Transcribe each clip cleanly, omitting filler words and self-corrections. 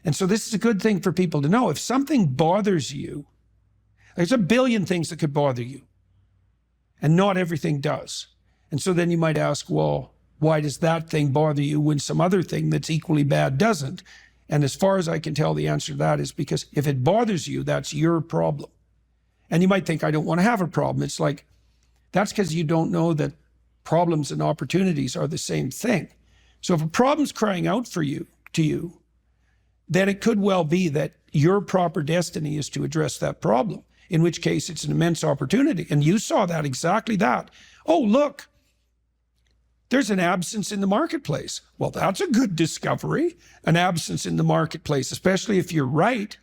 And so this is a good thing for people to know. If something bothers you, there's a billion things that could bother you, and not everything does. And so then you might ask, well, why does that thing bother you when some other thing that's equally bad doesn't? And as far as I can tell, the answer to that is because if it bothers you, that's your problem. And you might think, I don't want to have a problem. It's like, that's because you don't know that problems and opportunities are the same thing. So if a problem's crying out to you, then it could well be that your proper destiny is to address that problem, in which case it's an immense opportunity. And you saw that, exactly that. Oh, look, there's an absence in the marketplace. Well, that's a good discovery, an absence in the marketplace, especially if you're right.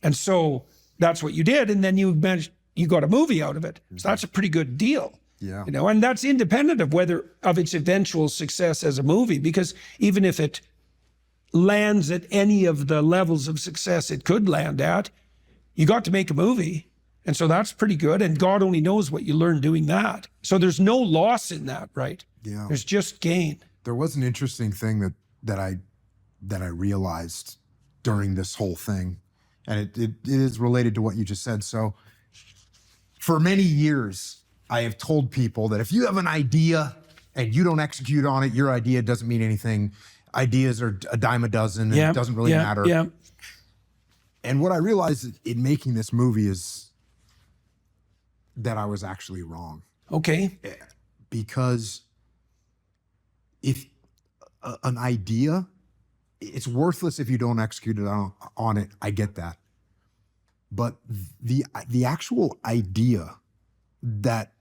And so that's what you did. And then you got a movie out of it. So that's a pretty good deal. Yeah. You know, and that's independent of its eventual success as a movie, because even if it lands at any of the levels of success it could land at, you got to make a movie. And so that's pretty good. And God only knows what you learn doing that. So there's no loss in that, right? Yeah. There's just gain. There was an interesting thing that I realized during this whole thing, and it is related to what you just said. So for many years, I have told people that if you have an idea and you don't execute on it, your idea doesn't mean anything. Ideas are a dime a dozen, and it doesn't really matter. Yeah. And what I realized in making this movie is that I was actually wrong. Okay. Because if an idea, it's worthless if you don't execute it on it. I get that. But the actual idea, that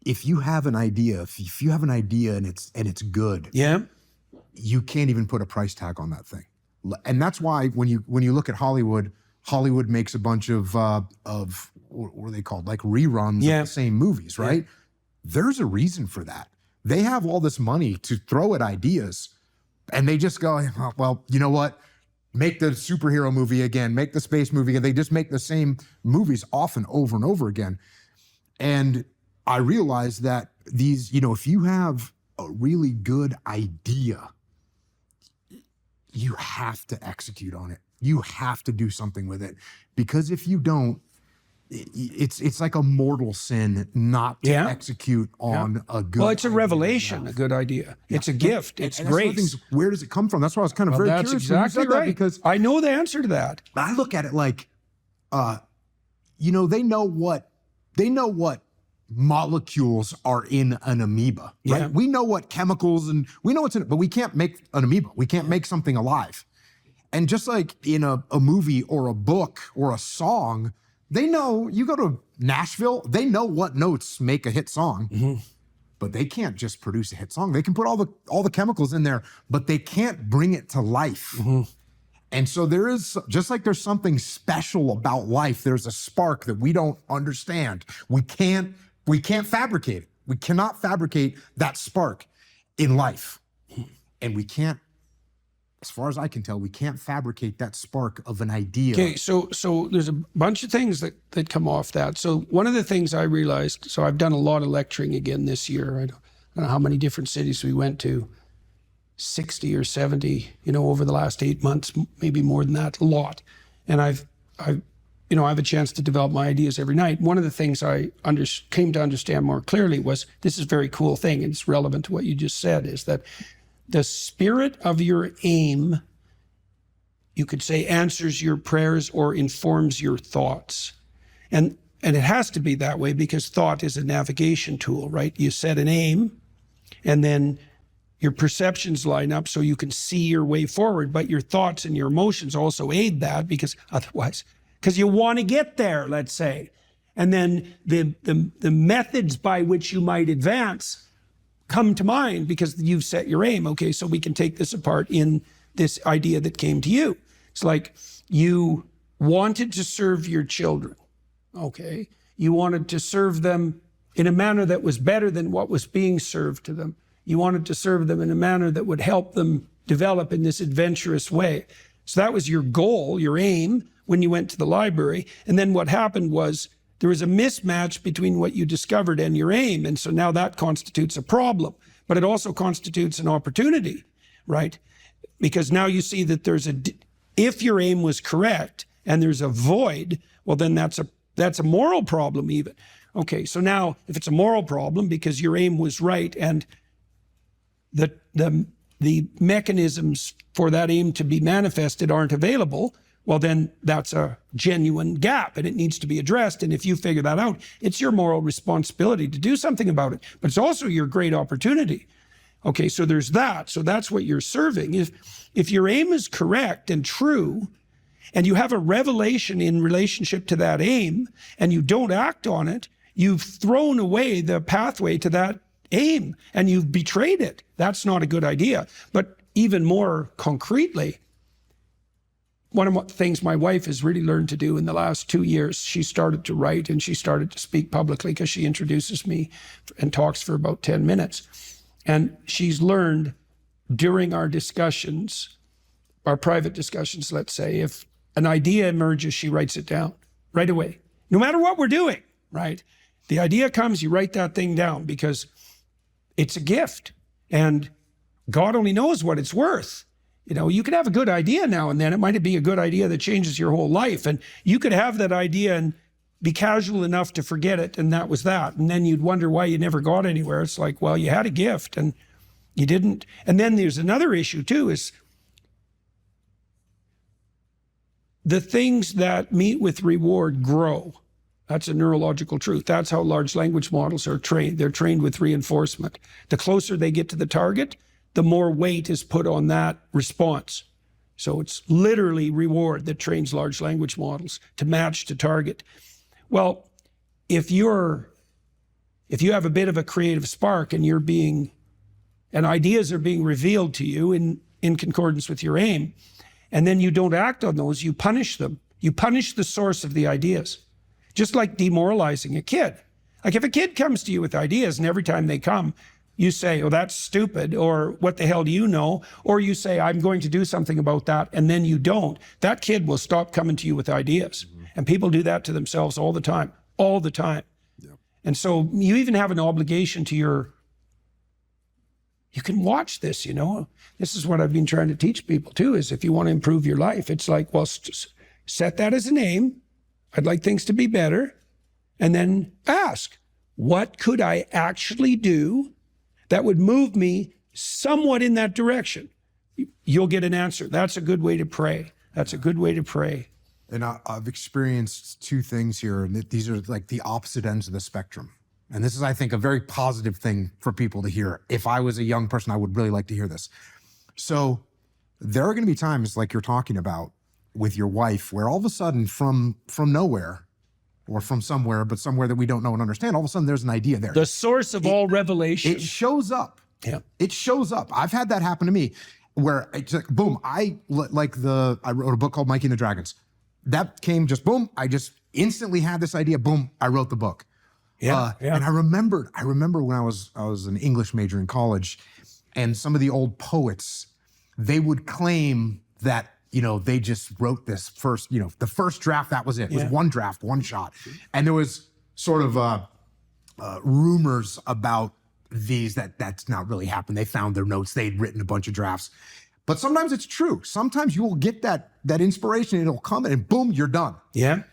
if you have an idea, if you have an idea and it's good, yeah, you can't even put a price tag on that thing. And that's why when you look at Hollywood makes a bunch of what are they called? Like reruns of the same movies, right? Yeah. There's a reason for that. They have all this money to throw at ideas, and they just go, well, you know what? Make the superhero movie again, make the space movie again. They just make the same movies often over and over again. And I realized that these, if you have a really good idea, you have to execute on it. You have to do something with it, because if you don't, it's like a mortal sin not to execute on a good idea. Well, it's a revelation, a good idea. Yeah. It's a gift. It's grace. Where does it come from? That's why I was kind of very curious. That's exactly right. Because I know the answer to that. I look at it like, they know what molecules are in an amoeba, right? Yeah. We know what chemicals and we know what's in it, but we can't make an amoeba. We can't make something alive. And just like in a movie or a book or a song, they know, you go to Nashville, they know what notes make a hit song, but they can't just produce a hit song. They can put all the chemicals in there, but they can't bring it to life. And so there is, just like there's something special about life, there's a spark that we don't understand. We can't fabricate it. We cannot fabricate that spark in life. And we can't, as far as I can tell, we can't fabricate that spark of an idea. Okay, so there's a bunch of things that come off that. So one of the things I realized, so I've done a lot of lecturing again this year. I don't know how many different cities we went to, 60 or 70, over the last 8 months, maybe more than that, a lot. And I have a chance to develop my ideas every night. One of the things I came to understand more clearly was, this is a very cool thing, and it's relevant to what you just said, is that the spirit of your aim, you could say, answers your prayers or informs your thoughts. And it has to be that way, because thought is a navigation tool, right? You set an aim, and then your perceptions line up so you can see your way forward, but your thoughts and your emotions also aid that, because you want to get there, let's say. And then the methods by which you might advance come to mind because you've set your aim. Okay, so we can take this apart in this idea that came to you. It's like you wanted to serve your children. Okay, you wanted to serve them in a manner that was better than what was being served to them. You wanted to serve them in a manner that would help them develop in this adventurous way. So that was your goal, your aim, when you went to the library. And then what happened was there was a mismatch between what you discovered and your aim. And so now that constitutes a problem, but it also constitutes an opportunity, right? Because now you see that there's If your aim was correct and there's a void, well, then that's a moral problem even. Okay, so now if it's a moral problem because your aim was right and the mechanisms for that aim to be manifested aren't available, well, then that's a genuine gap and it needs to be addressed. And if you figure that out, it's your moral responsibility to do something about it. But it's also your great opportunity. Okay, so there's that. So that's what you're serving. If your aim is correct and true, and you have a revelation in relationship to that aim, and you don't act on it, you've thrown away the pathway to that aim, and you've betrayed it. That's not a good idea. But even more concretely, one of the things my wife has really learned to do in the last 2 years, she started to write and she started to speak publicly because she introduces me and talks for about 10 minutes. And she's learned during our discussions, our private discussions, let's say, if an idea emerges, she writes it down right away, no matter what we're doing, right? The idea comes, you write that thing down because it's a gift and God only knows what it's worth. You know, you could have a good idea now and then. It might be a good idea that changes your whole life. And you could have that idea and be casual enough to forget it. And that was that. And then you'd wonder why you never got anywhere. It's like, well, you had a gift and you didn't. And then there's another issue too, is the things that meet with reward grow. That's a neurological truth. That's how large language models are trained. They're trained with reinforcement. The closer they get to the target, the more weight is put on that response. So it's literally reward that trains large language models to match to target. Well, if you have a bit of a creative spark and ideas are being revealed to you in concordance with your aim, and then you don't act on those, you punish them. You punish the source of the ideas. Just like demoralizing a kid. Like if a kid comes to you with ideas and every time they come, you say, oh, that's stupid, or what the hell do you know? Or you say, I'm going to do something about that, and then you don't. That kid will stop coming to you with ideas. Mm-hmm. And people do that to themselves all the time. Yep. And so you even have an obligation to you can watch this, you know. This is what I've been trying to teach people too, is if you want to improve your life, it's like, well, set that as an aim. I'd like things to be better. And then ask, what could I actually do that would move me somewhat in that direction? You'll get an answer. That's a good way to pray. That's a good way to pray. And I've experienced two things here, and these are like the opposite ends of the spectrum. And this is, I think, a very positive thing for people to hear. If I was a young person, I would really like to hear this. So there are going to be times like you're talking about with your wife where all of a sudden from nowhere, or from somewhere, but somewhere that we don't know and understand, all of a sudden there's an idea there. The source of all revelation. It shows up. Yeah. It shows up. I've had that happen to me where it's like, boom, I wrote a book called Mikey and the Dragons. That came just boom. I just instantly had this idea. Boom, I wrote the book. Yeah. And I remember when I was an English major in college, and some of the old poets, they would claim that, you know, they just wrote this first, you know, the first draft, that was it. It was one draft, one shot. And there was sort of rumors about these that's not really happened. They found their notes. They'd written a bunch of drafts. But sometimes it's true. Sometimes you will get that inspiration, and it'll come and boom, you're done. Yeah.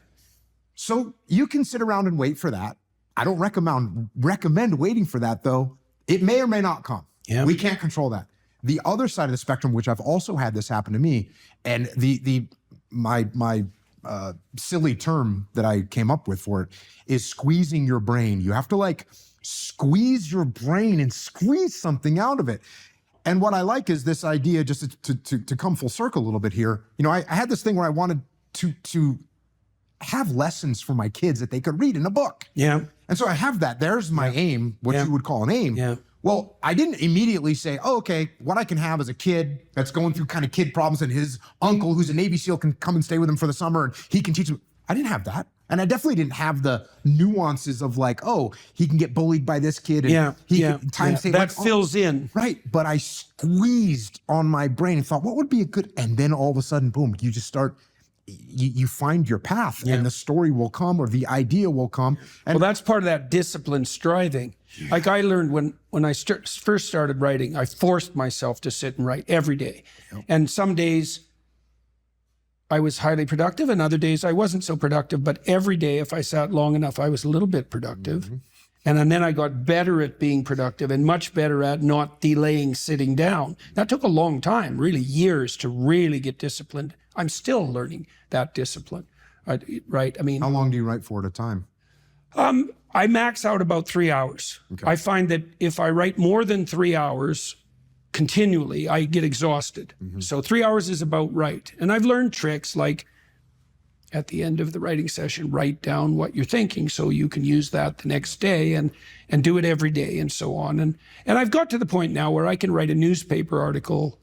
So you can sit around and wait for that. I don't recommend waiting for that, though. It may or may not come. Yeah. We can't control that. The other side of the spectrum, which I've also had this happen to me, and my silly term that I came up with for it is squeezing your brain. You have to like squeeze your brain and squeeze something out of it. And what I like is this idea, just to come full circle a little bit here. You know, I had this thing where I wanted to have lessons for my kids that they could read in a book. Yeah. And so I have that. There's my aim, what you would call an aim. Yeah. Well, I didn't immediately say, oh, okay, what I can have as a kid that's going through kind of kid problems, and his uncle, who's a Navy SEAL, can come and stay with him for the summer and he can teach him. I didn't have that. And I definitely didn't have the nuances of like, oh, he can get bullied by this kid. And he can time save. That fills in. Right. But I squeezed on my brain and thought, what would be a good, and then all of a sudden, boom, you just start, you find your path, and the story will come, or the idea will come. And well, that's part of that disciplined striving. Yeah. Like I learned when I first started writing, I forced myself to sit and write every day. Yep. And some days I was highly productive, and other days I wasn't so productive. But every day, if I sat long enough, I was a little bit productive. And then I got better at being productive and much better at not delaying sitting down. That took a long time, really years, to really get disciplined. I'm still learning that discipline, right? I mean, How long do you write for at a time? I max out about 3 hours. Okay. I find that if I write more than 3 hours continually, I get exhausted. So 3 hours is about right. And I've learned tricks like at the end of the writing session, write down what you're thinking so you can use that the next day and do it every day and so on. And I've got to the point now where I can write a newspaper article,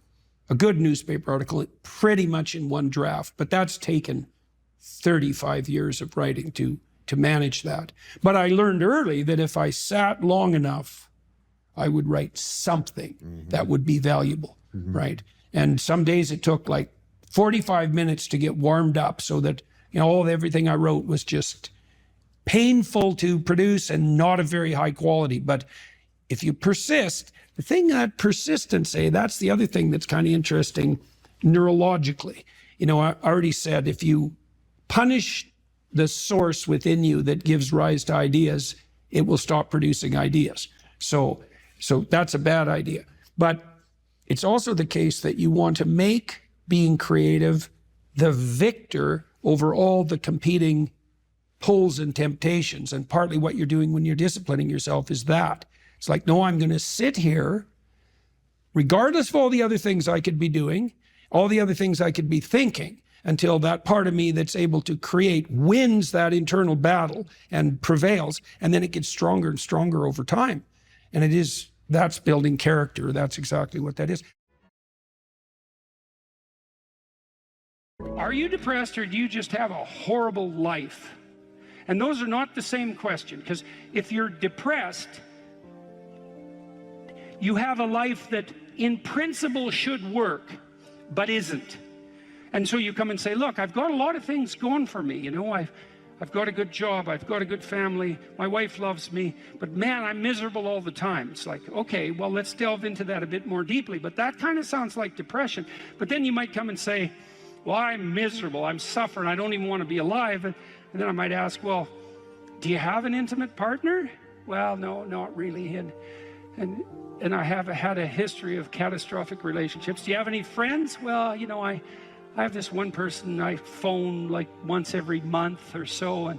a good newspaper article, pretty much in one draft, but that's taken 35 years of writing to manage that. But I learned early that if I sat long enough, I would write something that would be valuable, right? And some days it took like 45 minutes to get warmed up so that, you know, everything I wrote was just painful to produce and not of very high quality. But if you persist, the thing that persistence, that's the other thing that's kind of interesting neurologically. You know, I already said, if you punish the source within you that gives rise to ideas, it will stop producing ideas. So that's a bad idea. But it's also the case that you want to make being creative the victor over all the competing pulls and temptations. And partly what you're doing when you're disciplining yourself is that. It's like, no, I'm going to sit here, regardless of all the other things I could be doing, all the other things I could be thinking, until that part of me that's able to create wins that internal battle and prevails. And then it gets stronger and stronger over time. And that's building character. That's exactly what that is. Are you depressed, or do you just have a horrible life? And those are not the same question, because if you're depressed, you have a life that in principle should work, but isn't. And so you come and say, look, I've got a lot of things going for me. You know, I've got a good job. I've got a good family. My wife loves me. But man, I'm miserable all the time. It's like, okay, well, let's delve into that a bit more deeply. But that kind of sounds like depression. But then you might come and say, well, I'm miserable. I'm suffering. I don't even want to be alive. And then I might ask, well, do you have an intimate partner? Well, no, not really. And I have had a history of catastrophic relationships. Do you have any friends? Well, you know, I have this one person I phone like once every month or so.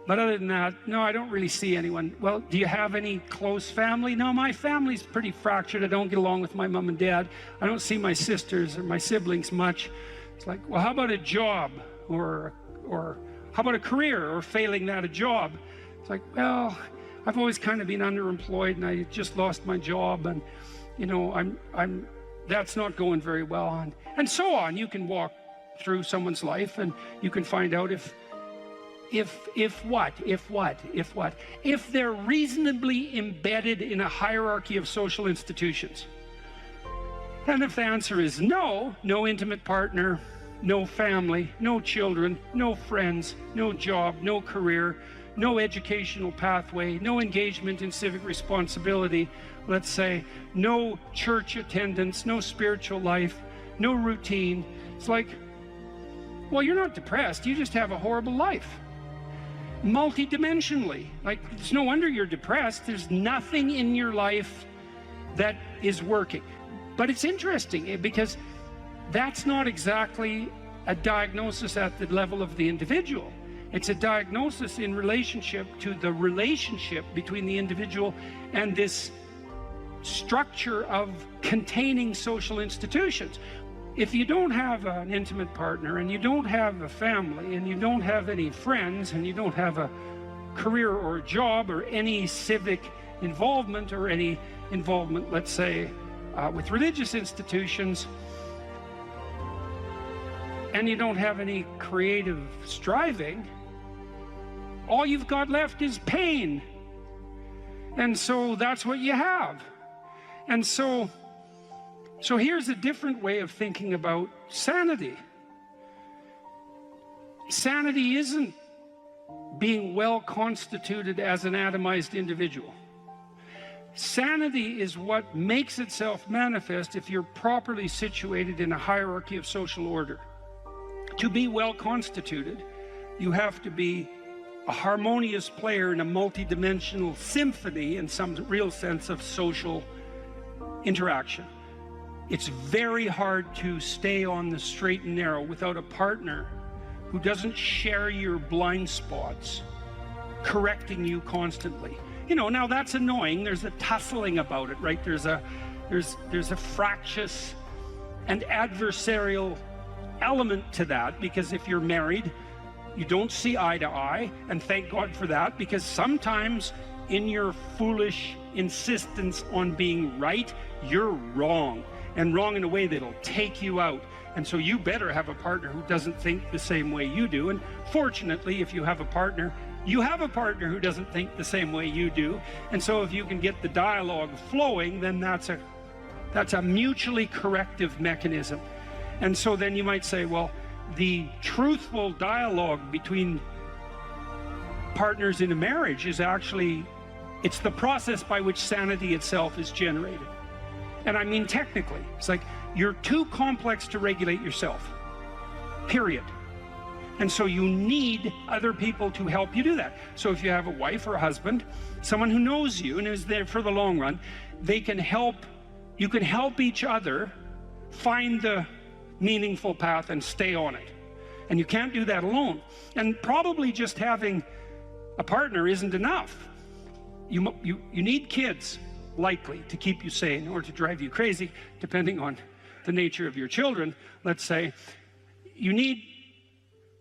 But other than that, no, I don't really see anyone. Well, do you have any close family? No, my family's pretty fractured. I don't get along with my mom and dad. I don't see my sisters or my siblings much. It's like, well, how about a job? Or how about a career, or failing that, a job? It's like, well, I've always kind of been underemployed, and I just lost my job, and you know, that's not going very well, and so on. You can walk through someone's life and you can find out if they're reasonably embedded in a hierarchy of social institutions. And if the answer is no, no intimate partner, no family, no children, no friends, no job, no career, no educational pathway, no engagement in civic responsibility, let's say, no church attendance, no spiritual life, no routine. It's like, well, you're not depressed, you just have a horrible life. Multidimensionally. Like, it's no wonder you're depressed. There's nothing in your life that is working. But it's interesting because that's not exactly a diagnosis at the level of the individual. It's a diagnosis in relationship to the relationship between the individual and this structure of containing social institutions. If you don't have an intimate partner, and you don't have a family, and you don't have any friends, and you don't have a career or a job or any civic involvement or any involvement, let's say, with religious institutions, and you don't have any creative striving, all you've got left is pain. And so that's what you have. And so here's a different way of thinking about sanity. Sanity isn't being well constituted as an atomized individual. Sanity is what makes itself manifest if you're properly situated in a hierarchy of social order. To be well constituted, you have to be a harmonious player in a multidimensional symphony in some real sense of social interaction. It's very hard to stay on the straight and narrow without a partner who doesn't share your blind spots, correcting you constantly. You know, now that's annoying. There's a tussling about it, right? There's a fractious and adversarial element to that, because if you're married, you don't see eye to eye, and thank God for that, because sometimes in your foolish insistence on being right, you're wrong, and wrong in a way that'll take you out. And so you better have a partner who doesn't think the same way you do. And fortunately, if you have a partner, you have a partner who doesn't think the same way you do. And so if you can get the dialogue flowing, then that's a mutually corrective mechanism. And so then you might say, well, the truthful dialogue between partners in a marriage is actually, it's the process by which sanity itself is generated. And I mean technically, it's like you're too complex to regulate yourself, period. And so you need other people to help you do that. So if you have a wife or a husband, someone who knows you and is there for the long run, they can help, you can help each other find the meaningful path and stay on it. And you can't do that alone. And probably just having a partner isn't enough. You need kids, likely, to keep you sane or to drive you crazy, depending on the nature of your children. Let's say you need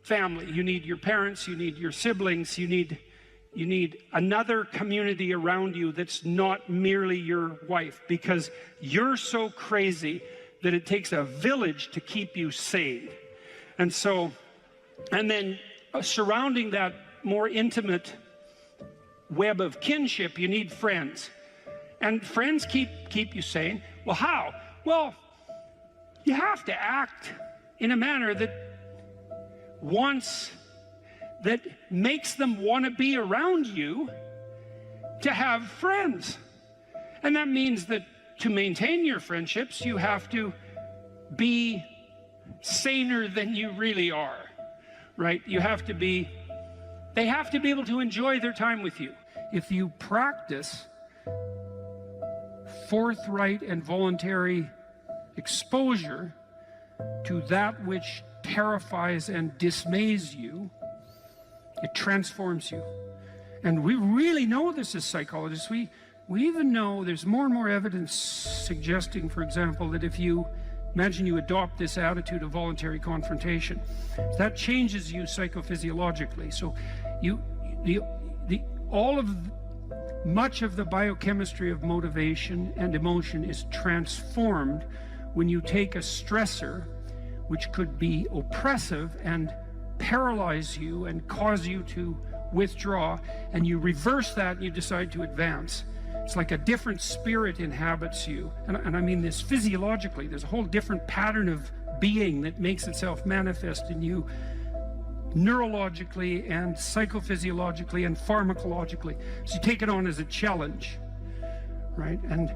family, you need your parents, you need your siblings, you need another community around you that's not merely your wife, because you're so crazy that it takes a village to keep you sane. And so, and then surrounding that more intimate web of kinship, you need friends. And friends keep you sane. Well, how? Well, you have to act in a manner that makes them want to be around you to have friends. And that means that to maintain your friendships, you have to be saner than you really are, right? You have to be, they have to be able to enjoy their time with you. If you practice forthright and voluntary exposure to that which terrifies and dismays you, it transforms you. And we really know this as psychologists. We even know there's more and more evidence suggesting, for example, that if you imagine you adopt this attitude of voluntary confrontation, that changes you psychophysiologically. So much of the biochemistry of motivation and emotion is transformed when you take a stressor which could be oppressive and paralyze you and cause you to withdraw, and you reverse that and you decide to advance. It's like a different spirit inhabits you. And I mean this physiologically. There's a whole different pattern of being that makes itself manifest in you neurologically and psychophysiologically and pharmacologically. So you take it on as a challenge, right? And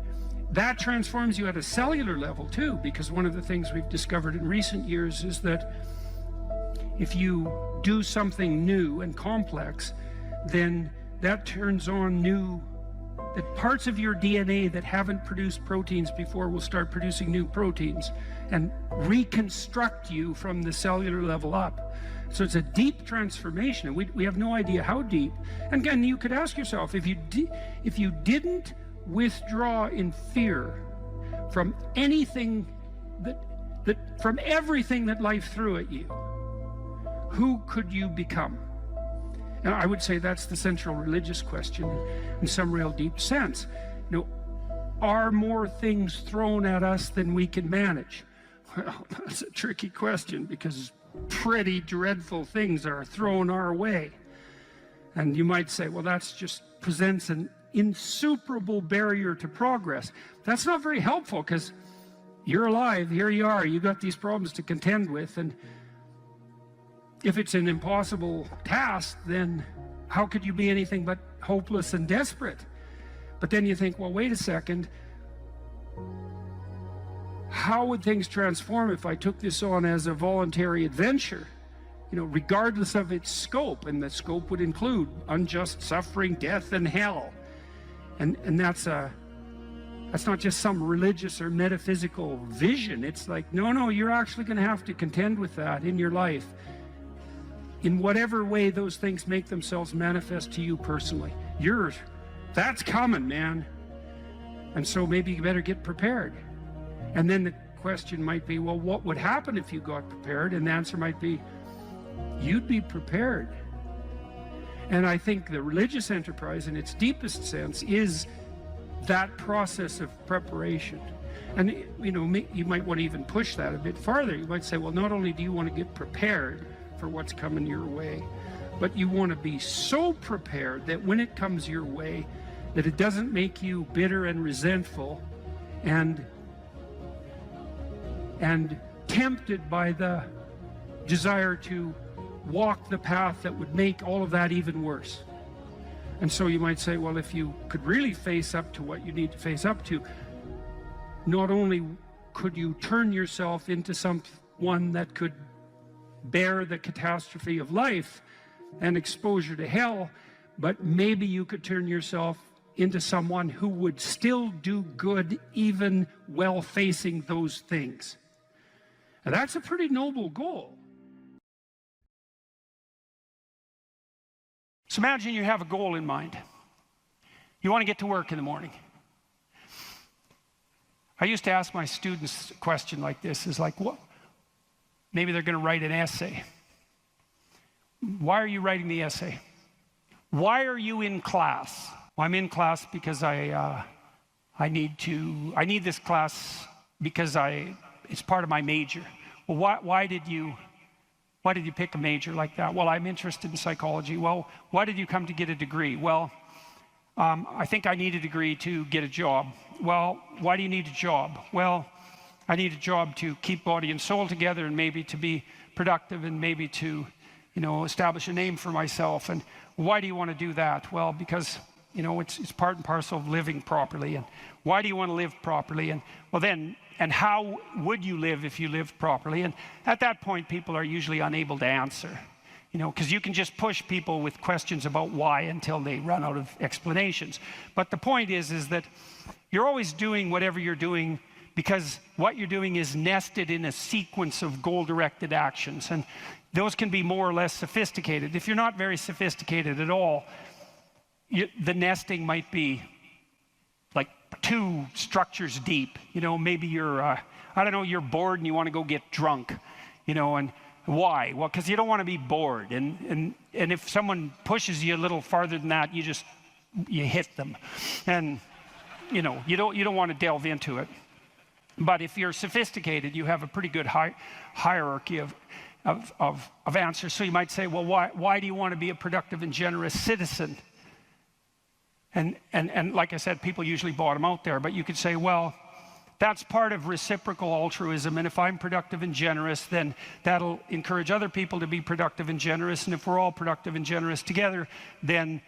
that transforms you at a cellular level too, because one of the things we've discovered in recent years is that if you do something new and complex, then that turns on that parts of your DNA that haven't produced proteins before will start producing new proteins and reconstruct you from the cellular level up. So it's a deep transformation, and we have no idea how deep. And again, you could ask yourself, if you didn't withdraw in fear from anything from everything that life threw at you, who could you become? And I would say that's the central religious question in some real deep sense. You know, are more things thrown at us than we can manage? Well, that's a tricky question, because pretty dreadful things are thrown our way. And you might say, well, that's just presents an insuperable barrier to progress. That's not very helpful, because you're alive, here you are, you got these problems to contend with, and if it's an impossible task, then how could you be anything but hopeless and desperate? But then you think, well, wait a second, how would things transform if I took this on as a voluntary adventure? You know, regardless of its scope, and the scope would include unjust suffering, death, and hell. And that's not just some religious or metaphysical vision. It's like, no, you're actually going to have to contend with that in your life, in whatever way those things make themselves manifest to you personally. That's coming, man. And so maybe you better get prepared. And then the question might be, well, what would happen if you got prepared? And the answer might be, you'd be prepared. And I think the religious enterprise in its deepest sense is that process of preparation. And you know, you might want to even push that a bit farther. You might say, well, not only do you want to get prepared for what's coming your way, but you want to be so prepared that when it comes your way, that it doesn't make you bitter and resentful and tempted by the desire to walk the path that would make all of that even worse. And so you might say, well, if you could really face up to what you need to face up to, not only could you turn yourself into someone that could bear the catastrophe of life and exposure to hell, but maybe you could turn yourself into someone who would still do good even while facing those things. And that's a pretty noble goal. So imagine you have a goal in mind. You want to get to work in the morning. I used to ask my students a question like this, is like, what? Maybe they're going to write an essay. Why are you writing the essay? Why are you in class? Well, I'm in class because I need this class because it's part of my major. Well, why did you pick a major like that? Well, I'm interested in psychology. Well, why did you come to get a degree? Well, I think I need a degree to get a job. Well, why do you need a job? Well, I need a job to keep body and soul together, and maybe to be productive, and maybe to, you know, establish a name for myself. And why do you want to do that? Well, because, you know, it's part and parcel of living properly. And why do you want to live properly? And well, then, and how would you live if you lived properly? And at that point, people are usually unable to answer, you know, because you can just push people with questions about why until they run out of explanations. But the point is that you're always doing whatever you're doing because what you're doing is nested in a sequence of goal-directed actions. And those can be more or less sophisticated. If you're not very sophisticated at all, the nesting might be like 2 structures deep. You know, maybe you're, I don't know, you're bored and you want to go get drunk, you know, and why? Well, because you don't want to be bored. And if someone pushes you a little farther than that, you hit them. And, you know, you don't want to delve into it. But if you're sophisticated, you have a pretty good hierarchy of answers. So you might say, well, why do you want to be a productive and generous citizen? And like I said, people usually bottom out there, but you could say, well, that's part of reciprocal altruism, and if I'm productive and generous, then that'll encourage other people to be productive and generous, and if we're all productive and generous together, then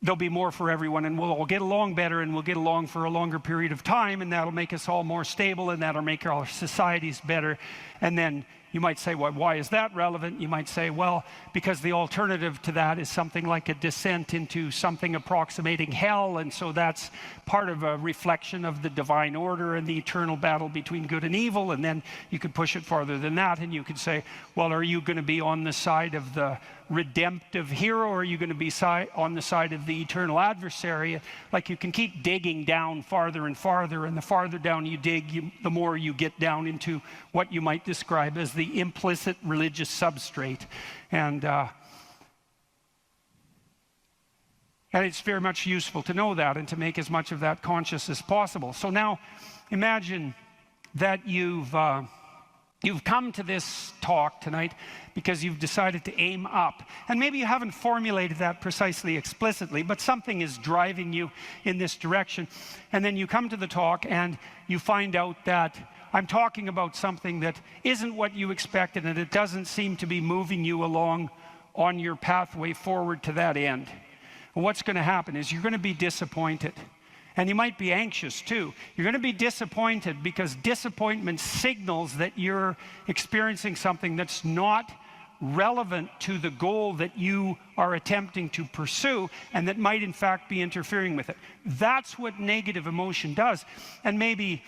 there'll be more for everyone, and we'll all get along better, and we'll get along for a longer period of time, and that'll make us all more stable, and that'll make our societies better. And then you might say, well, why is that relevant? You might say, well, because the alternative to that is something like a descent into something approximating hell, and so that's part of a reflection of the divine order and the eternal battle between good and evil. And then you could push it farther than that, and you could say, well, are you going to be on the side of the redemptive hero, or are you going to be on the side of the eternal adversary? Like, you can keep digging down farther and farther, and the farther down you dig, the more you get down into what you might describe as the implicit religious substrate. And it's very much useful to know that and to make as much of that conscious as possible. So now imagine that you've come to this talk tonight because you've decided to aim up. And maybe you haven't formulated that precisely explicitly, but something is driving you in this direction. And then you come to the talk and you find out that I'm talking about something that isn't what you expected, and it doesn't seem to be moving you along on your pathway forward to that end. And what's going to happen is you're going to be disappointed. And you might be anxious too. You're going to be disappointed because disappointment signals that you're experiencing something that's not relevant to the goal that you are attempting to pursue, and that might in fact be interfering with it. That's what negative emotion does. And maybe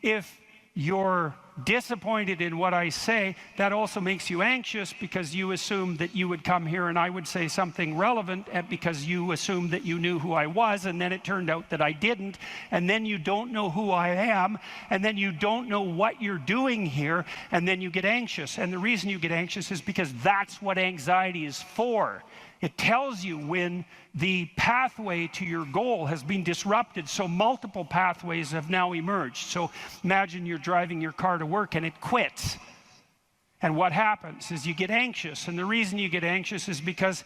if you're disappointed in what I say, that also makes you anxious because you assumed that you would come here and I would say something relevant, because you assumed that you knew who I was, and then it turned out that I didn't, and then you don't know who I am, and then you don't know what you're doing here, and then you get anxious. And the reason you get anxious is because that's what anxiety is for. It tells you when the pathway to your goal has been disrupted, so multiple pathways have now emerged. So imagine you're driving your car to work and it quits. And what happens is you get anxious. And the reason you get anxious is because,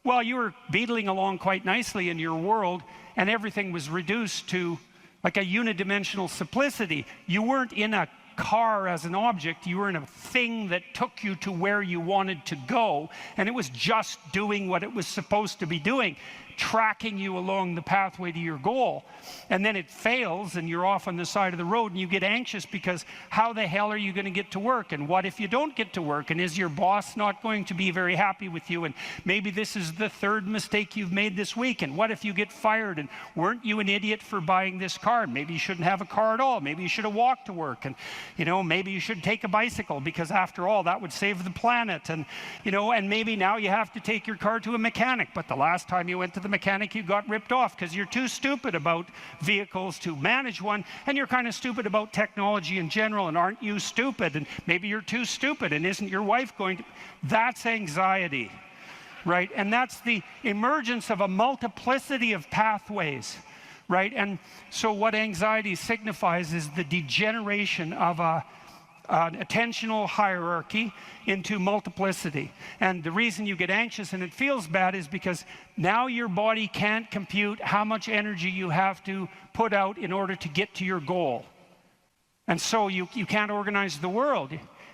well, you were beetling along quite nicely in your world, and everything was reduced to like a unidimensional simplicity. You weren't in a car as an object, you were in a thing that took you to where you wanted to go, and it was just doing what it was supposed to be doing, tracking you along the pathway to your goal. And then it fails and you're off on the side of the road, and you get anxious because how the hell are you going to get to work? And what if you don't get to work? And is your boss not going to be very happy with you? And maybe this is the third mistake you've made this week. And what if you get fired? And weren't you an idiot for buying this car? Maybe you shouldn't have a car at all. Maybe you should have walked to work. And maybe you should take a bicycle, because after all, that would save the planet. And and maybe now you have to take your car to a mechanic, but the last time you went to the mechanic, you got ripped off because you're too stupid about vehicles to manage one, and you're kind of stupid about technology in general. And aren't you stupid? And maybe you're too stupid, and isn't your wife going to? That's anxiety, right? And that's the emergence of a multiplicity of pathways, right? And so what anxiety signifies is the degeneration of an attentional hierarchy into multiplicity. And the reason you get anxious and it feels bad is because now your body can't compute how much energy you have to put out in order to get to your goal. And so you can't organize the world.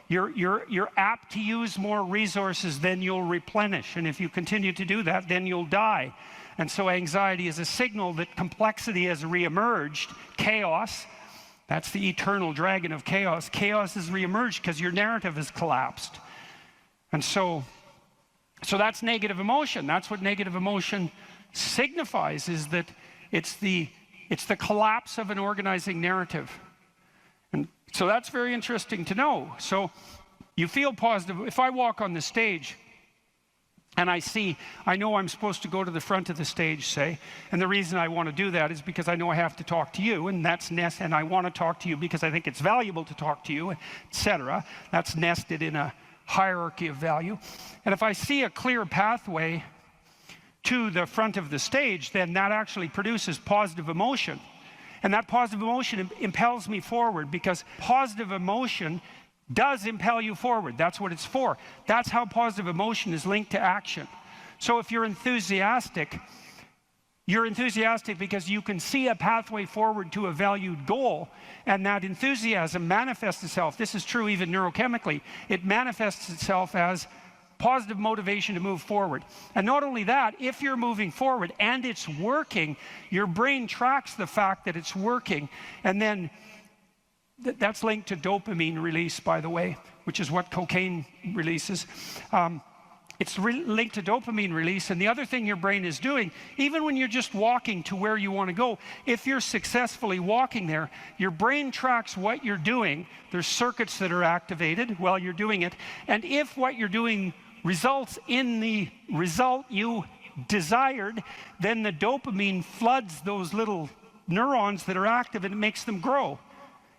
You're apt to use more resources than you'll replenish. And if you continue to do that, then you'll die. And so anxiety is a signal that complexity has reemerged, chaos. That's the eternal dragon of chaos. Chaos has reemerged because your narrative has collapsed. And so that's negative emotion. That's what negative emotion signifies, is that it's the collapse of an organizing narrative. And so that's very interesting to know. So you feel positive. If I walk on the stage and I know I'm supposed to go to the front of the stage, say, and the reason I want to do that is because I know I have to talk to you, and that's and I want to talk to you because I think it's valuable to talk to you, etc. That's nested in a hierarchy of value. And if I see a clear pathway to the front of the stage, then that actually produces positive emotion. And that positive emotion impels me forward, because positive emotion does impel you forward. That's what it's for. That's how positive emotion is linked to action. So if you're enthusiastic because you can see a pathway forward to a valued goal, and that enthusiasm manifests itself. This is true even neurochemically. It manifests itself as positive motivation to move forward. And not only that, if you're moving forward and it's working, your brain tracks the fact that it's working, and then that's linked to dopamine release, by the way, which is what cocaine releases. It's linked to dopamine release. And the other thing your brain is doing, even when you're just walking to where you want to go, if you're successfully walking there, your brain tracks what you're doing. There's circuits that are activated while you're doing it. And if what you're doing results in the result you desired, then the dopamine floods those little neurons that are active, and it makes them grow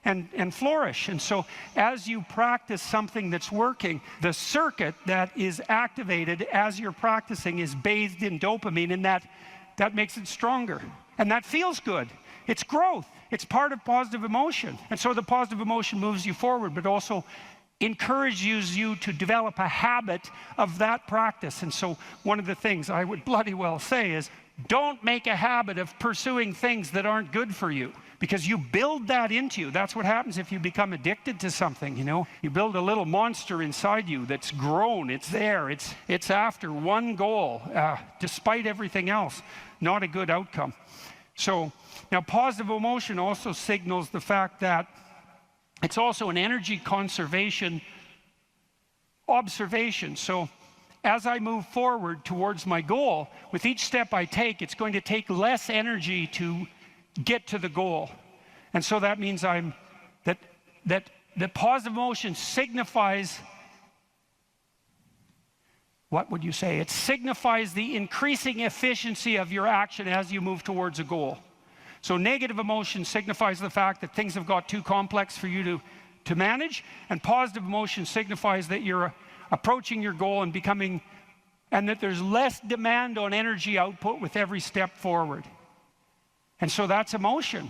and flourish. And so as you practice something that's working, the circuit that is activated as you're practicing is bathed in dopamine, and that makes it stronger. And that feels good. It's growth. It's part of positive emotion. And so the positive emotion moves you forward, but also encourages you to develop a habit of that practice. And so one of the things I would bloody well say is, don't make a habit of pursuing things that aren't good for you, because you build that into you. That's what happens if you become addicted to something, You build a little monster inside you that's grown. It's there. It's after one goal, despite everything else. Not a good outcome. So now positive emotion also signals the fact that it's also an energy conservation observation. So as I move forward towards my goal, with each step I take, it's going to take less energy to get to the goal. And so that means that positive emotion signifies, what would you say? It signifies the increasing efficiency of your action as you move towards a goal. So negative emotion signifies the fact that things have got too complex for you to manage, and positive emotion signifies that you're approaching your goal and becoming, and that there's less demand on energy output with every step forward. And so that's emotion.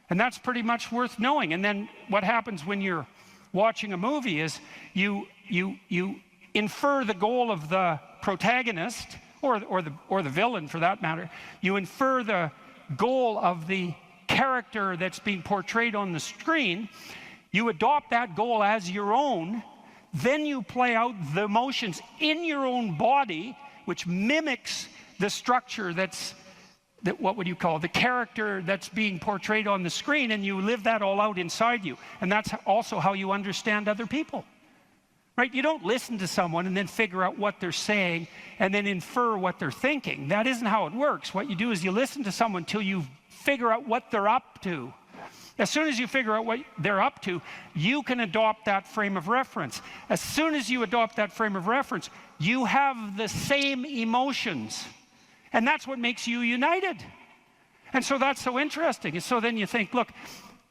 And that's pretty much worth knowing. And then what happens when you're watching a movie is you infer the goal of the protagonist, or the villain for that matter. You infer the goal of the character that's being portrayed on the screen. You adopt that goal as your own. Then you play out the emotions in your own body, which mimics the structure what would you call the character that's being portrayed on the screen, and you live that all out inside you. And that's also how you understand other people, right? You don't listen to someone and then figure out what they're saying and then infer what they're thinking. That isn't how it works. What you do is you listen to someone till you figure out what they're up to. As soon as you figure out what they're up to, you can adopt that frame of reference. As soon as you adopt that frame of reference, you have the same emotions. And that's what makes you united. And so that's so interesting. And so then you think, look,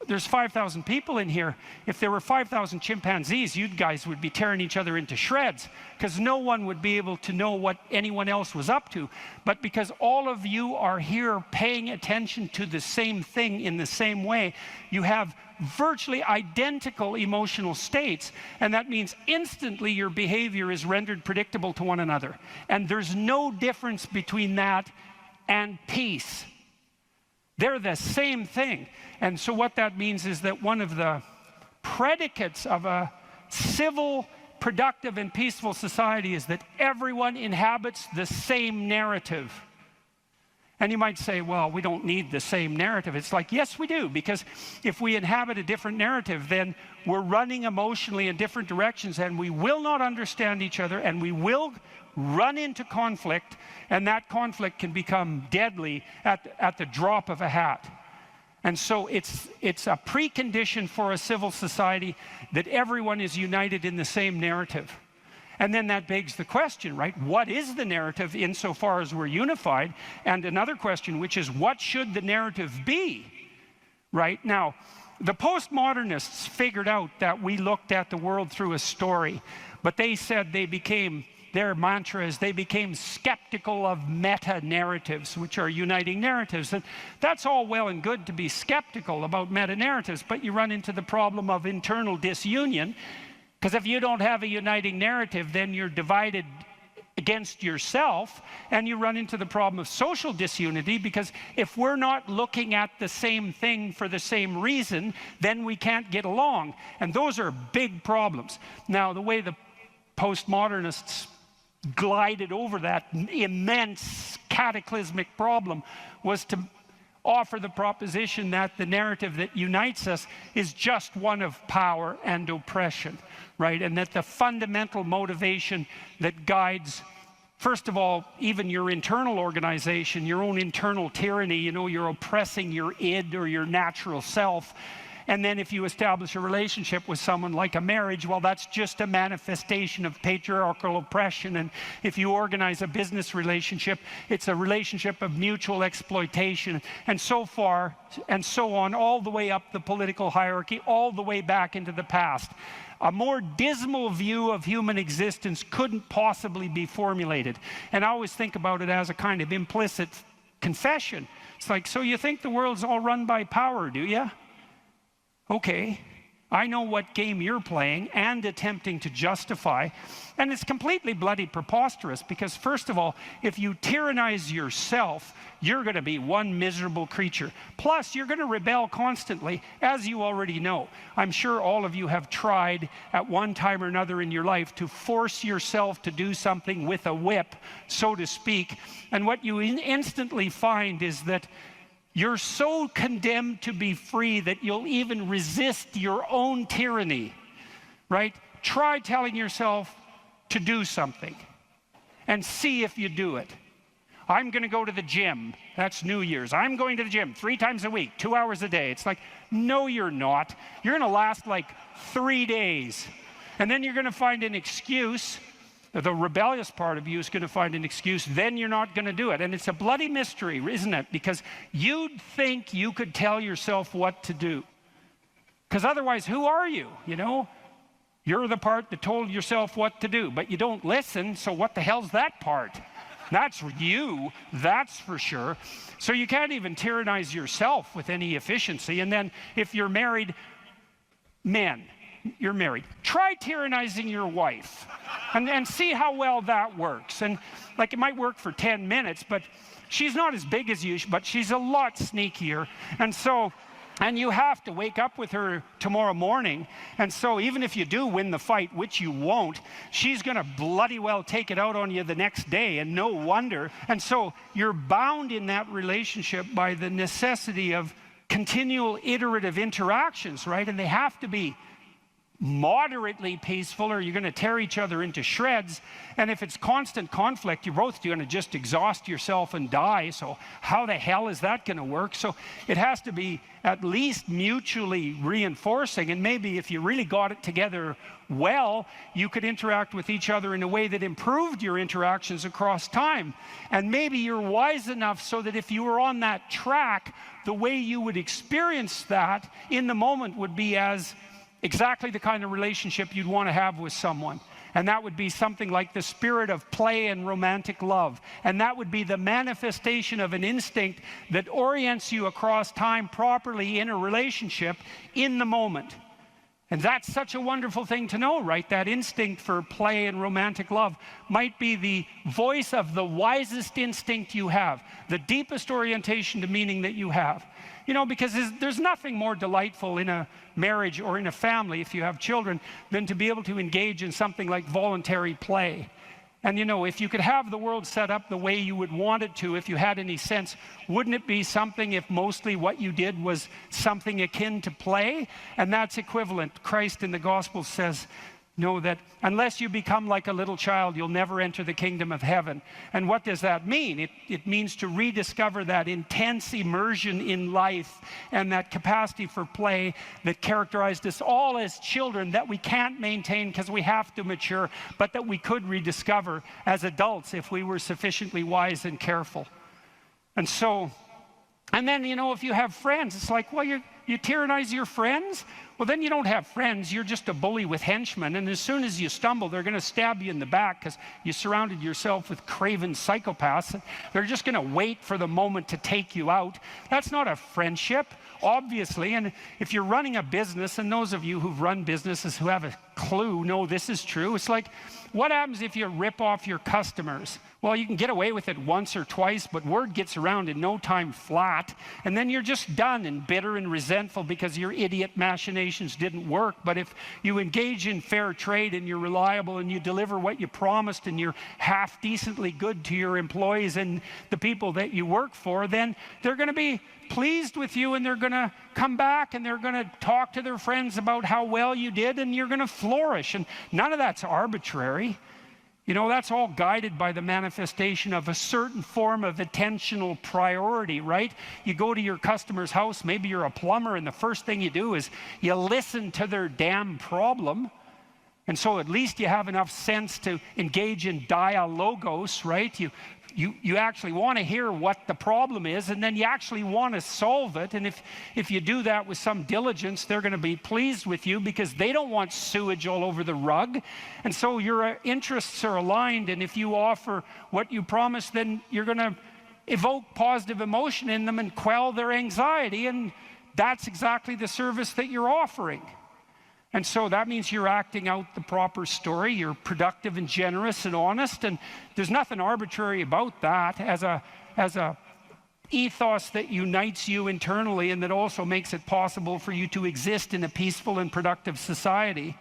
there's 5,000 people in here. If there were 5,000 chimpanzees, you guys would be tearing each other into shreds, because no one would be able to know what anyone else was up to. But because all of you are here paying attention to the same thing in the same way, you have virtually identical emotional states, and that means instantly your behavior is rendered predictable to one another. And there's no difference between that and peace. They're the same thing. And so what that means is that one of the predicates of a civil, productive, and peaceful society is that everyone inhabits the same narrative. And you might say, well, we don't need the same narrative. It's like, yes, we do, because if we inhabit a different narrative, then we're running emotionally in different directions, and we will not understand each other, and we will run into conflict, and that conflict can become deadly at the drop of a hat. And so it's a precondition for a civil society that everyone is united in the same narrative. And then that begs the question, right? What is the narrative insofar as we're unified? And another question, which is, what should the narrative be? Right? Now, the postmodernists figured out that we looked at the world through a story, but they said their mantra is they became skeptical of meta-narratives, which are uniting narratives. And that's all well and good to be skeptical about meta-narratives, but you run into the problem of internal disunion. Because if you don't have a uniting narrative, then you're divided against yourself, and you run into the problem of social disunity, because if we're not looking at the same thing for the same reason, then we can't get along. And those are big problems. Now, the way the postmodernists glided over that immense cataclysmic problem was to offer the proposition that the narrative that unites us is just one of power and oppression, right? And that the fundamental motivation that guides, first of all, even your internal organization, your own internal tyranny, you're oppressing your id or your natural self. And then if you establish a relationship with someone like a marriage, well, that's just a manifestation of patriarchal oppression. And if you organize a business relationship, it's a relationship of mutual exploitation, and so far and so on, all the way up the political hierarchy, all the way back into the past. A more dismal view of human existence couldn't possibly be formulated. And I always think about it as a kind of implicit confession. It's like, so you think the world's all run by power, do you? Okay, I know what game you're playing and attempting to justify, and it's completely bloody preposterous, because first of all, if you tyrannize yourself, you're going to be one miserable creature. Plus, you're going to rebel constantly, as you already know. I'm sure all of you have tried at one time or another in your life to force yourself to do something with a whip, so to speak, and what you instantly find is that You're so condemned to be free that you'll even resist your own tyranny, right? Try telling yourself to do something and see if you do it. I'm going to go to the gym. That's New Year's. I'm going to the gym 3 times a week, 2 hours a day. It's like, no, you're not. You're going to last like 3 days. And then you're going to find an excuse. The rebellious part of you is going to find an excuse. Then you're not going to do it. And it's a bloody mystery, isn't it? Because you'd think you could tell yourself what to do. Because otherwise, who are you, you know? You're the part that told yourself what to do, but you don't listen, so what the hell's that part? That's you, that's for sure. So you can't even tyrannize yourself with any efficiency. And then if you're married, men, you're married, try tyrannizing your wife and see how well that works. And like, it might work for 10 minutes, but she's not as big as you, but she's a lot sneakier. And you have to wake up with her tomorrow morning. And so even if you do win the fight, which you won't, she's going to bloody well take it out on you the next day, and no wonder. And so you're bound in that relationship by the necessity of continual iterative interactions, right? And they have to be moderately peaceful, or you're going to tear each other into shreds. And if it's constant conflict, you're both going to just exhaust yourself and die. So how the hell is that going to work? So it has to be at least mutually reinforcing. And maybe if you really got it together well, you could interact with each other in a way that improved your interactions across time. And maybe you're wise enough so that if you were on that track, the way you would experience that in the moment would be as exactly the kind of relationship you'd want to have with someone. And that would be something like the spirit of play and romantic love. And that would be the manifestation of an instinct that orients you across time properly in a relationship in the moment. And that's such a wonderful thing to know, right? That instinct for play and romantic love might be the voice of the wisest instinct you have, the deepest orientation to meaning that you have. You know, because there's nothing more delightful in a marriage or in a family, if you have children, than to be able to engage in something like voluntary play. And you know, if you could have the world set up the way you would want it to, if you had any sense, wouldn't it be something if mostly what you did was something akin to play? And that's equivalent. Christ in the Gospel says, know that unless you become like a little child, you'll never enter the kingdom of heaven. And what does that mean? It means to rediscover that intense immersion in life and that capacity for play that characterized us all as children that we can't maintain because we have to mature, but that we could rediscover as adults if we were sufficiently wise and careful. And so, and then, you know, if you have friends, it's like, well, you tyrannize your friends? Well, then you don't have friends. You're just a bully with henchmen. And as soon as you stumble, they're going to stab you in the back because you surrounded yourself with craven psychopaths. They're just going to wait for the moment to take you out. That's not a friendship, obviously. And if you're running a business, and those of you who've run businesses who have a clue know this is true, it's like, what happens if you rip off your customers? Well, you can get away with it once or twice, but word gets around in no time flat, and then you're just done and bitter and resentful because your idiot machinations didn't work. But if you engage in fair trade and you're reliable and you deliver what you promised and you're half decently good to your employees and the people that you work for, then they're going to be pleased with you, and they're going to come back and they're going to talk to their friends about how well you did, and you're going to flourish. And none of that's arbitrary. You know, that's all guided by the manifestation of a certain form of attentional priority, right? You go to your customer's house, maybe you're a plumber, and the first thing you do is you listen to their damn problem. And so at least you have enough sense to engage in dialogos, right? You actually want to hear what the problem is, and then you actually want to solve it. And if you do that with some diligence, they're going to be pleased with you because they don't want sewage all over the rug. And so your interests are aligned, and if you offer what you promise, then you're going to evoke positive emotion in them and quell their anxiety, and that's exactly the service that you're offering. And so that means you're acting out the proper story. You're productive and generous and honest, and there's nothing arbitrary about that as a ethos that unites you internally and that also makes it possible for you to exist in a peaceful and productive society.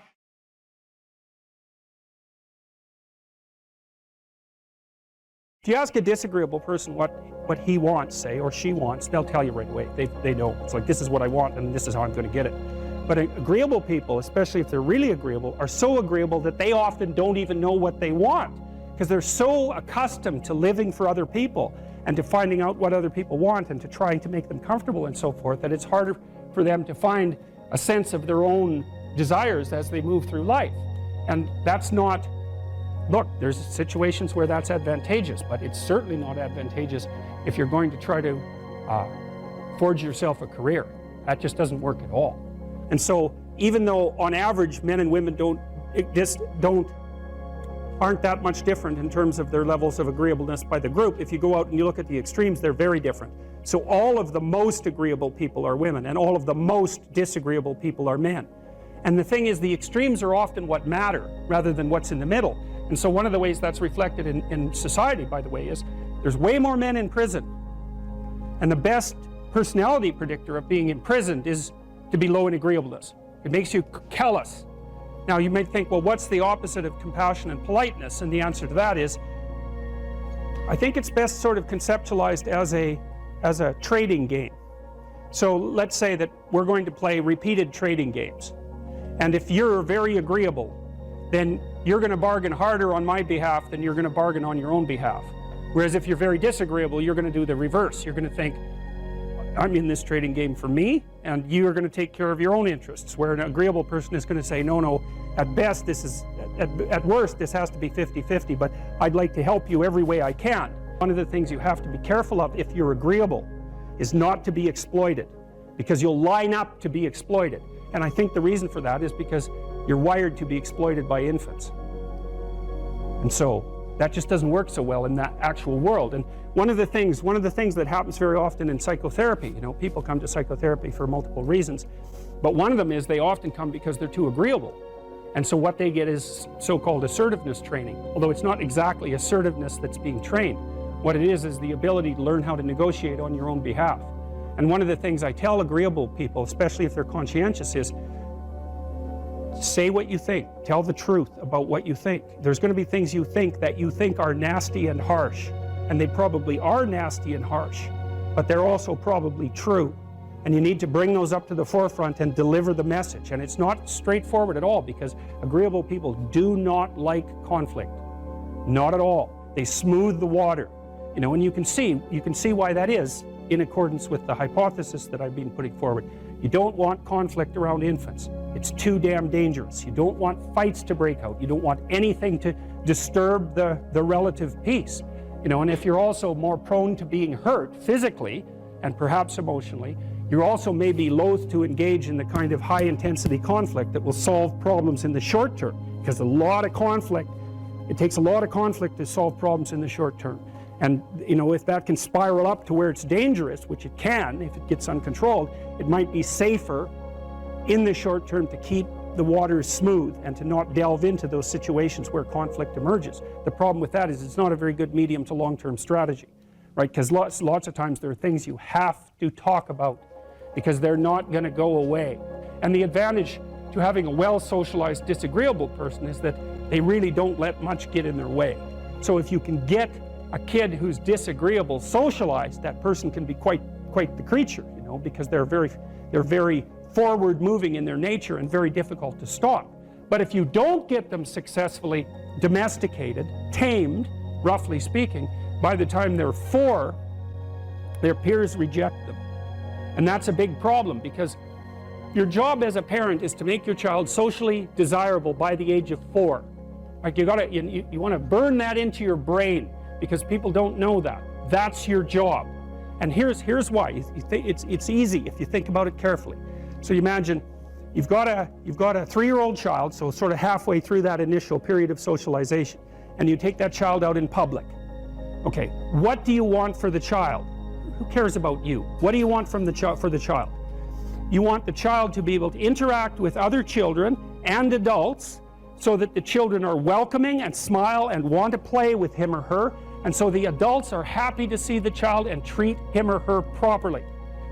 If you ask a disagreeable person what he wants, say, or she wants, they'll tell you right away. They know. It's like, this is what I want and this is how I'm going to get it. But agreeable people, especially if they're really agreeable, are so agreeable that they often don't even know what they want, because they're so accustomed to living for other people and to finding out what other people want and to trying to make them comfortable and so forth, that it's harder for them to find a sense of their own desires as they move through life. And that's not, look, there's situations where that's advantageous, but it's certainly not advantageous if you're going to try to forge yourself a career. That just doesn't work at all. And so even though on average men and women aren't that much different in terms of their levels of agreeableness by the group, if you go out and you look at the extremes, they're very different. So all of the most agreeable people are women, and all of the most disagreeable people are men. And the thing is, the extremes are often what matter rather than what's in the middle. And so one of the ways that's reflected in society, by the way, is there's way more men in prison. And the best personality predictor of being imprisoned is to be low in agreeableness. It makes you callous. Now you might think, well, what's the opposite of compassion and politeness? And the answer to that is, I think it's best sort of conceptualized as a trading game. So let's say that we're going to play repeated trading games. And if you're very agreeable, then you're going to bargain harder on my behalf than you're going to bargain on your own behalf. Whereas if you're very disagreeable, you're going to do the reverse. You're going to think, I'm in this trading game for me, and you're going to take care of your own interests. Where an agreeable person is going to say, no, at best this is, at worst this has to be 50-50, but I'd like to help you every way I can. One of the things you have to be careful of if you're agreeable is not to be exploited, because you'll line up to be exploited. And I think the reason for that is because you're wired to be exploited by infants. And so that just doesn't work so well in that actual world. And one of the things that happens very often in psychotherapy, people come to psychotherapy for multiple reasons, but one of them is they often come because they're too agreeable. And so what they get is so-called assertiveness training, although it's not exactly assertiveness that's being trained. What it is the ability to learn how to negotiate on your own behalf. And one of the things I tell agreeable people, especially if they're conscientious, is say what you think. Tell the truth about what you think. There's going to be things you think that you think are nasty and harsh, and they probably are nasty and harsh, but they're also probably true. And you need to bring those up to the forefront and deliver the message. And it's not straightforward at all, because agreeable people do not like conflict. Not at all. They smooth the water. And you can see why that is in accordance with the hypothesis that I've been putting forward. You don't want conflict around infants. It's too damn dangerous. You don't want fights to break out. You don't want anything to disturb the relative peace. And if you're also more prone to being hurt physically and perhaps emotionally, you're also maybe loath to engage in the kind of high intensity conflict that will solve problems in the short term, because it takes a lot of conflict to solve problems in the short term. And if that can spiral up to where it's dangerous, which it can if it gets uncontrolled, it might be safer in the short term to keep the waters smooth and to not delve into those situations where conflict emerges. The problem with that is it's not a very good medium to long-term strategy, right? Because lots of times there are things you have to talk about because they're not going to go away. And the advantage to having a well-socialized disagreeable person is that they really don't let much get in their way. So if you can get a kid who's disagreeable socialized, that person can be quite the creature, because they're very forward-moving in their nature and very difficult to stop. But if you don't get them successfully domesticated, tamed, roughly speaking, by the time they're 4, their peers reject them. And that's a big problem, because your job as a parent is to make your child socially desirable by the age of 4. Like you want to burn that into your brain, because people don't know that. That's your job. And here's why. It's easy if you think about it carefully. So you imagine you've got a 3-year-old child, so sort of halfway through that initial period of socialization, and you take that child out in public. Okay, what do you want for the child? Who cares about you? What do you want for the child? You want the child to be able to interact with other children and adults so that the children are welcoming and smile and want to play with him or her, and so the adults are happy to see the child and treat him or her properly.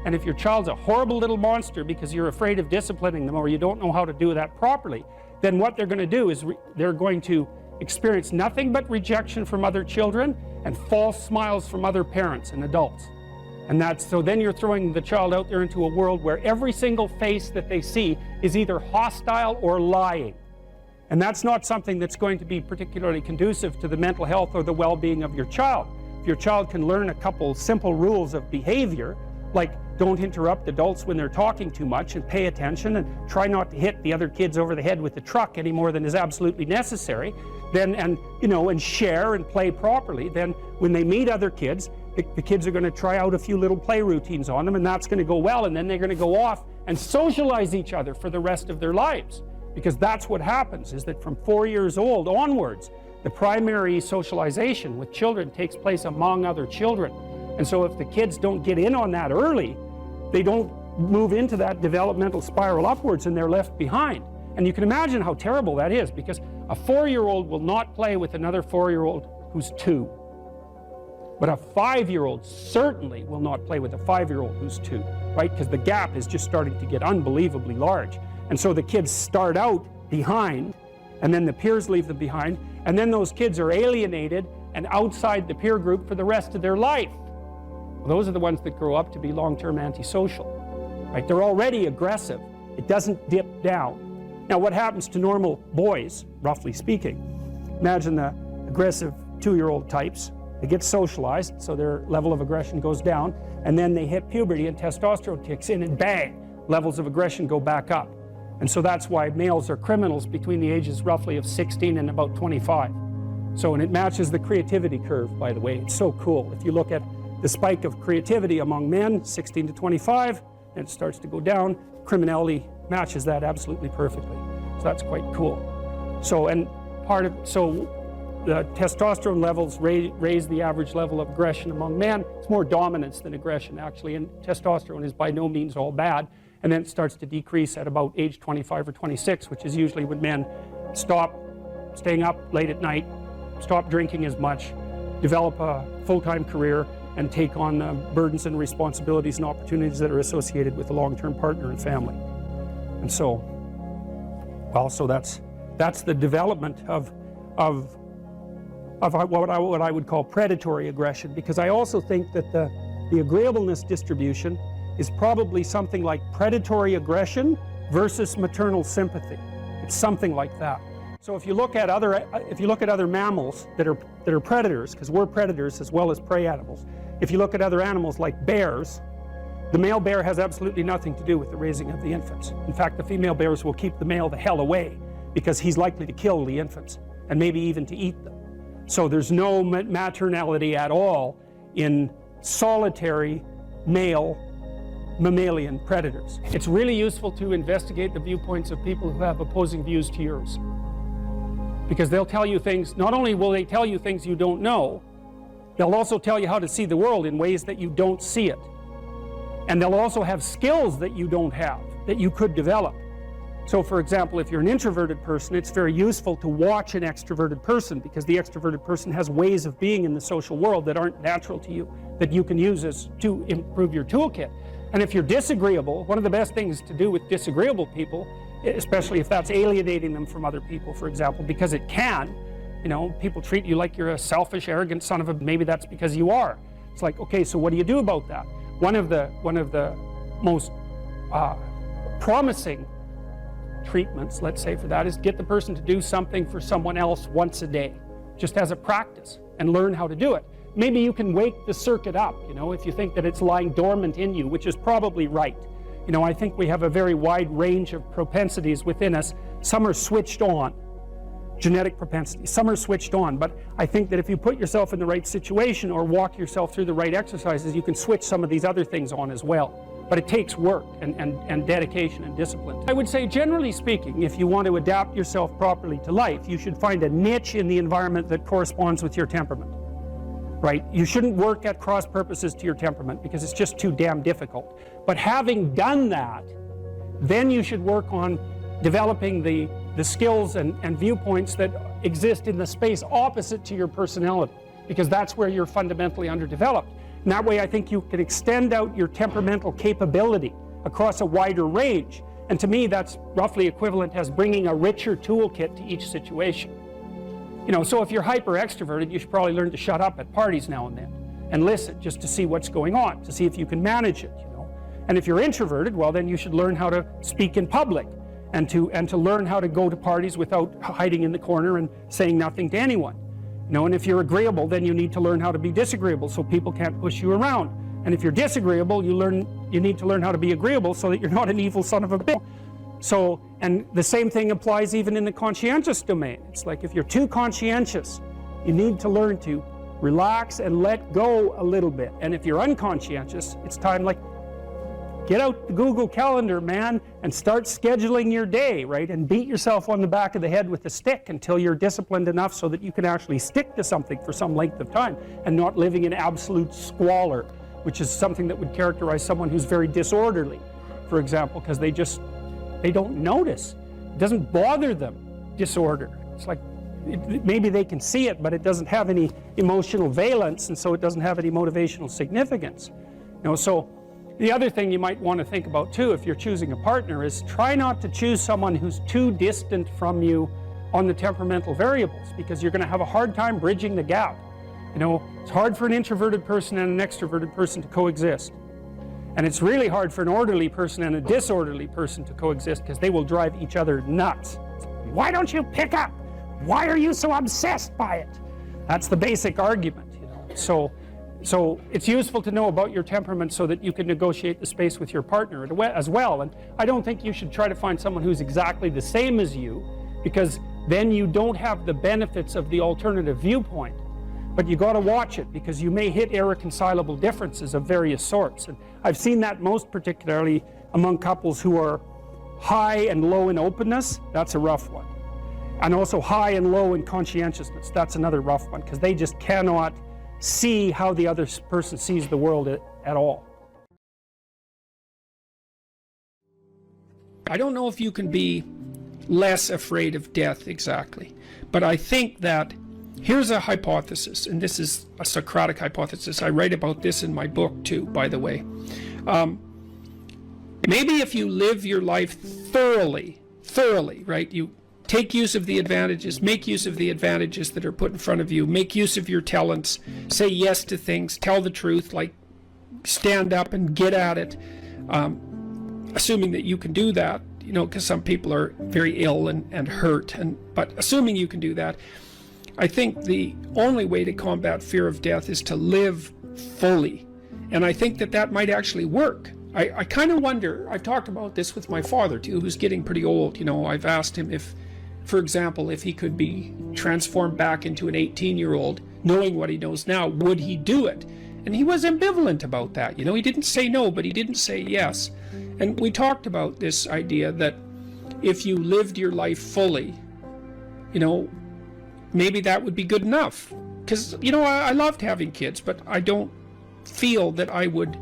And if your child's a horrible little monster because you're afraid of disciplining them or you don't know how to do that properly, then what they're going to do is they're going to experience nothing but rejection from other children, and false smiles from other parents and adults. And so then you're throwing the child out there into a world where every single face that they see is either hostile or lying. And that's not something that's going to be particularly conducive to the mental health or the well-being of your child. If your child can learn a couple simple rules of behavior, like don't interrupt adults when they're talking too much, and pay attention, and try not to hit the other kids over the head with the truck any more than is absolutely necessary, then, and share and play properly, then when they meet other kids, the kids are going to try out a few little play routines on them, and that's going to go well, and then they're going to go off and socialize each other for the rest of their lives. Because that's what happens, is that from 4 years old onwards, the primary socialization with children takes place among other children. And so if the kids don't get in on that early, they don't move into that developmental spiral upwards, and they're left behind. And you can imagine how terrible that is, because a 4-year-old will not play with another 4-year-old who's 2. But a 5-year-old certainly will not play with a 5-year-old who's 2, right? Because the gap is just starting to get unbelievably large. And so the kids start out behind, and then the peers leave them behind, and then those kids are alienated and outside the peer group for the rest of their life. Well, those are the ones that grow up to be long-term antisocial, right? They're already aggressive. It doesn't dip down. Now, what happens to normal boys, roughly speaking? Imagine the aggressive 2-year-old types. They get socialized, so their level of aggression goes down, and then they hit puberty and testosterone kicks in, and bang, levels of aggression go back up. And so that's why males are criminals between the ages roughly of 16 and about 25. So, and it matches the creativity curve, by the way. It's so cool. If you look at the spike of creativity among men, 16 to 25, and it starts to go down, criminality matches that absolutely perfectly. So that's quite cool. So, and so the testosterone levels raise the average level of aggression among men. It's more dominance than aggression, actually, and testosterone is by no means all bad. And then it starts to decrease at about age 25 or 26, which is usually when men stop staying up late at night, stop drinking as much, develop a full-time career, and take on the burdens and responsibilities and opportunities that are associated with a long-term partner and family. And so, well, so that's the development of what I would call predatory aggression, because I also think that the agreeableness distribution is probably something like predatory aggression versus maternal sympathy. It's something like that. So if you look at other mammals that are predators, because we're predators as well as prey animals, if you look at other animals like bears, the male bear has absolutely nothing to do with the raising of the infants. In fact, the female bears will keep the male the hell away, because he's likely to kill the infants and maybe even to eat them. So there's no maternality at all in solitary male mammalian predators. It's really useful to investigate the viewpoints of people who have opposing views to yours, because they'll tell you things. Not only will they tell you things you don't know, they'll also tell you how to see the world in ways that you don't see it. And they'll also have skills that you don't have, that you could develop. So for example, if you're an introverted person, it's very useful to watch an extroverted person, because the extroverted person has ways of being in the social world that aren't natural to you, that you can use to improve your toolkit. And if you're disagreeable, one of the best things to do with disagreeable people, especially if that's alienating them from other people, for example, because it can, people treat you like you're a selfish, arrogant son of a, maybe that's because you are. It's like, okay, so what do you do about that? One of the most promising treatments, let's say, for that is get the person to do something for someone else once a day, just as a practice, and learn how to do it. Maybe you can wake the circuit up, if you think that it's lying dormant in you, which is probably right. I think we have a very wide range of propensities within us. Some are switched on, genetic propensities. Some are switched on, but I think that if you put yourself in the right situation or walk yourself through the right exercises, you can switch some of these other things on as well. But it takes work and dedication and discipline. I would say, generally speaking, if you want to adapt yourself properly to life, you should find a niche in the environment that corresponds with your temperament. Right? You shouldn't work at cross purposes to your temperament, because it's just too damn difficult. But having done that, then you should work on developing the skills and viewpoints that exist in the space opposite to your personality, because that's where you're fundamentally underdeveloped. And that way I think you can extend out your temperamental capability across a wider range. And to me, that's roughly equivalent as bringing a richer toolkit to each situation. You know, so if you're hyper extroverted, you should probably learn to shut up at parties now and then and listen just to see what's going on, to see if you can manage it, you know. And if you're introverted, well, then you should learn how to speak in public and to learn how to go to parties without hiding in the corner and saying nothing to anyone. You know, and if you're agreeable, then you need to learn how to be disagreeable so people can't push you around. And if you're disagreeable, you need to learn how to be agreeable so that you're not an evil son of a bitch. So, and the same thing applies even in the conscientious domain. It's like if you're too conscientious, you need to learn to relax and let go a little bit. And if you're unconscientious, it's time, like, get out the Google Calendar, man, and start scheduling your day, right? And beat yourself on the back of the head with a stick until you're disciplined enough so that you can actually stick to something for some length of time and not living in absolute squalor, which is something that would characterize someone who's very disorderly, for example, because they don't notice. It doesn't bother them, disorder. It's like, maybe they can see it, but it doesn't have any emotional valence, and so it doesn't have any motivational significance. You know, so the other thing you might want to think about too, if you're choosing a partner, is try not to choose someone who's too distant from you on the temperamental variables, because you're going to have a hard time bridging the gap. You know, it's hard for an introverted person and an extroverted person to coexist. And it's really hard for an orderly person and a disorderly person to coexist, because they will drive each other nuts. Why don't you pick up? Why are you so obsessed by it? That's the basic argument, you know. So it's useful to know about your temperament so that you can negotiate the space with your partner as well. And I don't think you should try to find someone who's exactly the same as you, because then you don't have the benefits of the alternative viewpoint. But you got to watch it, because you may hit irreconcilable differences of various sorts. And I've seen that most particularly among couples who are high and low in openness. That's a rough one. And also high and low in conscientiousness. That's another rough one, because they just cannot see how the other person sees the world at all. I don't know if you can be less afraid of death exactly, but I think that here's a hypothesis, and this is a Socratic hypothesis. I write about this in my book too, by the way. Maybe if you live your life thoroughly, right? You take use of the advantages, make use of the advantages that are put in front of you, make use of your talents, say yes to things, tell the truth, like stand up and get at it, assuming that you can do that, you know, because some people are very ill and hurt, but assuming you can do that, I think the only way to combat fear of death is to live fully. And I think that might actually work. I kind of wonder, I've talked about this with my father too, who's getting pretty old. You know, I've asked him if, for example, if he could be transformed back into an 18-year-old, knowing what he knows now, would he do it? And he was ambivalent about that. You know, he didn't say no, but he didn't say yes. And we talked about this idea that if you lived your life fully, you know, maybe that would be good enough. Because, you know, I loved having kids, but I don't feel that I would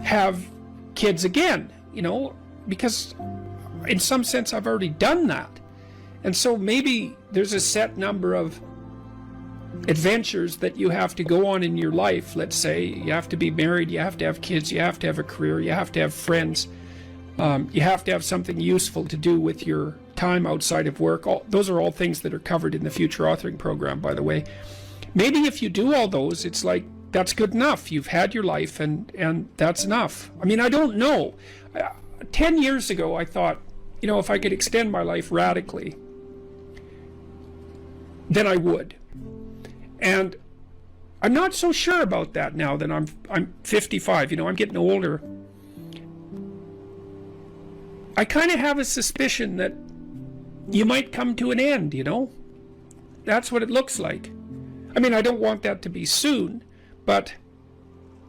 have kids again, you know, because in some sense I've already done that. And so maybe there's a set number of adventures that you have to go on in your life. Let's say you have to be married, you have to have kids, you have to have a career, you have to have friends, you have to have something useful to do with your time outside of work. Those are all things that are covered in the Future Authoring Program, by the way. Maybe if you do all those, it's like, that's good enough. You've had your life and that's enough. I mean, I don't know. 10 years ago, I thought, you know, if I could extend my life radically, then I would. And I'm not so sure about that now that I'm 55, you know, I'm getting older. I kind of have a suspicion that you might come to an end, you know? That's what it looks like. I mean, I don't want that to be soon, but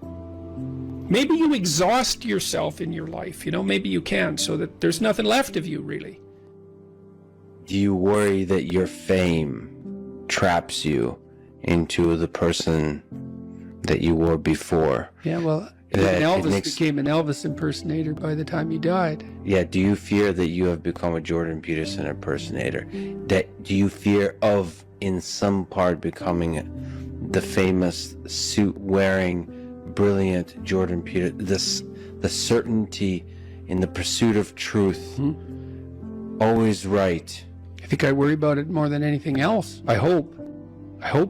maybe you exhaust yourself in your life, you know, maybe you can, so that there's nothing left of you, really. Do you worry that your fame traps you into the person that you were before? Yeah, well, even Elvis became an Elvis impersonator by the time he died. Yeah, do you fear that you have become a Jordan Peterson impersonator? Do you fear of, in some part, becoming the famous suit-wearing, brilliant Jordan Peterson? The certainty in the pursuit of truth, always right. I think I worry about it more than anything else. I hope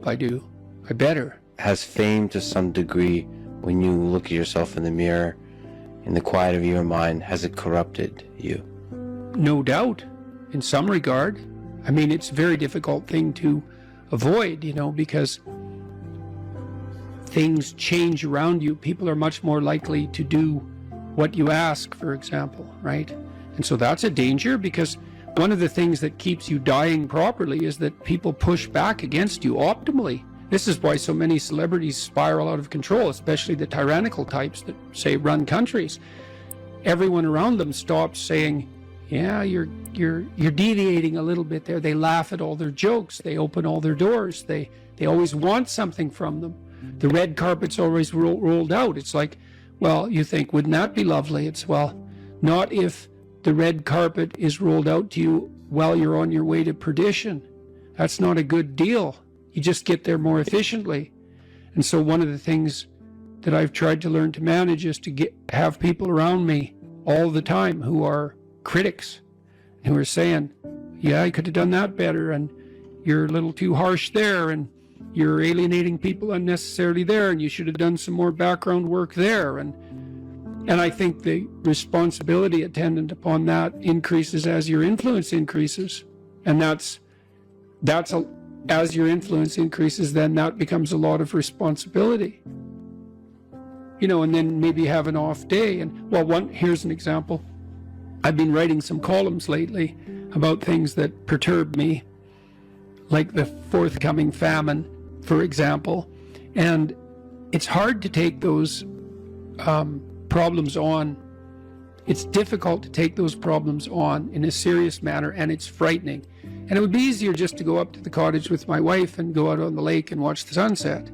I do. I better. Has fame to some degree, when you look at yourself in the mirror, in the quiet of your mind, has it corrupted you? No doubt, in some regard. I mean, it's a very difficult thing to avoid, because things change around you. People are much more likely to do what you ask, for example, right? And so that's a danger, because one of the things that keeps you dying properly is that people push back against you optimally. This is why so many celebrities spiral out of control, especially the tyrannical types that, say, run countries. Everyone around them stops saying, yeah, you're deviating a little bit there. They laugh at all their jokes. They open all their doors. They always want something from them. The red carpet's always rolled out. It's like, well, you think, wouldn't that be lovely? It's, well, not if the red carpet is rolled out to you while you're on your way to perdition. That's not a good deal. You just get there more efficiently. And so one of the things that I've tried to learn to manage is to have people around me all the time who are critics, who are saying, yeah, I could have done that better, and you're a little too harsh there, and you're alienating people unnecessarily there, and you should have done some more background work there. And I think the responsibility attendant upon that increases as your influence increases. And as your influence increases, then that becomes a lot of responsibility. And then maybe have an off day. And here's an example. I've been writing some columns lately about things that perturb me, like the forthcoming famine, for example. And it's hard to take those problems on. It's difficult to take those problems on in a serious manner, and it's frightening. And it would be easier just to go up to the cottage with my wife and go out on the lake and watch the sunset.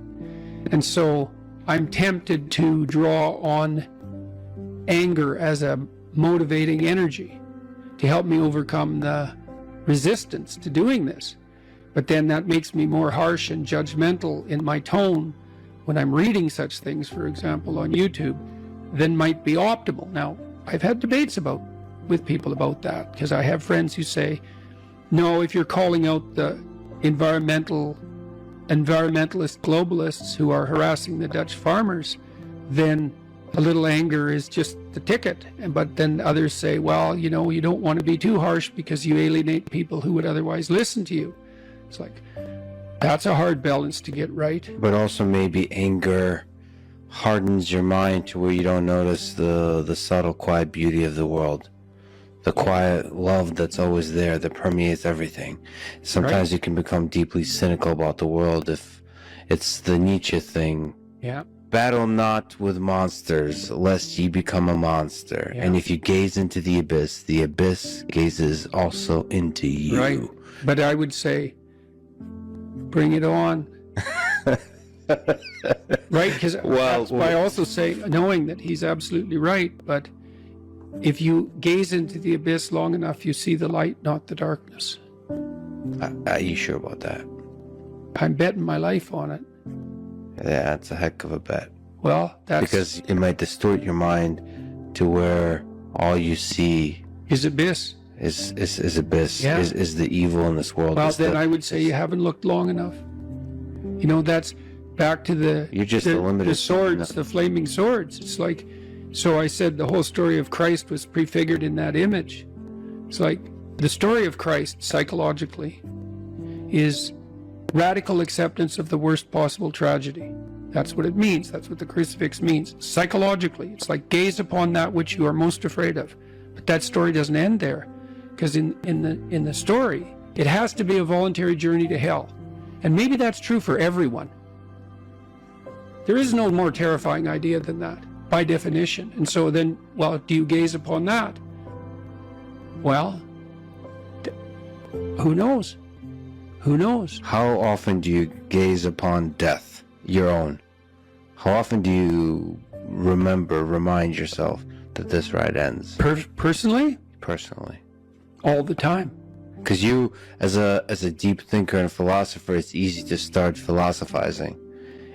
And so I'm tempted to draw on anger as a motivating energy to help me overcome the resistance to doing this. But then that makes me more harsh and judgmental in my tone when I'm reading such things, for example, on YouTube, than might be optimal. Now, I've had debates with people about that, because I have friends who say, no, if you're calling out the environmentalist globalists who are harassing the Dutch farmers, then a little anger is just the ticket. But then others say, well, you don't want to be too harsh because you alienate people who would otherwise listen to you. It's like, that's a hard balance to get right. But also maybe anger hardens your mind to where you don't notice the subtle, quiet beauty of the world. The quiet love that's always there, that permeates everything. Sometimes you can become deeply cynical about the world if it's the Nietzsche thing. Yeah. Battle not with monsters, lest ye become a monster. Yeah. And if you gaze into the abyss gazes also into you. Right. But I would say, bring it on. Right? Because I also say, knowing that he's absolutely right, but if you gaze into the abyss long enough, you see the light, not the darkness. Are you sure about that? I'm betting my life on it. Yeah, that's a heck of a bet. Well, that's... Because it might distort your mind to where all you see is abyss. Is abyss, yeah. is the evil in this world. Well, then I would say you haven't looked long enough. That's back to the swords, the flaming swords. It's like, so I said the whole story of Christ was prefigured in that image. It's like the story of Christ psychologically is radical acceptance of the worst possible tragedy. That's what it means. That's what the crucifix means. Psychologically, it's like gaze upon that which you are most afraid of. But that story doesn't end there, because in the story, it has to be a voluntary journey to hell. And maybe that's true for everyone. There is no more terrifying idea than that, by definition. And so then, well, do you gaze upon that? Well, who knows? Who knows? How often do you gaze upon death, your own? How often do you remind yourself that this ride ends? Personally? Personally. All the time. Because you, as a deep thinker and philosopher, it's easy to start philosophizing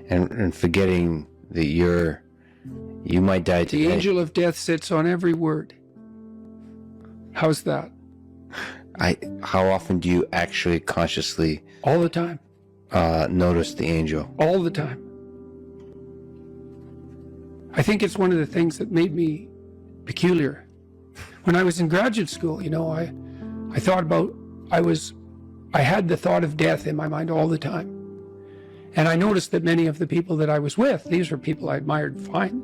and forgetting that you might die today. The angel of death sits on every word. How's that? How often do you actually consciously All the time. notice the angel? All the time. I think it's one of the things that made me peculiar. When I was in graduate school, you know, I thought about, I had the thought of death in my mind all the time. And I noticed that many of the people that I was with, these were people I admired fine.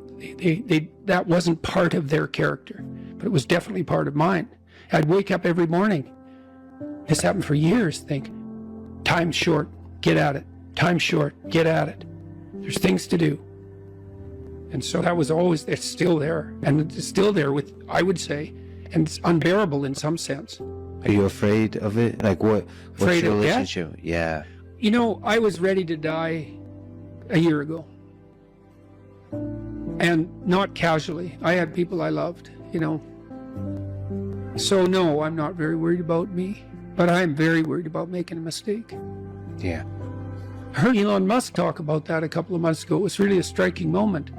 That wasn't part of their character, but it was definitely part of mine. I'd wake up every morning. This happened for years. Think, time's short, get at it. Time's short, get at it. There's things to do. And so that was always, it's still there. And it's still there with, I would say, and it's unbearable in some sense. Are you afraid of it? Like what's Afraid your of death? relationship? Yeah. You know, I was ready to die a year ago. And not casually. I had people I loved, you know. So no, I'm not very worried about me, but I'm very worried about making a mistake. Yeah. I heard Elon Musk talk about that a couple of months ago. It was really a striking moment.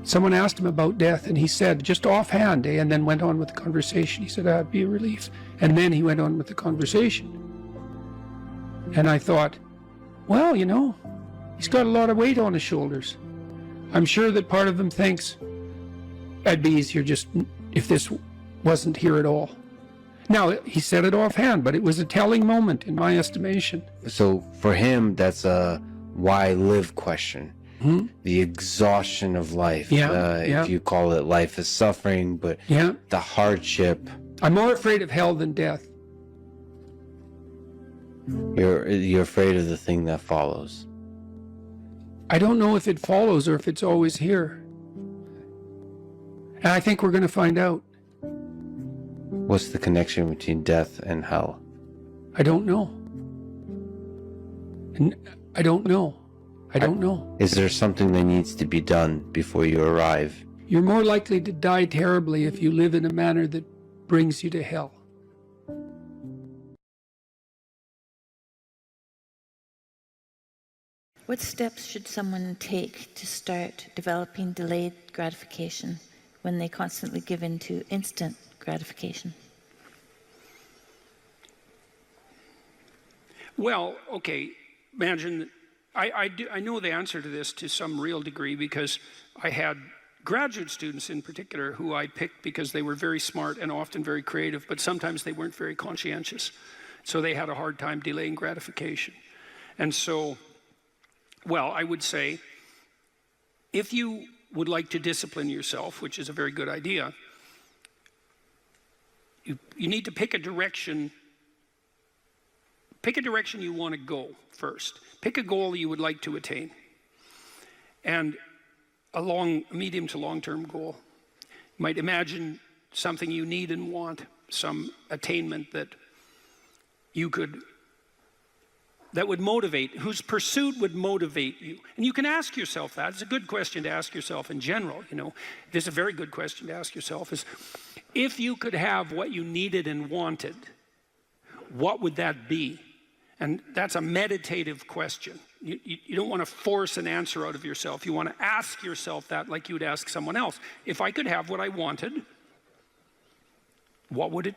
Someone asked him about death, and he said, just offhand, and then went on with the conversation. He said, that'd be a relief. And then he went on with the conversation. And I thought, well, you know, he's got a lot of weight on his shoulders. I'm sure that part of him thinks, it'd be easier just if this wasn't here at all. Now, he said it offhand, but it was a telling moment in my estimation. So for him, that's a why live question. Hmm? The exhaustion of life. Yeah, If you call it life is suffering, but Yeah. the hardship. I'm more afraid of hell than death. You're afraid of the thing that follows. I don't know if it follows or if it's always here. And I think we're going to find out. What's the connection between death and hell? I don't know. And I don't know. I don't know. Is there something that needs to be done before you arrive? You're more likely to die terribly if you live in a manner that brings you to hell. What steps should someone take to start developing delayed gratification when they constantly give in to instant gratification? Well, okay, imagine, I know the answer to this to some real degree because I had graduate students in particular who I picked because they were very smart and often very creative, but sometimes they weren't very conscientious. So they had a hard time delaying gratification. And so, well, I would say, if you would like to discipline yourself, which is a very good idea, you need to pick a direction. Pick a direction you want to go first. Pick a goal you would like to attain. And a medium to long-term goal. You might imagine something you need and want, some attainment that would motivate, whose pursuit would motivate you. And you can ask yourself that. It's a good question to ask yourself in general, you know. This is a very good question to ask yourself is, if you could have what you needed and wanted, what would that be? And that's a meditative question. You don't want to force an answer out of yourself. You want to ask yourself that like you would ask someone else. If I could have what I wanted, what would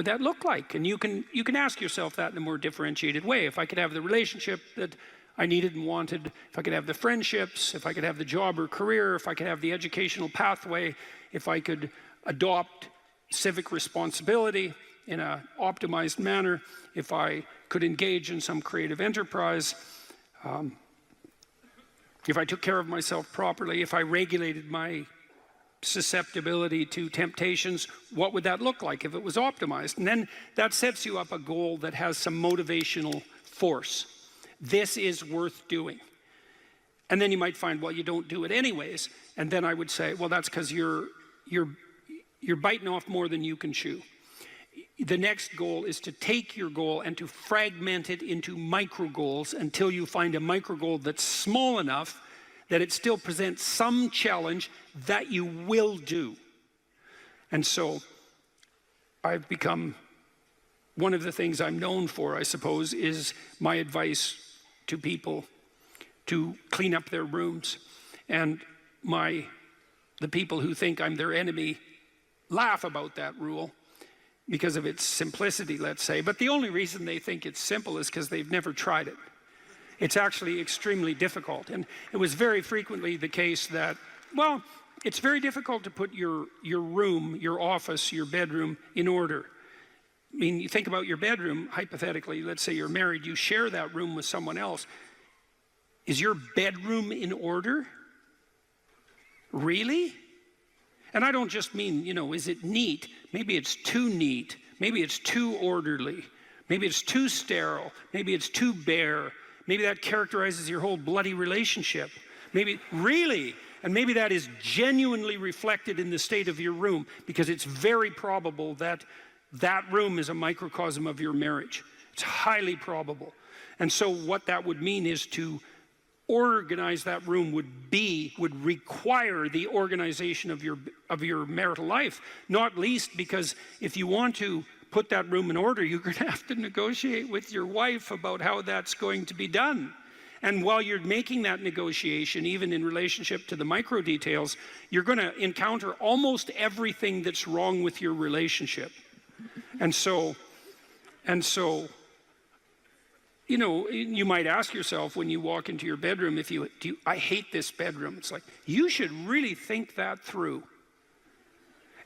that look like? And you can ask yourself that in a more differentiated way. If I could have the relationship that I needed and wanted, if I could have the friendships, if I could have the job or career, if I could have the educational pathway, if I could adopt civic responsibility in an optimized manner, if I could engage in some creative enterprise, if I took care of myself properly, if I regulated my susceptibility to temptations, what would that look like if it was optimized? And then that sets you up a goal that has some motivational force. This is worth doing. And then you might find, well, you don't do it anyways. And then I would say, well, that's because you're biting off more than you can chew. The next goal is to take your goal and to fragment it into micro goals until you find a micro goal that's small enough that it still presents some challenge that you will do. And so I've become, one of the things I'm known for, I suppose, is my advice to people to clean up their rooms. And the people who think I'm their enemy laugh about that rule. because of its simplicity, let's say. But the only reason they think it's simple is because they've never tried it. It's actually extremely difficult. And it was very frequently the case that, well, it's very difficult to put your room, your office, your bedroom in order. I mean, you think about your bedroom, hypothetically, let's say you're married, you share that room with someone else. Is your bedroom in order? Really? And I don't just mean, you know, is it neat? Maybe it's too neat. Maybe it's too orderly. Maybe it's too sterile. Maybe it's too bare. Maybe that characterizes your whole bloody relationship. Maybe, really? And maybe that is genuinely reflected in the state of your room, because it's very probable that that room is a microcosm of your marriage. It's highly probable. And so what that would mean is to organize that room would require the organization of your marital life, not least because if you want to put that room in order, you're going to have to negotiate with your wife about how that's going to be done. And while you're making that negotiation, even in relationship to the micro details, you're going to encounter almost everything that's wrong with your relationship. And so, you know, you might ask yourself when you walk into your bedroom, I hate this bedroom. It's like, you should really think that through.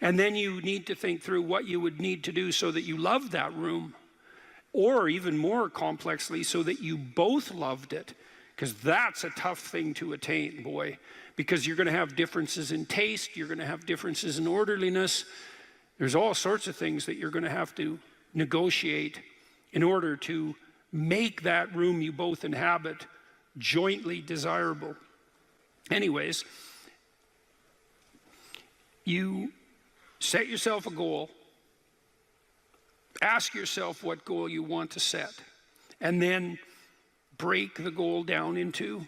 And then you need to think through what you would need to do so that you love that room. Or even more complexly, so that you both loved it. Because that's a tough thing to attain, boy. Because you're going to have differences in taste, you're going to have differences in orderliness. There's all sorts of things that you're going to have to negotiate in order to make that room you both inhabit jointly desirable. Anyways, you set yourself a goal, ask yourself what goal you want to set, and then break the goal down into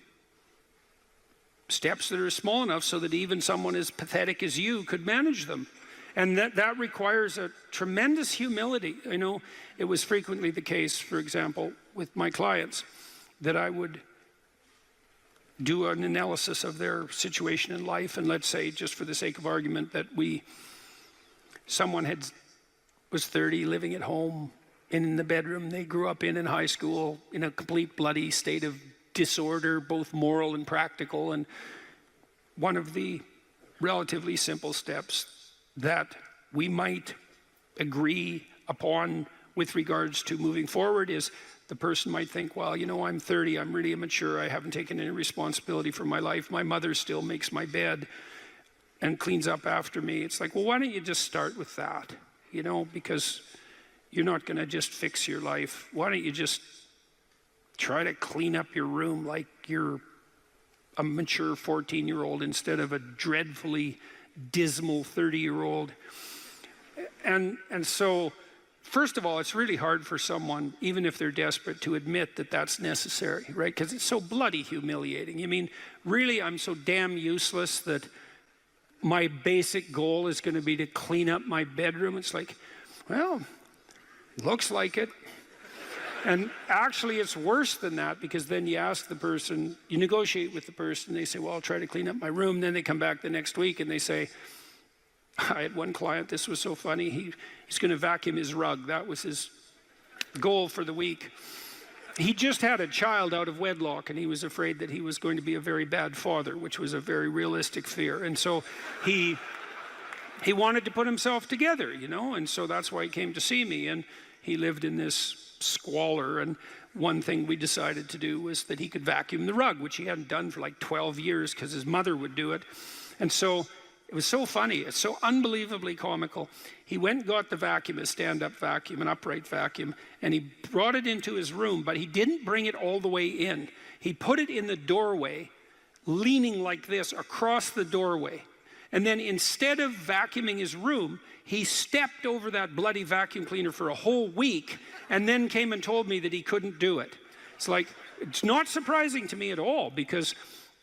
steps that are small enough so that even someone as pathetic as you could manage them. And that requires a tremendous humility. I know it was frequently the case, for example, with my clients, that I would do an analysis of their situation in life, and let's say, just for the sake of argument, that someone was 30, living at home, in the bedroom they grew up in high school, in a complete bloody state of disorder, both moral and practical. And one of the relatively simple steps that we might agree upon with regards to moving forward is the person might think, well, you know, I'm 30, I'm really immature, I haven't taken any responsibility for my life, my mother still makes my bed and cleans up after me. It's like, well, why don't you just start with that? You know, because you're not going to just fix your life. Why don't you just try to clean up your room like you're a mature 14-year-old instead of a dreadfully dismal 30-year-old. And so, first of all, it's really hard for someone, even if they're desperate, to admit that that's necessary, right? Because it's so bloody humiliating. I mean, really, I'm so damn useless that my basic goal is going to be to clean up my bedroom. It's like, well, looks like it. And actually, it's worse than that, because then you ask the person, you negotiate with the person, they say, well, I'll try to clean up my room. Then they come back the next week and they say, I had one client, this was so funny, he's going to vacuum his rug. That was his goal for the week. He just had a child out of wedlock, and he was afraid that he was going to be a very bad father, which was a very realistic fear. And so he wanted to put himself together, you know, and so that's why he came to see me. And he lived in this squalor, and one thing we decided to do was that he could vacuum the rug, which he hadn't done for like 12 years because his mother would do it. And so it was so funny, it's so unbelievably comical. He went and got the vacuum, a stand-up vacuum, an upright vacuum, and he brought it into his room, but he didn't bring it all the way in. He put it in the doorway, leaning like this across the doorway. And then instead of vacuuming his room, he stepped over that bloody vacuum cleaner for a whole week and then came and told me that he couldn't do it. It's like, it's not surprising to me at all, because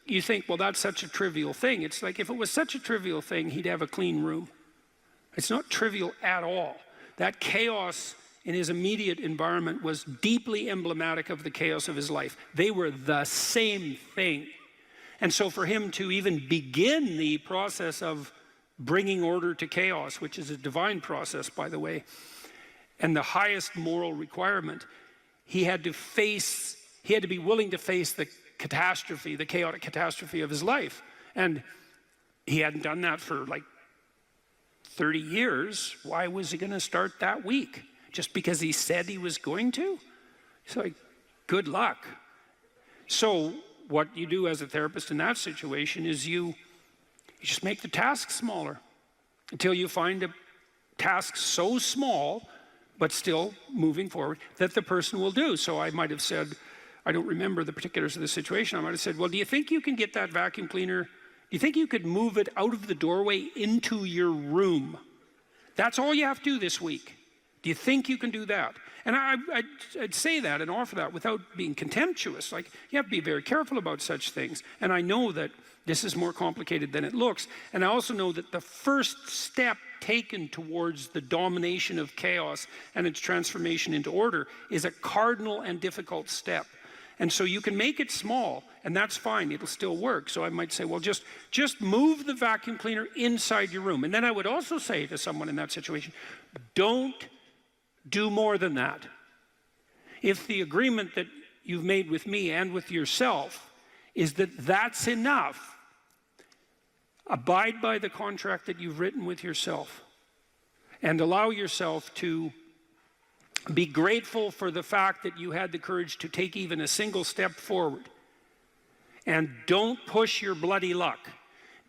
you think, well, that's such a trivial thing. It's like, if it was such a trivial thing, he'd have a clean room. It's not trivial at all. That chaos in his immediate environment was deeply emblematic of the chaos of his life. They were the same thing. And so for him to even begin the process of bringing order to chaos, which is a divine process, by the way, and the highest moral requirement, he had to be willing to face the catastrophe, the chaotic catastrophe of his life. And he hadn't done that for like 30 years. Why was he going to start that week? Just because he said he was going to? It's like, good luck. So what you do as a therapist in that situation is you just make the task smaller until you find a task so small, but still moving forward, that the person will do. So I might have said, I don't remember the particulars of the situation. I might have said, well, do you think you can get that vacuum cleaner? Do you think you could move it out of the doorway into your room? That's all you have to do this week. Do you think you can do that? And I'd say that and offer that without being contemptuous. Like, you have to be very careful about such things. And I know that this is more complicated than it looks. And I also know that the first step taken towards the domination of chaos and its transformation into order is a cardinal and difficult step. And so you can make it small, and that's fine. It'll still work. So I might say, well, just move the vacuum cleaner inside your room. And then I would also say to someone in that situation, don't do more than that. If the agreement that you've made with me and with yourself is that that's enough, abide by the contract that you've written with yourself and allow yourself to be grateful for the fact that you had the courage to take even a single step forward. And don't push your bloody luck,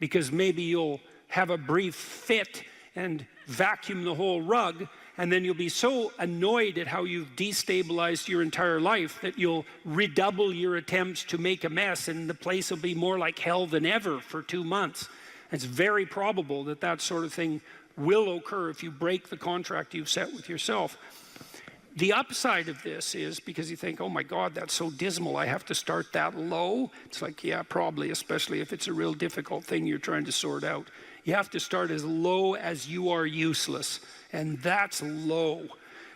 because maybe you'll have a brief fit and vacuum the whole rug, and then you'll be so annoyed at how you've destabilized your entire life that you'll redouble your attempts to make a mess, and the place will be more like hell than ever for 2 months. It's very probable that that sort of thing will occur if you break the contract you've set with yourself. The upside of this is, because you think, oh my God, that's so dismal, I have to start that low. It's like, yeah, probably, especially if it's a real difficult thing you're trying to sort out. You have to start as low as you are useless, and that's low.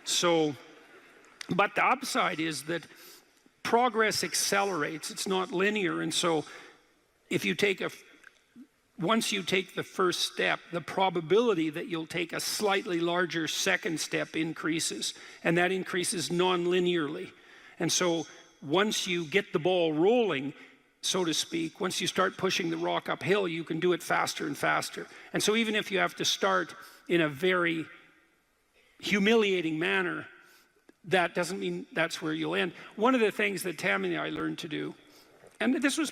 So, but the upside is that progress accelerates. It's not linear, and so if you take once you take the first step, the probability that you'll take a slightly larger second step increases, and that increases non-linearly. And so once you get the ball rolling, so to speak, once you start pushing the rock uphill, you can do it faster and faster. And so even if you have to start in a very humiliating manner, that doesn't mean that's where you'll end. One of the things that Tammy and I learned to do, and this was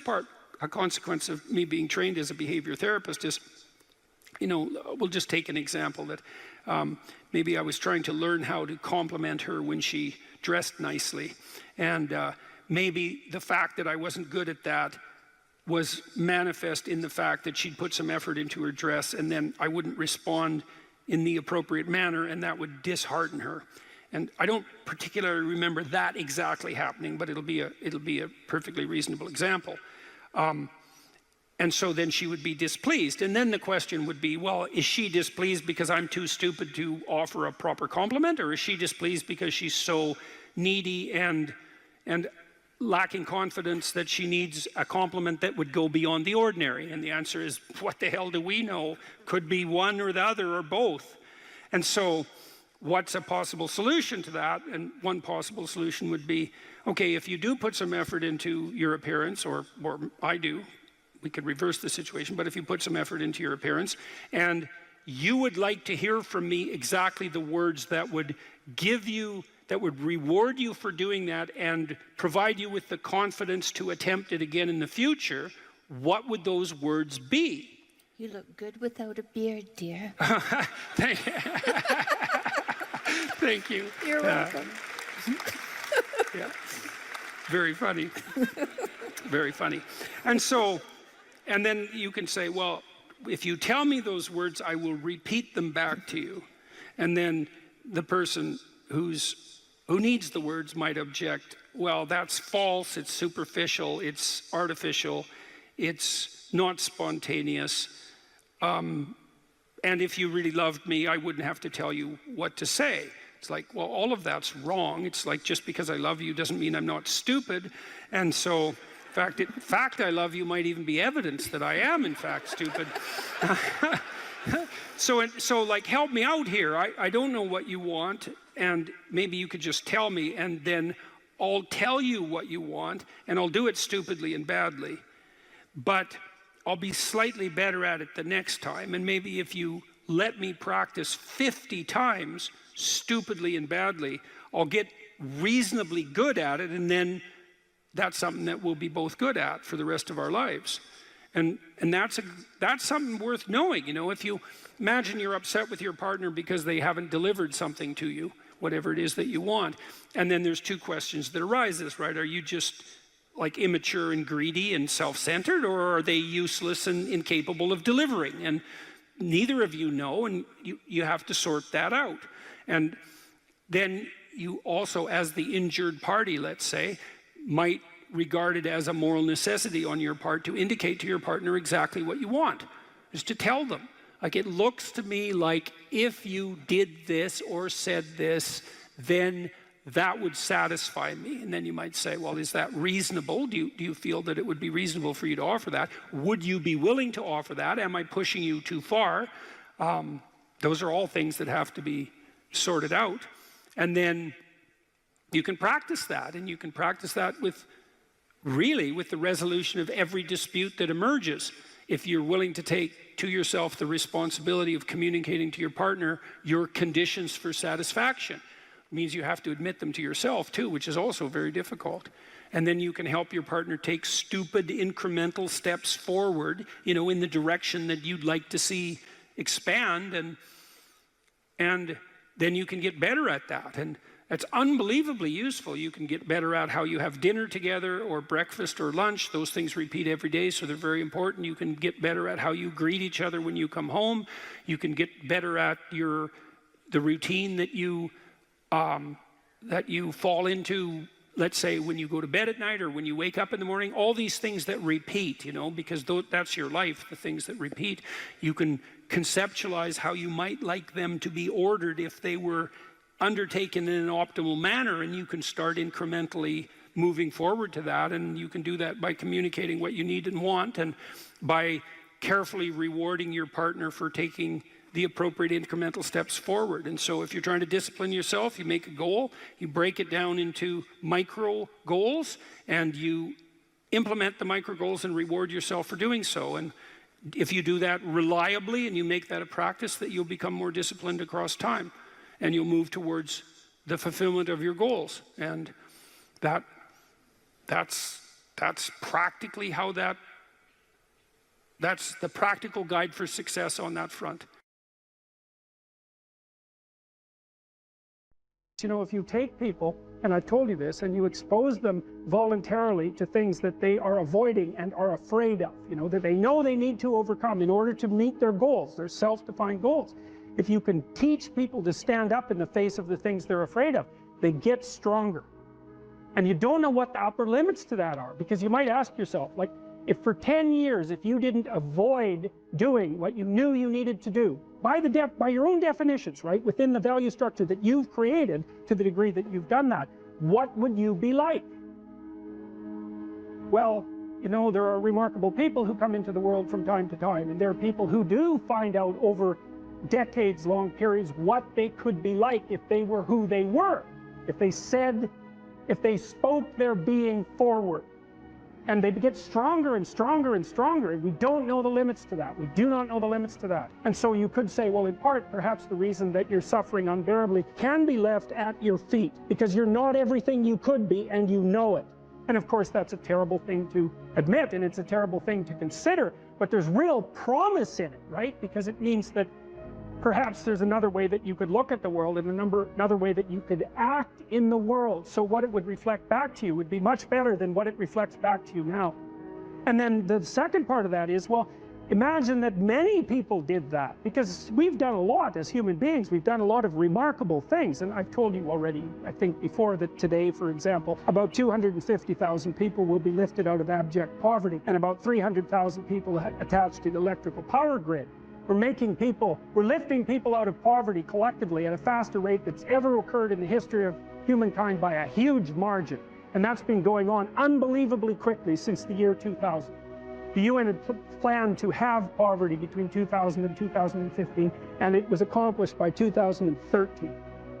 a consequence of me being trained as a behavior therapist, is, we'll just take an example that maybe I was trying to learn how to compliment her when she dressed nicely. And maybe the fact that I wasn't good at that was manifest in the fact that she'd put some effort into her dress, and then I wouldn't respond in the appropriate manner, and that would dishearten her. And I don't particularly remember that exactly happening, but it'll be a perfectly reasonable example. And so then she would be displeased. And then the question would be, well, is she displeased because I'm too stupid to offer a proper compliment? Or is she displeased because she's so needy and lacking confidence that she needs a compliment that would go beyond the ordinary? And the answer is, what the hell do we know? Could be one or the other or both. And so what's a possible solution to that? And one possible solution would be, okay, if you do put some effort into your appearance, or I do, we could reverse the situation, but if you put some effort into your appearance, and you would like to hear from me exactly the words that would reward you for doing that and provide you with the confidence to attempt it again in the future, what would those words be? You look good without a beard, dear. Thank you. You're welcome. Yeah. Very funny. Very funny. And then you can say, well, if you tell me those words, I will repeat them back to you. And then the person who needs the words might object, well, that's false, it's superficial, it's artificial, it's not spontaneous. And if you really loved me, I wouldn't have to tell you what to say. It's like, well, all of that's wrong. It's like, just because I love you doesn't mean I'm not stupid. And so, in fact, I love you might even be evidence that I am, in fact, stupid. So like, help me out here. I don't know what you want, and maybe you could just tell me, and then I'll tell you what you want, and I'll do it stupidly and badly. But I'll be slightly better at it the next time, and maybe if you let me practice 50 times stupidly and badly, I'll get reasonably good at it, and then that's something that we'll be both good at for the rest of our lives. And that's something worth knowing. You know, if you imagine you're upset with your partner because they haven't delivered something to you, whatever it is that you want, and then there's two questions that arises, right? Are you just like immature and greedy and self-centered, or are they useless and incapable of delivering? And neither of you know, and you have to sort that out. And then you also, as the injured party, let's say, might regard it as a moral necessity on your part to indicate to your partner exactly what you want, is to tell them. Like, it looks to me like if you did this or said this, then that would satisfy me. And then you might say, well, is that reasonable? Do you feel that it would be reasonable for you to offer that? Would you be willing to offer that? Am I pushing you too far? Those are all things that have to be sorted out. And then you can practice that, and you can practice that with the resolution of every dispute that emerges. If you're willing to take to yourself the responsibility of communicating to your partner your conditions for satisfaction. It means you have to admit them to yourself too, which is also very difficult. And then you can help your partner take stupid incremental steps forward, you know, in the direction that you'd like to see expand, and then you can get better at that. And it's unbelievably useful. You can get better at how you have dinner together, or breakfast or lunch. Those things repeat every day, so they're very important. You can get better at how you greet each other when you come home. You can get better at the routine that you fall into, let's say, when you go to bed at night or when you wake up in the morning. All these things that repeat, you know, because that's your life, the things that repeat. You can conceptualize how you might like them to be ordered if they were undertaken in an optimal manner, and you can start incrementally moving forward to that. And you can do that by communicating what you need and want, and by carefully rewarding your partner for taking the appropriate incremental steps forward. And so if you're trying to discipline yourself, you make a goal, you break it down into micro goals, and you implement the micro goals and reward yourself for doing so. And if you do that reliably and you make that a practice, that you'll become more disciplined across time, and you'll move towards the fulfillment of your goals. And that's practically how that's the practical guide for success on that front. You know, if you take people, and I told you this, and you expose them voluntarily to things that they are avoiding and are afraid of, you know, that they know they need to overcome in order to meet their goals, their self-defined goals. If you can teach people to stand up in the face of the things they're afraid of, they get stronger. And you don't know what the upper limits to that are, because you might ask yourself, like, if for 10 years, if you didn't avoid doing what you knew you needed to do, by your own definitions, right, within the value structure that you've created, to the degree that you've done that, what would you be like? Well, you know, there are remarkable people who come into the world from time to time, and there are people who do find out over decades-long periods what they could be like if they were who they were, if they spoke their being forward. And they get stronger and stronger and stronger, and we don't know the limits to that. We do not know the limits to that. And so you could say, well, in part, perhaps the reason that you're suffering unbearably can be left at your feet, because you're not everything you could be, and you know it. And of course, that's a terrible thing to admit, and it's a terrible thing to consider, but there's real promise in it, right? Because it means that perhaps there's another way that you could look at the world, and another way that you could act in the world, so what it would reflect back to you would be much better than what it reflects back to you now. And then the second part of that is, well, imagine that many people did that, because we've done a lot as human beings. We've done a lot of remarkable things, and I've told you already, I think before, that today, for example, about 250,000 people will be lifted out of abject poverty, and about 300,000 people attached to the electrical power grid. We're lifting people out of poverty collectively at a faster rate that's ever occurred in the history of humankind by a huge margin. And that's been going on unbelievably quickly since the year 2000. The UN had planned to have poverty between 2000 and 2015, and it was accomplished by 2013.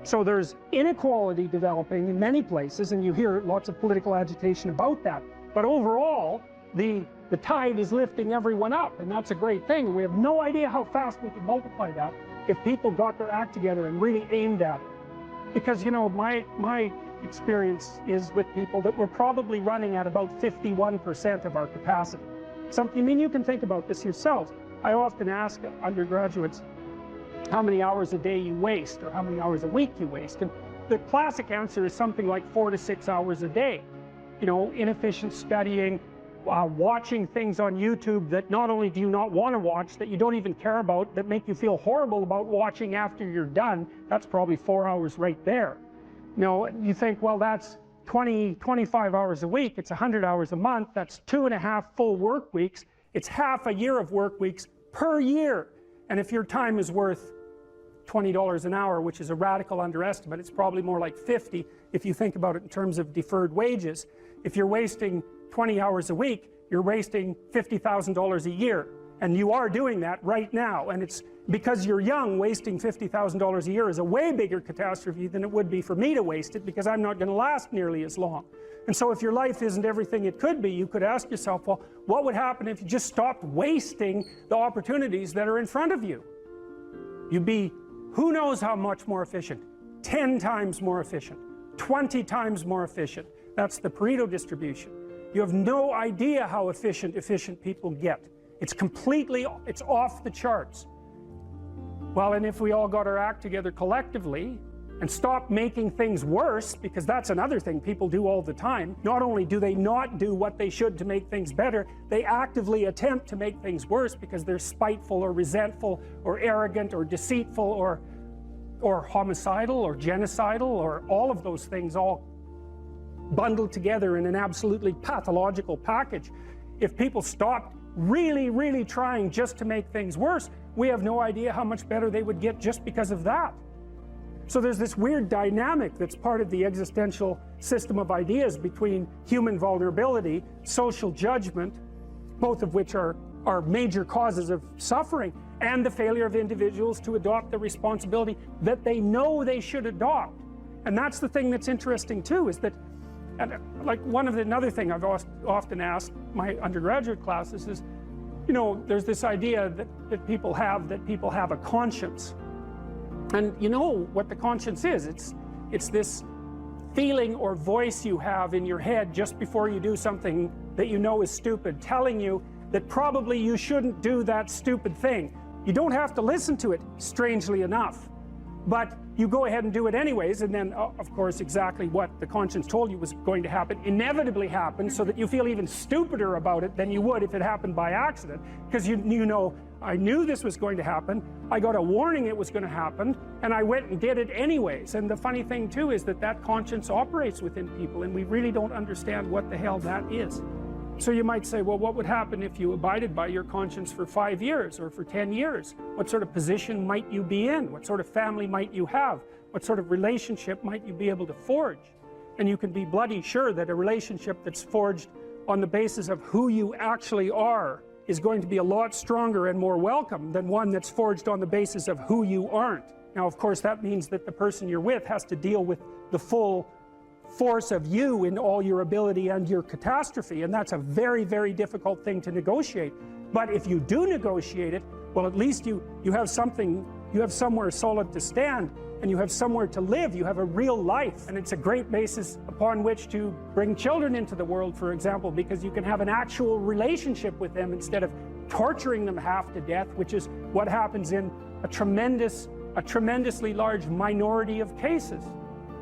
So there's inequality developing in many places, and you hear lots of political agitation about that. But overall, the tide is lifting everyone up, and that's a great thing. We have no idea how fast we could multiply that if people got their act together and really aimed at it. Because, you know, my experience is with people that we're probably running at about 51% of our capacity. I mean, you can think about this yourselves. I often ask undergraduates how many hours a day you waste or how many hours a week you waste. And the classic answer is something like 4 to 6 hours a day. You know, inefficient studying, watching things on YouTube that not only do you not want to watch, that you don't even care about, that make you feel horrible about watching after you're done. That's probably 4 hours right there. You know, you think, well, that's 25 hours a week, it's 100 hours a month, that's 2.5 full work weeks, it's half a year of work weeks per year. And if your time is worth $20 an hour, which is a radical underestimate, it's probably more like 50 if you think about it in terms of deferred wages. If you're wasting 20 hours a week, you're wasting $50,000 a year. And you are doing that right now. And it's because you're young, wasting $50,000 a year is a way bigger catastrophe than it would be for me to waste it, because I'm not going to last nearly as long. And so if your life isn't everything it could be, you could ask yourself, well, what would happen if you just stopped wasting the opportunities that are in front of you? You'd be, who knows how much more efficient? 10 times more efficient, 20 times more efficient. That's the Pareto distribution. You have no idea how efficient people get. It's it's off the charts. Well, and if we all got our act together collectively and stopped making things worse, because that's another thing people do all the time. Not only do they not do what they should to make things better, they actively attempt to make things worse because they're spiteful or resentful or arrogant or deceitful or homicidal or genocidal or all of those things all bundled together in an absolutely pathological package. If people stopped really trying just to make things worse, we have no idea how much better they would get just because of that. So there's this weird dynamic that's part of the existential system of ideas between human vulnerability, social judgment, both of which are major causes of suffering, and the failure of individuals to adopt the responsibility that they know they should adopt. And that's the thing that's interesting too, is that, like another thing I've often asked my undergraduate classes is, you know, there's this idea that people have a conscience. And you know what the conscience is. It's this feeling or voice you have in your head just before you do something that you know is stupid, telling you that probably you shouldn't do that stupid thing. You don't have to listen to it, strangely enough. But you go ahead and do it anyways, and then, of course, exactly what the conscience told you was going to happen inevitably happens, so that you feel even stupider about it than you would if it happened by accident. Because you know, I knew this was going to happen, I got a warning it was going to happen, and I went and did it anyways. And the funny thing, too, is that conscience operates within people, and we really don't understand what the hell that is. So you might say, well, what would happen if you abided by your conscience for 5 years or for 10 years? What sort of position might you be in? What sort of family might you have? What sort of relationship might you be able to forge? And you can be bloody sure that a relationship that's forged on the basis of who you actually are is going to be a lot stronger and more welcome than one that's forged on the basis of who you aren't. Now, of course, that means that the person you're with has to deal with the full force of you in all your ability and your catastrophe, and that's a very difficult thing to negotiate. But if you do negotiate it, well, at least you have something, you have somewhere solid to stand, and you have somewhere to live, you have a real life. And it's a great basis upon which to bring children into the world, for example, because you can have an actual relationship with them instead of torturing them half to death, which is what happens in a tremendously large minority of cases.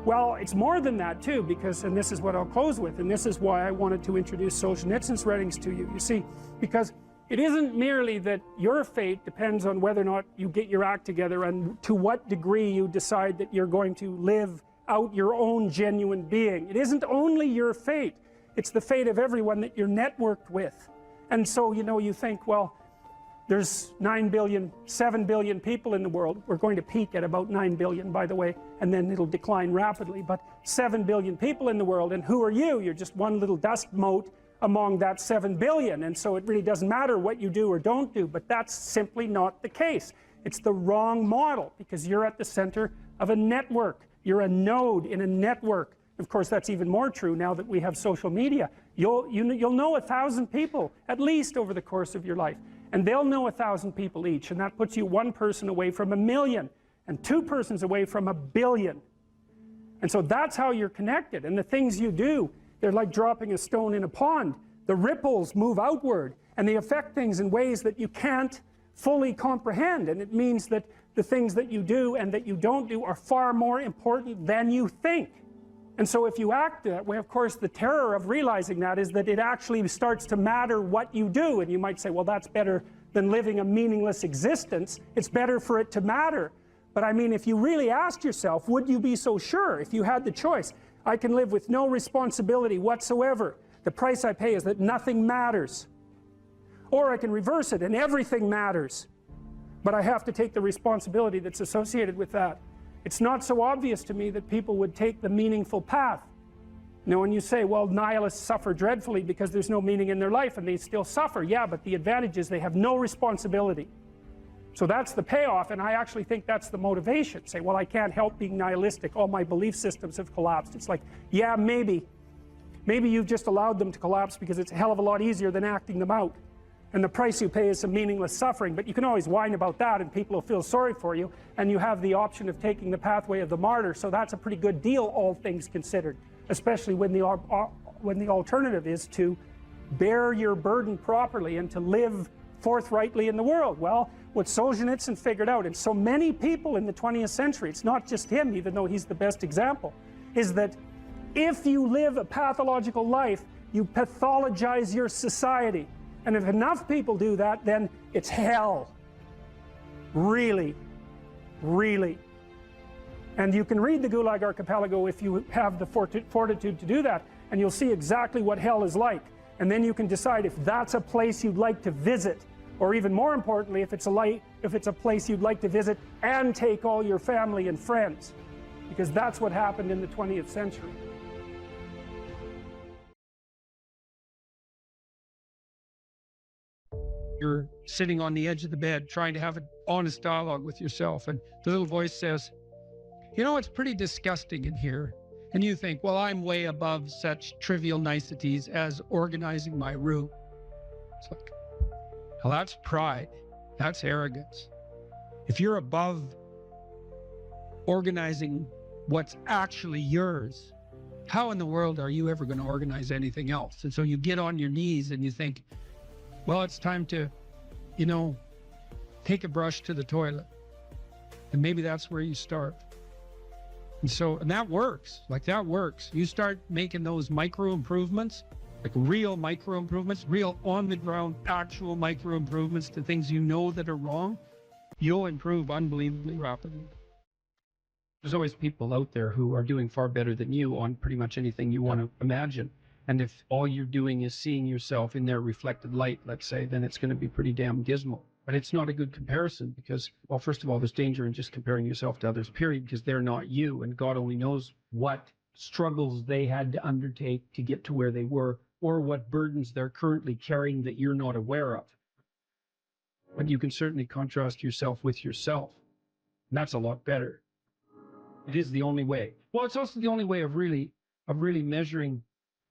Well, it's more than that too, because, and this is what I'll close with, and this is why I wanted to introduce Solzhenitsyn's writings to you. You see, because it isn't merely that your fate depends on whether or not you get your act together and to what degree you decide that you're going to live out your own genuine being. It isn't only your fate, it's the fate of everyone that you're networked with. And so, you know, you think, well, there's 9 billion, 7 billion people in the world. We're going to peak at about 9 billion, by the way, and then it'll decline rapidly. But 7 billion people in the world, and who are you? You're just one little dust mote among that 7 billion, and so it really doesn't matter what you do or don't do, but that's simply not the case. It's the wrong model, because you're at the center of a network. You're a node in a network. Of course, that's even more true now that we have social media. You'll know 1,000 people, at least, over the course of your life, and they'll know 1,000 people each, and that puts you one person away from 1,000,000, and two persons away from 1,000,000,000. And so that's how you're connected, and the things you do, they're like dropping a stone in a pond. The ripples move outward, and they affect things in ways that you can't fully comprehend, and it means that the things that you do and that you don't do are far more important than you think. And so if you act that way, of course, the terror of realizing that is that it actually starts to matter what you do, and you might say, well, that's better than living a meaningless existence. It's better for it to matter. But I mean, if you really asked yourself, would you be so sure if you had the choice? I can live with no responsibility whatsoever. The price I pay is that nothing matters. Or I can reverse it and everything matters. But I have to take the responsibility that's associated with that. It's not so obvious to me that people would take the meaningful path. You know, when you say, well, nihilists suffer dreadfully because there's no meaning in their life, and they still suffer. Yeah, but the advantage is they have no responsibility. So that's the payoff, and I actually think that's the motivation. Say, well, I can't help being nihilistic. All my belief systems have collapsed. It's like, yeah, maybe. Maybe you've just allowed them to collapse because it's a hell of a lot easier than acting them out. And the price you pay is some meaningless suffering, but you can always whine about that and people will feel sorry for you, and you have the option of taking the pathway of the martyr, so that's a pretty good deal, all things considered, especially when the alternative is to bear your burden properly and to live forthrightly in the world. Well, what Solzhenitsyn figured out, and so many people in the 20th century, it's not just him, even though he's the best example, is that if you live a pathological life, you pathologize your society. And if enough people do that, then it's hell. Really, really. And you can read the Gulag Archipelago if you have the fortitude to do that, and you'll see exactly what hell is like. And then you can decide if that's a place you'd like to visit, or even more importantly, if it's a place you'd like to visit and take all your family and friends, because that's what happened in the 20th century. You're sitting on the edge of the bed trying to have an honest dialogue with yourself, and the little voice says, you know, it's pretty disgusting in here. And you think, well, I'm way above such trivial niceties as organizing my room. It's like, well, that's pride. That's arrogance. If you're above organizing what's actually yours, how in the world are you ever going to organize anything else? And so you get on your knees and you think, well, it's time to, you know, take a brush to the toilet. And maybe that's where you start. And that works. Like, that works. You start making those micro improvements, like real micro improvements, real on the ground, actual micro improvements to things you know that are wrong, you'll improve unbelievably rapidly. There's always people out there who are doing far better than you on pretty much anything you want to imagine. And if all you're doing is seeing yourself in their reflected light, let's say, then it's going to be pretty damn dismal. But it's not a good comparison because, well, first of all, there's danger in just comparing yourself to others, period, because they're not you. And God only knows what struggles they had to undertake to get to where they were, or what burdens they're currently carrying that you're not aware of. But you can certainly contrast yourself with yourself. And that's a lot better. It is the only way. Well, it's also the only way of really measuring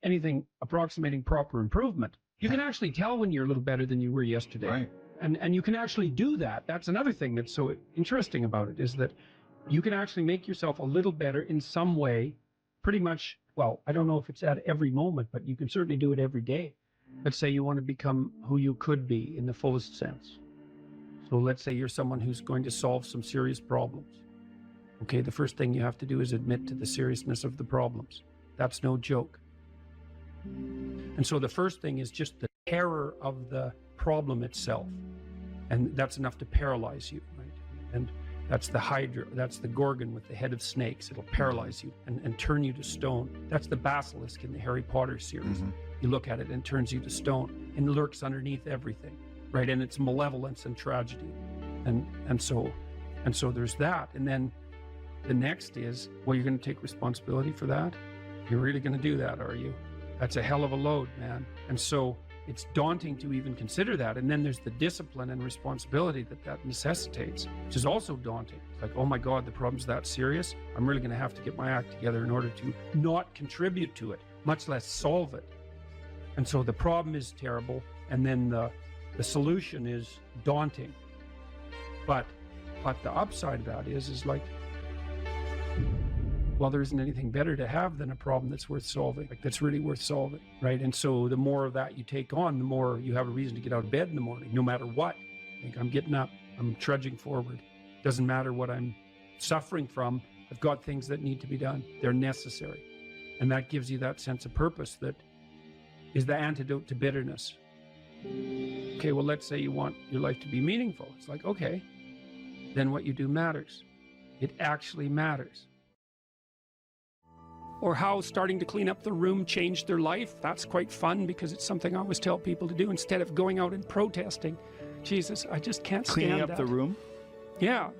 anything approximating proper improvement. You can actually tell when you're a little better than you were yesterday. Right. And you can actually do that. That's another thing that's so interesting about it, is that you can actually make yourself a little better in some way, pretty much, well, I don't know if it's at every moment, but you can certainly do it every day. Let's say you want to become who you could be in the fullest sense. So let's say you're someone who's going to solve some serious problems. Okay, the first thing you have to do is admit to the seriousness of the problems. That's no joke. And so the first thing is just the terror of the problem itself. And that's enough to paralyze you, right? And that's the Hydra, that's the Gorgon with the head of snakes. It'll paralyze you and turn you to stone. That's the basilisk in the Harry Potter series. Mm-hmm. You look at it and it turns you to stone and lurks underneath everything, right? And it's malevolence and tragedy. And so there's that. And then the next is, well, you're going to take responsibility for that? You're really going to do that, are you? That's a hell of a load, man. And so it's daunting to even consider that. And then there's the discipline and responsibility that necessitates, which is also daunting. It's like, oh my God, the problem's that serious. I'm really going to have to get my act together in order to not contribute to it, much less solve it. And so the problem is terrible. And then the solution is daunting. But the upside of that is like, well, there isn't anything better to have than a problem that's worth solving, like that's really worth solving, right? And so the more of that you take on, the more you have a reason to get out of bed in the morning, no matter what. Like, I'm getting up, I'm trudging forward. Doesn't matter what I'm suffering from. I've got things that need to be done. They're necessary. And that gives you that sense of purpose that is the antidote to bitterness. Okay, well, let's say you want your life to be meaningful. It's like, okay, then what you do matters. It actually matters. Or how starting to clean up the room changed their life. That's quite fun because it's something I always tell people to do instead of going out and protesting. Jesus, I just can't stand Cleaning up that. the room? Yeah.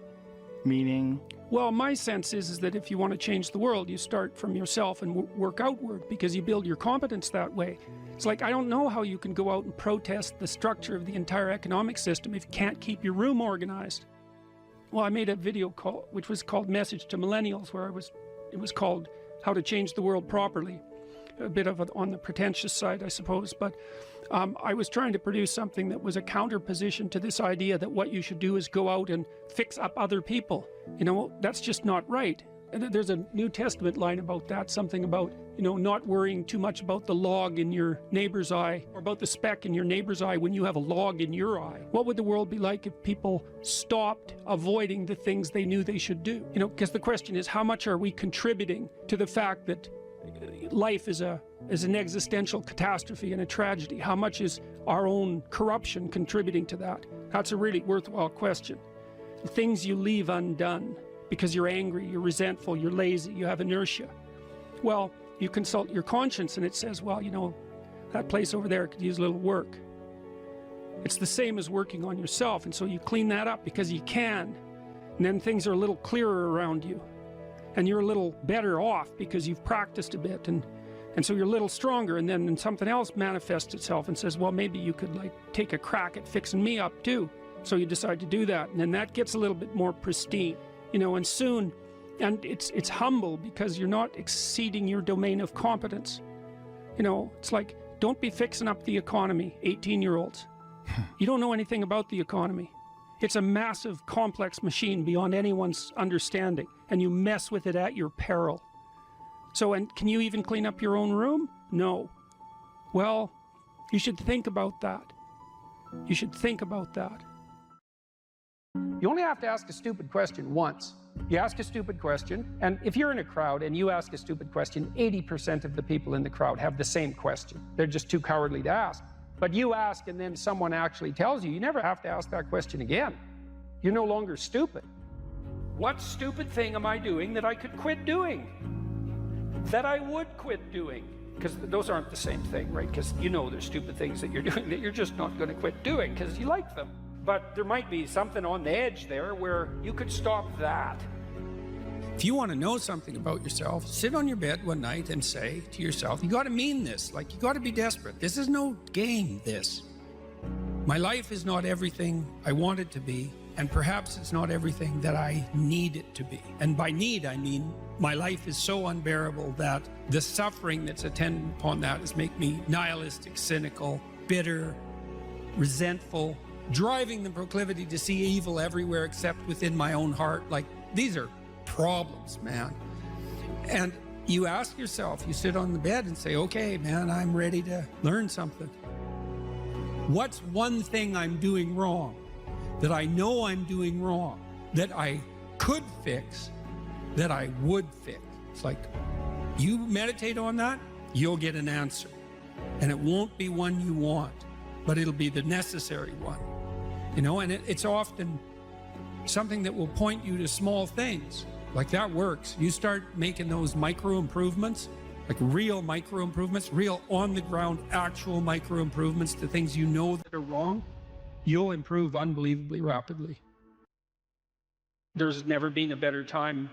Meaning? Well, my sense is that if you want to change the world, you start from yourself and work outward because you build your competence that way. It's like, I don't know how you can go out and protest the structure of the entire economic system if you can't keep your room organized. Well, I made a video call, which was called Message to Millennials, where it was called How to Change the World Properly. A bit of on the pretentious side, I suppose, but I was trying to produce something that was a counterposition to this idea that what you should do is go out and fix up other people. You know, that's just not right. And there's a New Testament line about that, something about, you know, not worrying too much about the log in your neighbor's eye or about the speck in your neighbor's eye when you have a log in your eye. What would the world be like if people stopped avoiding the things they knew they should do? You know, because the question is, how much are we contributing to the fact that life is an existential catastrophe and a tragedy? How much is our own corruption contributing to that? That's a really worthwhile question. The things you leave undone because you're angry, you're resentful, you're lazy, you have inertia. Well, you consult your conscience and it says, well, you know, that place over there could use a little work. It's the same as working on yourself, and so you clean that up because you can, and then things are a little clearer around you. And you're a little better off because you've practiced a bit, and so you're a little stronger, and then something else manifests itself and says, well, maybe you could like take a crack at fixing me up too. So you decide to do that, and then that gets a little bit more pristine, you know, and soon, and it's humble because you're not exceeding your domain of competence. You know, it's like, don't be fixing up the economy, 18-year-olds. You don't know anything about the economy. It's a massive, complex machine beyond anyone's understanding, and you mess with it at your peril. So, and can you even clean up your own room? No. Well, you should think about that. You should think about that. You only have to ask a stupid question once. You ask a stupid question, and if you're in a crowd and you ask a stupid question, 80% of the people in the crowd have the same question. They're just too cowardly to ask. But you ask and then someone actually tells you, you never have to ask that question again. You're no longer stupid. What stupid thing am I doing that I could quit doing? That I would quit doing? Because those aren't the same thing, right? Because you know there's stupid things that you're doing that you're just not going to quit doing because you like them. But there might be something on the edge there where you could stop that. If you want to know something about yourself, sit on your bed one night and say to yourself, you got to mean this, like you got to be desperate. This is no game, this. My life is not everything I want it to be, and perhaps it's not everything that I need it to be. And by need, I mean my life is so unbearable that the suffering that's attendant upon that is make me nihilistic, cynical, bitter, resentful, driving the proclivity to see evil everywhere except within my own heart. Like, these are problems, man. And you ask yourself, you sit on the bed and say, okay, man, I'm ready to learn something. What's one thing I'm doing wrong that I know I'm doing wrong, that I could fix, that I would fix? It's like, you meditate on that, you'll get an answer. And it won't be one you want, but it'll be the necessary one. You know, and it's often something that will point you to small things. Like, that works. You start making those micro improvements, like real micro improvements, real on the ground, actual micro improvements to things you know that are wrong, you'll improve unbelievably rapidly. There's never been a better time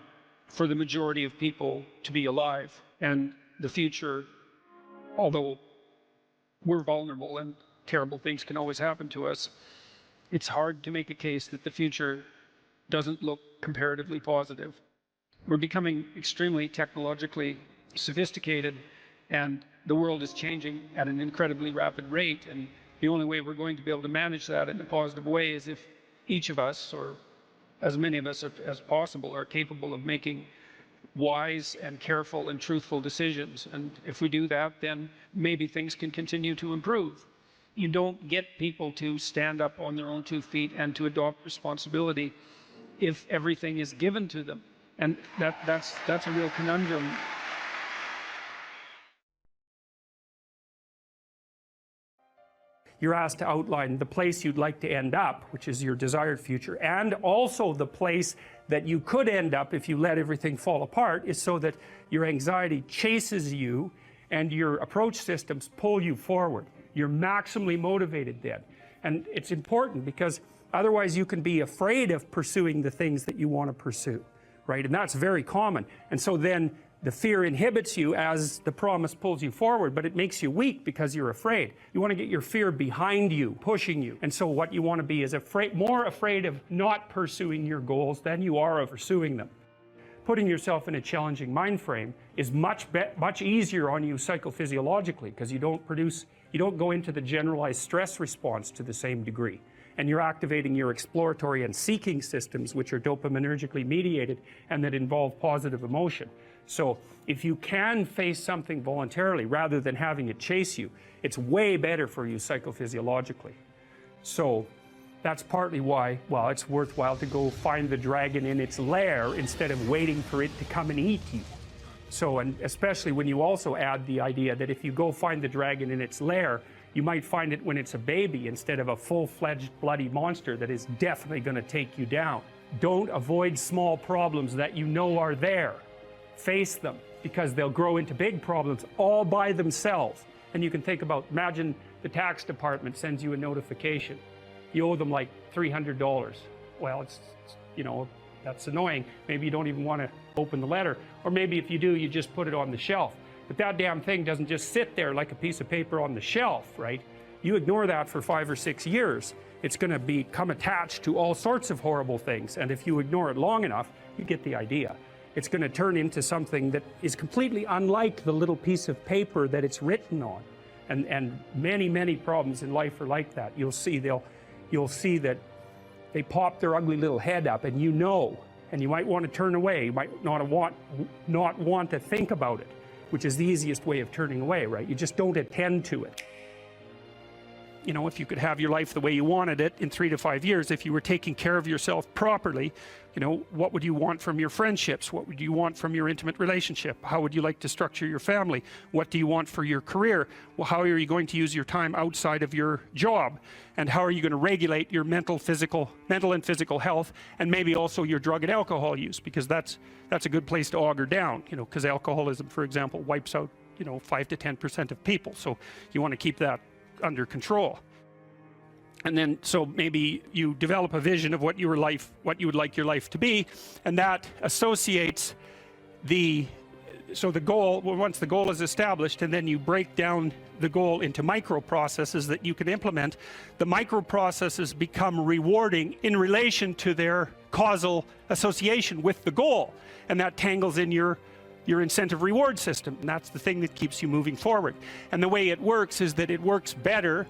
for the majority of people to be alive, and the future although we're vulnerable and terrible things can always happen to us, it's hard to make a case that the future doesn't look comparatively positive. We're becoming extremely technologically sophisticated, and the world is changing at an incredibly rapid rate. And the only way we're going to be able to manage that in a positive way is if each of us, or as many of us as possible, are capable of making wise and careful and truthful decisions. And if we do that, then maybe things can continue to improve. You don't get people to stand up on their own 2 feet and to adopt responsibility if everything is given to them. And that's a real conundrum. You're asked to outline the place you'd like to end up, which is your desired future, and also the place that you could end up if you let everything fall apart, is so that your anxiety chases you and your approach systems pull you forward. You're maximally motivated then. And it's important because otherwise you can be afraid of pursuing the things that you want to pursue, right? And that's very common. And so then the fear inhibits you as the promise pulls you forward, but it makes you weak because you're afraid. You want to get your fear behind you, pushing you. And so what you want to be is more afraid of not pursuing your goals than you are of pursuing them. Putting yourself in a challenging mind frame is much easier on you psychophysiologically, because you don't go into the generalized stress response to the same degree. And you're activating your exploratory and seeking systems, which are dopaminergically mediated and that involve positive emotion. So if you can face something voluntarily rather than having it chase you, it's way better for you psychophysiologically. So that's partly why, well, it's worthwhile to go find the dragon in its lair instead of waiting for it to come and eat you. So, and especially when you also add the idea that if you go find the dragon in its lair, you might find it when it's a baby instead of a full-fledged bloody monster that is definitely going to take you down. Don't avoid small problems that you know are there. Face them, because they'll grow into big problems all by themselves. And you can think about, imagine the tax department sends you a notification. You owe them like $300. Well, it's that's annoying. Maybe you don't even want to open the letter. Or maybe if you do, you just put it on the shelf. But that damn thing doesn't just sit there like a piece of paper on the shelf, right? You ignore that for 5 or 6 years, it's going to become attached to all sorts of horrible things. And if you ignore it long enough, you get the idea. It's going to turn into something that is completely unlike the little piece of paper that it's written on. And many, many problems in life are like that. You'll see that they pop their ugly little head up, and and you might want to turn away. You might not want to think about it, which is the easiest way of turning away, right? You just don't attend to it. You know, if you could have your life the way you wanted it in 3 to 5 years, if you were taking care of yourself properly, you know, what would you want from your friendships? What would you want from your intimate relationship? How would you like to structure your family? What do you want for your career? Well, how are you going to use your time outside of your job? And how are you going to regulate your mental and physical health, and maybe also your drug and alcohol use? Because that's a good place to auger down, you know, because alcoholism, for example, wipes out, 5 to 10% of people. So you want to keep that under control. And then, so maybe you develop a vision of what you would like your life to be, and that associates the goal. Well, once the goal is established, and then you break down the goal into micro processes that you can implement, the micro processes become rewarding in relation to their causal association with the goal, and that tangles in your incentive reward system, and that's the thing that keeps you moving forward. And the way it works is that it works better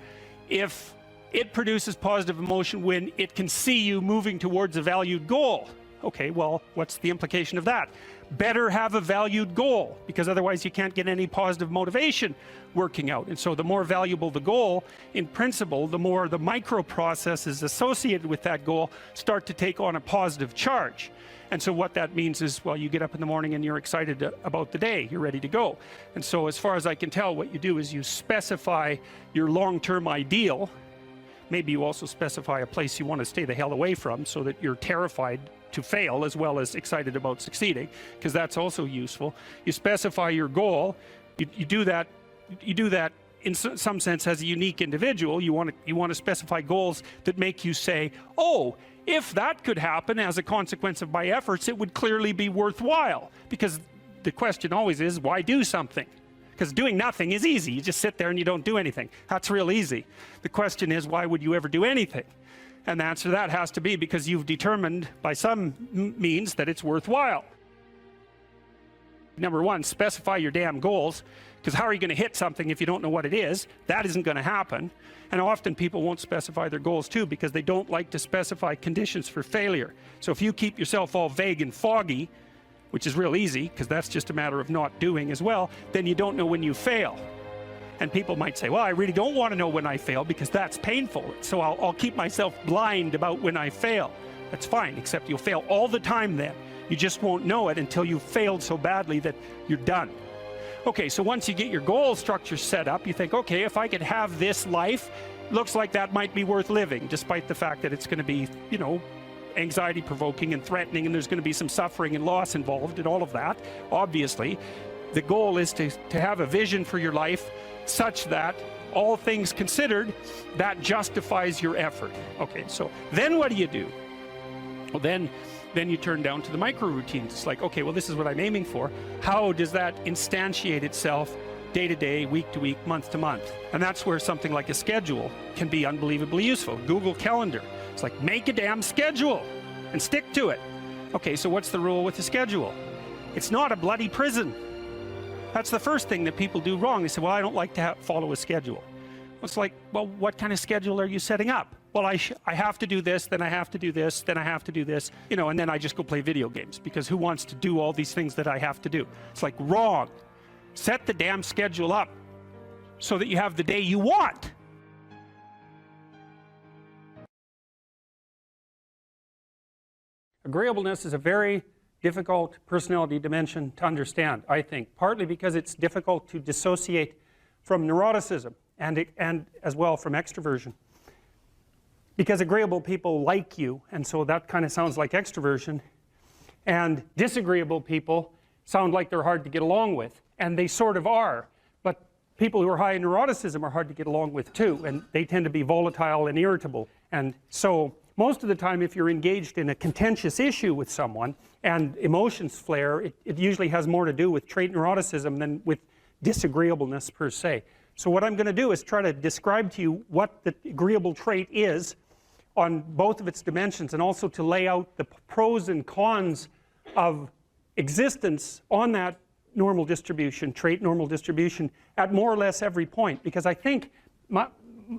if it produces positive emotion when it can see you moving towards a valued goal. Okay, well, what's the implication of that? Better have a valued goal, because otherwise you can't get any positive motivation working out. And so the more valuable the goal, in principle, the more the micro processes associated with that goal start to take on a positive charge. And so what that means is, well, you get up in the morning and you're excited about the day, you're ready to go. And so as far as I can tell, what you do is you specify your long-term ideal. Maybe you also specify a place you want to stay the hell away from, so that you're terrified to fail as well as excited about succeeding, because that's also useful. You specify your goal. You do that in some sense as a unique individual. You want to specify goals that make you say, oh, if that could happen as a consequence of my efforts, it would clearly be worthwhile. Because the question always is, why do something? Because doing nothing is easy. You just sit there and you don't do anything. That's real easy. The question is, why would you ever do anything? And the answer to that has to be because you've determined by some means that it's worthwhile. Number one, specify your damn goals, because how are you going to hit something if you don't know what it is? That isn't going to happen. And often people won't specify their goals too because they don't like to specify conditions for failure. So if you keep yourself all vague and foggy, which is real easy because that's just a matter of not doing as well, then you don't know when you fail. And people might say, well, I really don't want to know when I fail because that's painful. So I'll keep myself blind about when I fail. That's fine, except you'll fail all the time then. You just won't know it until you've failed so badly that you're done. Okay, so once you get your goal structure set up, you think, okay, if I could have this life, looks like that might be worth living, despite the fact that it's going to be, you know, anxiety provoking and threatening, and there's going to be some suffering and loss involved and all of that. Obviously, the goal is to have a vision for your life such that, all things considered, that justifies your effort. Okay, so then what do? Well, then you turn down to the micro routines. It's like, okay, well, this is what I'm aiming for. How does that instantiate itself day to day, week to week, month to month? And that's where something like a schedule can be unbelievably useful. Google Calendar. It's like, make a damn schedule and stick to it. Okay, so what's the rule with the schedule? It's not a bloody prison. That's the first thing that people do wrong. They say, well, I don't like to follow a schedule. It's like, well, what kind of schedule are you setting up? Well, I have to do this, then I have to do this, then I have to do this, you know, and then I just go play video games, because who wants to do all these things that I have to do? It's like, wrong. Set the damn schedule up so that you have the day you want. Agreeableness is a very difficult personality dimension to understand, I think, partly because it's difficult to dissociate from neuroticism and as well from extroversion. Because agreeable people like you, and so that kind of sounds like extroversion, and disagreeable people sound like they're hard to get along with, and they sort of are, but people who are high in neuroticism are hard to get along with too, and they tend to be volatile and irritable. And so most of the time, if you're engaged in a contentious issue with someone and emotions flare, it usually has more to do with trait neuroticism than with disagreeableness per se. So what I'm going to do is try to describe to you what the agreeable trait is on both of its dimensions, and also to lay out the pros and cons of existence on that normal distribution, trait normal distribution, at more or less every point. Because I think,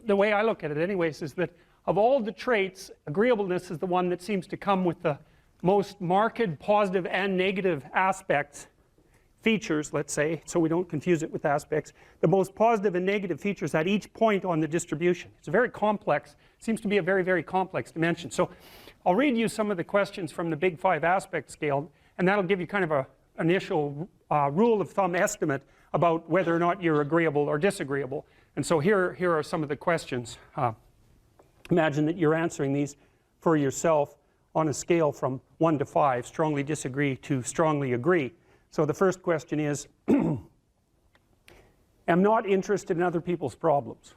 the way I look at it anyways, is that of all the traits, agreeableness is the one that seems to come with the most marked positive and negative aspects, features, let's say, so we don't confuse it with aspects, the most positive and negative features at each point on the distribution. It's a very complex, seems to be a very, very complex dimension. So I'll read you some of the questions from the Big 5 aspect scale, and that'll give you kind of an initial rule of thumb estimate about whether or not you're agreeable or disagreeable. And so here are some of the questions. Imagine that you're answering these for yourself on a scale from 1 to 5, strongly disagree to strongly agree. So the first question is, am not interested in other people's problems.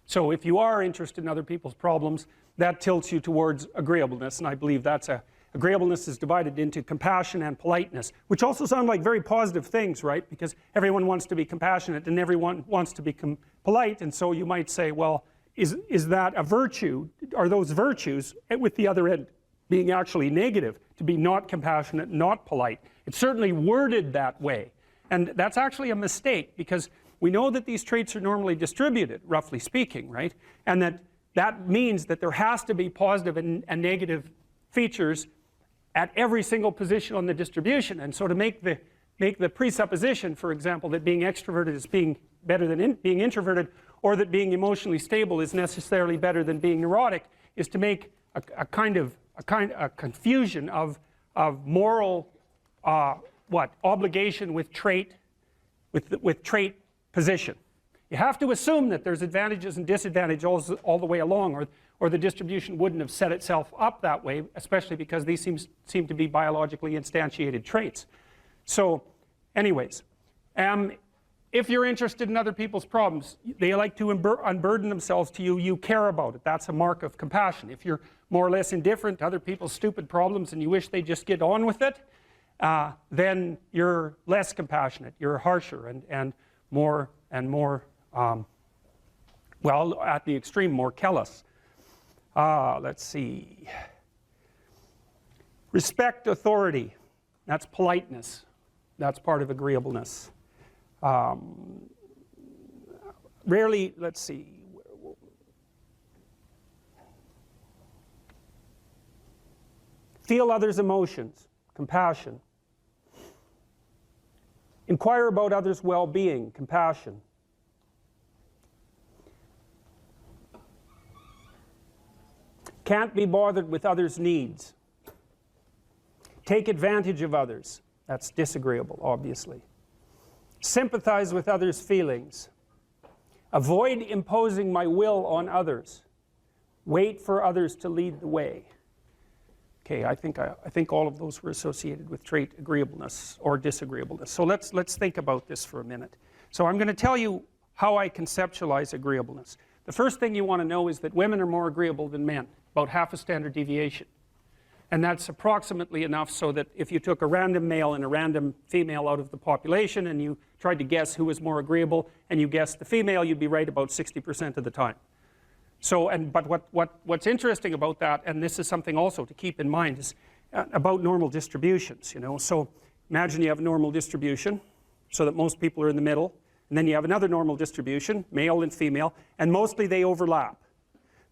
So if you are interested in other people's problems, that tilts you towards agreeableness, and I believe that's agreeableness is divided into compassion and politeness, which also sound like very positive things, right? Because everyone wants to be compassionate and everyone wants to be polite, and so you might say, well, is that a virtue? Are those virtues, with the other end being actually negative, to be not compassionate, not polite? It's certainly worded that way, and that's actually a mistake, because we know that these traits are normally distributed, roughly speaking, right? And that means that there has to be positive and negative features at every single position on the distribution. And so to make the presupposition, for example, that being extroverted is being better than being introverted, or that being emotionally stable is necessarily better than being neurotic, is to make a confusion of moral obligation with trait position. You have to assume that there's advantages and disadvantages all the way along, or the distribution wouldn't have set itself up that way, especially because these seem to be biologically instantiated traits. So anyways, if you're interested in other people's problems, they like to unburden themselves to you, you care about it. That's a mark of compassion. If you're more or less indifferent to other people's stupid problems and you wish they just get on with it, then you're less compassionate, you're harsher and more, well, at the extreme, more callous. Let's see. Respect authority. That's politeness. That's part of agreeableness. Rarely, let's see. Feel others' emotions. Compassion. Inquire about others' well-being. Compassion. Can't be bothered with others' needs. Take advantage of others. That's disagreeable, obviously. Sympathize with others' feelings. Avoid imposing my will on others. Wait for others to lead the way. Okay, I think all of those were associated with trait agreeableness or disagreeableness. So let's think about this for a minute. So I'm going to tell you how I conceptualize agreeableness. The first thing you want to know is that women are more agreeable than men, about half a standard deviation. And that's approximately enough so that if you took a random male and a random female out of the population and you tried to guess who was more agreeable and you guessed the female, you'd be right about 60% of the time. So, but what's interesting about that, and this is something also to keep in mind, is about normal distributions, you know. So imagine you have a normal distribution so that most people are in the middle, and then you have another normal distribution, male and female, and mostly they overlap.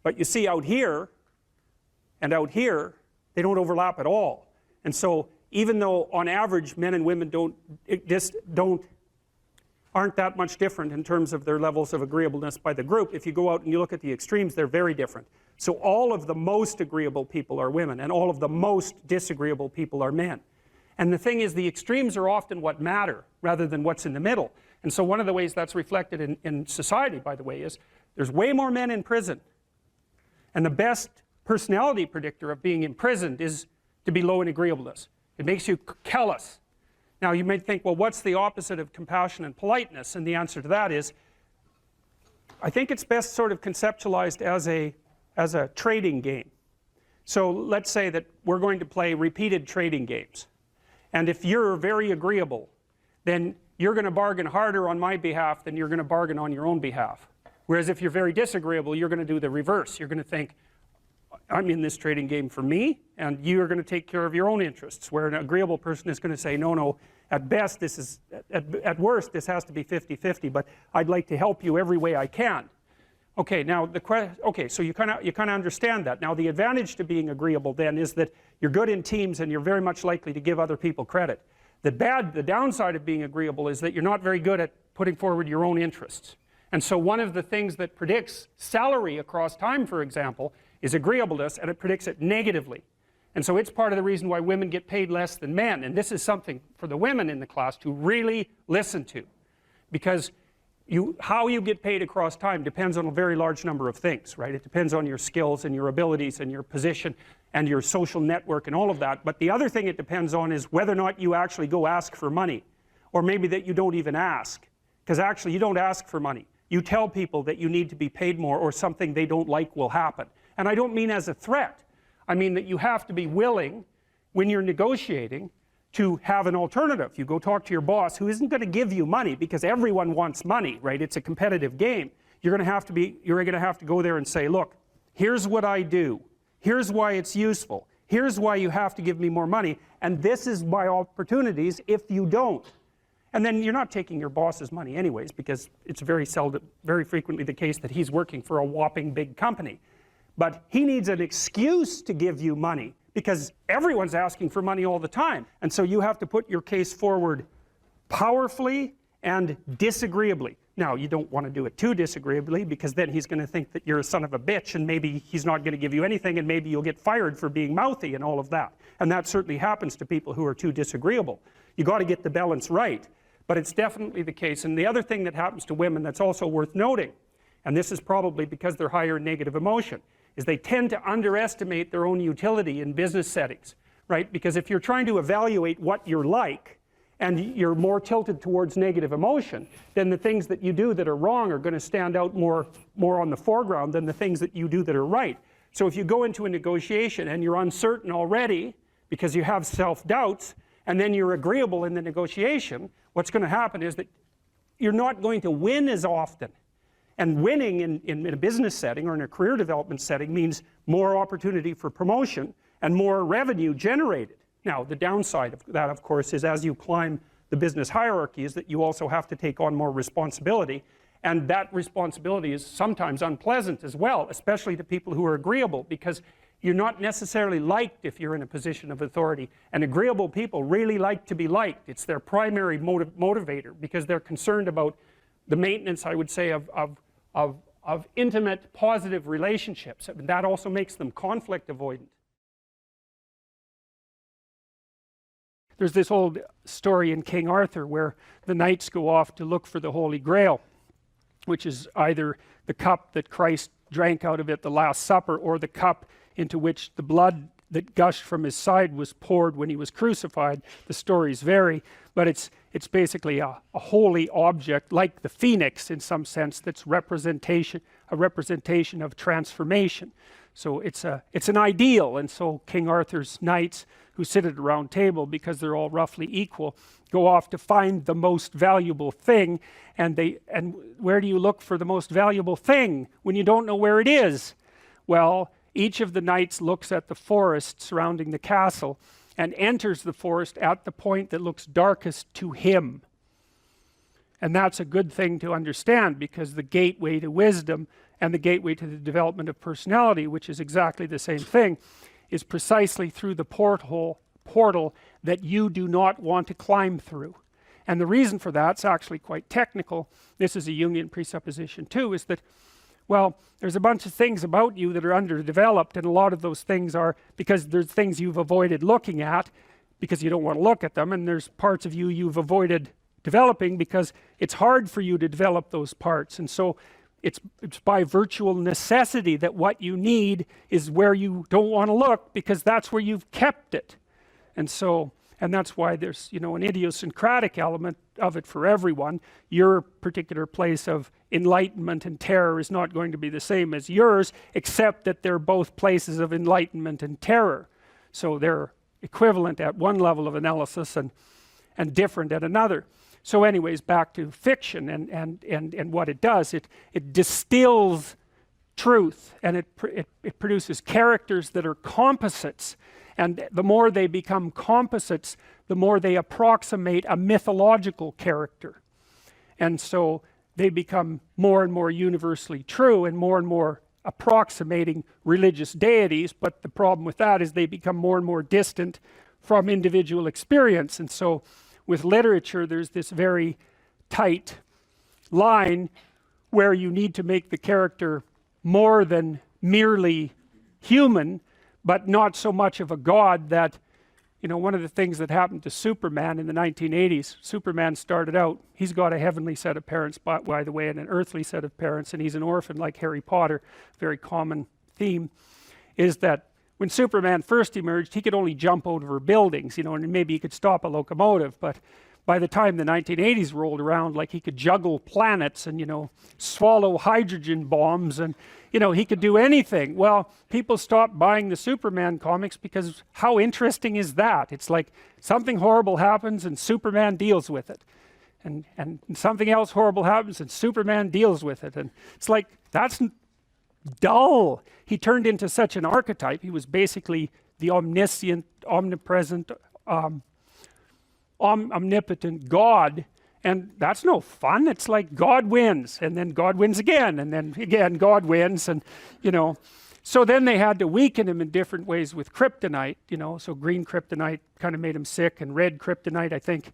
But you see out here and out here, they don't overlap at all. And so even though on average men and women aren't that much different in terms of their levels of agreeableness by the group, if you go out and you look at the extremes, they're very different. So all of the most agreeable people are women, and all of the most disagreeable people are men. And the thing is, the extremes are often what matter rather than what's in the middle. And so one of the ways that's reflected in society, by the way, is there's way more men in prison. And the best personality predictor of being imprisoned is to be low in agreeableness. It makes you callous. Now you might think, well, what's the opposite of compassion and politeness? And the answer to that is, I think it's best sort of conceptualized as a trading game. So let's say that we're going to play repeated trading games. And if you're very agreeable, then you're going to bargain harder on my behalf than you're going to bargain on your own behalf. Whereas if you're very disagreeable, you're going to do the reverse. You're going to think, I'm in this trading game for me, and you're going to take care of your own interests. Where an agreeable person is going to say, no, at best this is, at worst this has to be 50-50, but I'd like to help you every way I can. Okay, now so you kind of understand that. Now the advantage to being agreeable then is that you're good in teams and you're very much likely to give other people credit. The downside of being agreeable is that you're not very good at putting forward your own interests. And so one of the things that predicts salary across time, for example, is agreeableness, and it predicts it negatively. And so it's part of the reason why women get paid less than men. And this is something for the women in the class to really listen to. Because how you get paid across time depends on a very large number of things, right? It depends on your skills and your abilities and your position and your social network and all of that. But the other thing it depends on is whether or not you actually go ask for money. Or maybe that you don't even ask. Because actually you don't ask for money. You tell people that you need to be paid more or something they don't like will happen. And I don't mean as a threat. I mean that you have to be willing, when you're negotiating, to have an alternative. You go talk to your boss who isn't going to give you money because everyone wants money, right? It's a competitive game. You're going to have to go there and say, look, here's what I do. Here's why it's useful. Here's why you have to give me more money. And this is my opportunities if you don't. And then you're not taking your boss's money anyways, because it's very frequently the case that he's working for a whopping big company. But he needs an excuse to give you money because everyone's asking for money all the time. And so you have to put your case forward powerfully and disagreeably. Now, you don't want to do it too disagreeably because then he's going to think that you're a son of a bitch and maybe he's not going to give you anything and maybe you'll get fired for being mouthy and all of that. And that certainly happens to people who are too disagreeable. You got to get the balance right. But it's definitely the case. And the other thing that happens to women that's also worth noting, and this is probably because they're higher in negative emotion, is they tend to underestimate their own utility in business settings, right? Because if you're trying to evaluate what you're like and you're more tilted towards negative emotion, then the things that you do that are wrong are going to stand out more on the foreground than the things that you do that are right. So if you go into a negotiation and you're uncertain already because you have self-doubts, and then you're agreeable in the negotiation, what's going to happen is that you're not going to win as often. And winning in a business setting or in a career development setting means more opportunity for promotion and more revenue generated. Now, the downside of that, of course, is as you climb the business hierarchy is that you also have to take on more responsibility, and that responsibility is sometimes unpleasant as well, especially to people who are agreeable, because you're not necessarily liked if you're in a position of authority. And agreeable people really like to be liked. It's their primary motivator, because they're concerned about the maintenance, I would say, of intimate, positive relationships. That also makes them conflict avoidant. There's this old story in King Arthur where the knights go off to look for the Holy Grail, which is either the cup that Christ drank out of at the Last Supper, or the cup into which the blood that gushed from his side was poured when he was crucified. The stories vary, but it's basically a holy object, like the phoenix in some sense, that's a representation of transformation. So it's an ideal, and so King Arthur's knights, who sit at a round table because they're all roughly equal, go off to find the most valuable thing, and where do you look for the most valuable thing when you don't know where it is? Well, each of the knights looks at the forest surrounding the castle and enters the forest at the point that looks darkest to him. And that's a good thing to understand, because the gateway to wisdom and the gateway to the development of personality, which is exactly the same thing, is precisely through the portal that you do not want to climb through. And the reason for that's actually quite technical. This is a Jungian presupposition too, is that, well, there's a bunch of things about you that are underdeveloped, and a lot of those things are because there's things you've avoided looking at because you don't want to look at them, and there's parts of you you've avoided developing because it's hard for you to develop those parts. And so it's by virtual necessity that what you need is where you don't want to look, because that's where you've kept it. And that's why there's, an idiosyncratic element of it for everyone. Your particular place of enlightenment and terror is not going to be the same as yours, except that they're both places of enlightenment and terror. So they're equivalent at one level of analysis and different at another. So anyways, back to fiction and what it does. It distills truth, and it produces characters that are composites. And the more they become composites, the more they approximate a mythological character. And so they become more and more universally true and more approximating religious deities. But the problem with that is they become more and more distant from individual experience. And so with literature, there's this very tight line where you need to make the character more than merely human, but not so much of a god that, one of the things that happened to Superman in the 1980s, Superman started out, he's got a heavenly set of parents, by the way, and an earthly set of parents, and he's an orphan like Harry Potter. Very common theme is that when Superman first emerged, he could only jump over buildings, and maybe he could stop a locomotive, but by the time the 1980s rolled around, like, he could juggle planets and, swallow hydrogen bombs, and, he could do anything. Well, people stopped buying the Superman comics because how interesting is that? It's like something horrible happens and Superman deals with it. And something else horrible happens and Superman deals with it. And it's like, that's dull. He turned into such an archetype. He was basically the omniscient, omnipresent, omnipotent God, and that's no fun. It's like God wins, and then God wins again, and then again God wins, and so then they had to weaken him in different ways with kryptonite. So green kryptonite kind of made him sick, and red kryptonite, I think,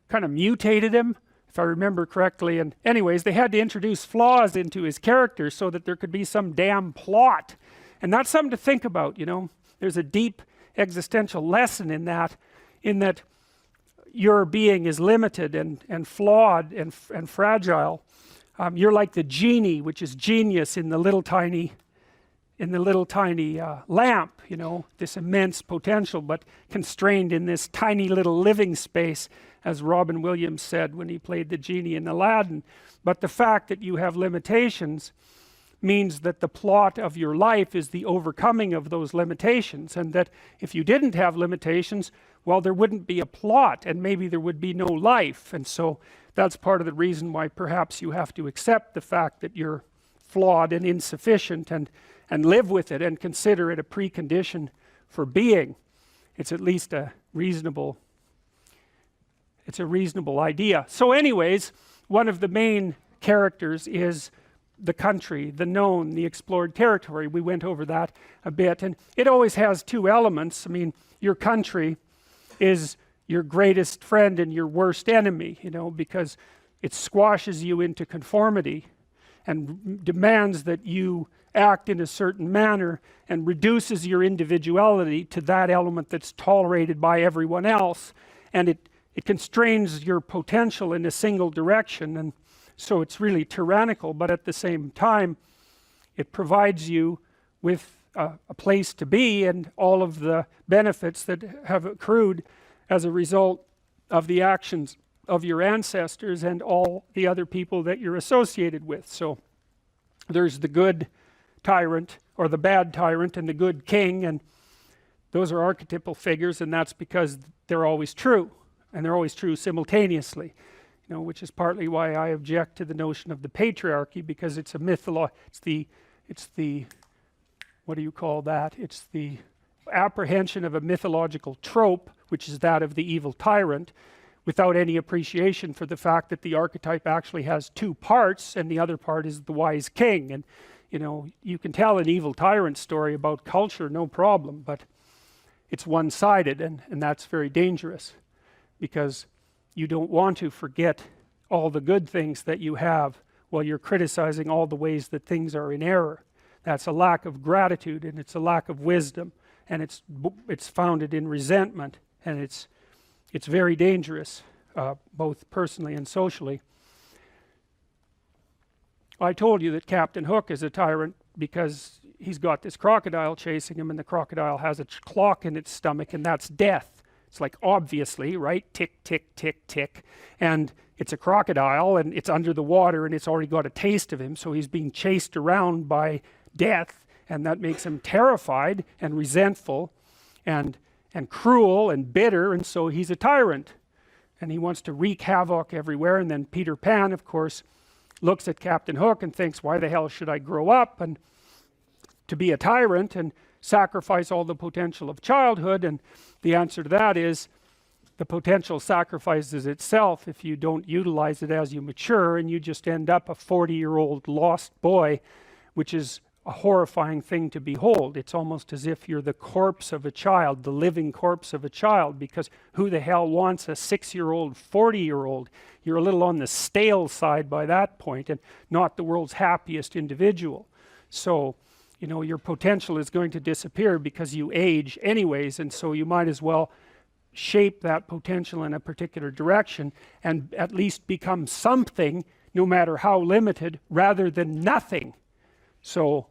kind of mutated him, if I remember correctly. And anyways, they had to introduce flaws into his character so that there could be some damn plot, and that's something to think about. There's a deep existential lesson in that your being is limited and flawed and fragile. You're like the genie, which is genius in the little tiny lamp, this immense potential, but constrained in this tiny little living space, as Robin Williams said when he played the genie in Aladdin. But the fact that you have limitations means that the plot of your life is the overcoming of those limitations, and that if you didn't have limitations, well, there wouldn't be a plot, and maybe there would be no life. And so that's part of the reason why perhaps you have to accept the fact that you're flawed and insufficient, and live with it and consider it a precondition for being. It's at least a reasonable idea. So anyways, one of the main characters is the country, the known, the explored territory. We went over that a bit, and it always has two elements. I mean, your country is your greatest friend and your worst enemy, you know, because it squashes you into conformity and demands that you act in a certain manner, and reduces your individuality to that element that's tolerated by everyone else, and it constrains your potential in a single direction. And so it's really tyrannical, but at the same time it provides you with a place to be and all of the benefits that have accrued as a result of the actions of your ancestors and all the other people that you're associated with. So there's the good tyrant, or the bad tyrant, and the good king, and those are archetypal figures, and that's because they're always true, and they're always true simultaneously, you know, which is partly why I object to the notion of the patriarchy, because it's a it's the what do you call that? It's the apprehension of a mythological trope, which is that of the evil tyrant, without any appreciation for the fact that the archetype actually has two parts, and the other part is the wise king. And you know, you can tell an evil tyrant story about culture, no problem, but it's one-sided, and that's very dangerous, because you don't want to forget all the good things that you have while you're criticizing all the ways that things are in error. That's a lack of gratitude, and it's a lack of wisdom, and it's founded in resentment, and it's very dangerous, both personally and socially. I told you that Captain Hook is a tyrant because he's got this crocodile chasing him, and the crocodile has a clock in its stomach, and that's death. It's like, obviously, right? Tick, tick, tick, tick. And it's a crocodile, and it's under the water, and it's already got a taste of him, so he's being chased around by death, and that makes him terrified and resentful and cruel and bitter, and so he's a tyrant. And he wants to wreak havoc everywhere. And then Peter Pan, of course, looks at Captain Hook and thinks, why the hell should I grow up and to be a tyrant and sacrifice all the potential of childhood? And the answer to that is, the potential sacrifices itself if you don't utilize it as you mature, and you just end up a 40-year-old lost boy, which is a horrifying thing to behold. It's almost as if you're the corpse of a child, the living corpse of a child, because who the hell wants a 6-year-old, 40-year-old? You're a little on the stale side by that point, and not the world's happiest individual. So, you know, your potential is going to disappear because you age anyways, and so you might as well shape that potential in a particular direction and at least become something, no matter how limited, rather than nothing. So,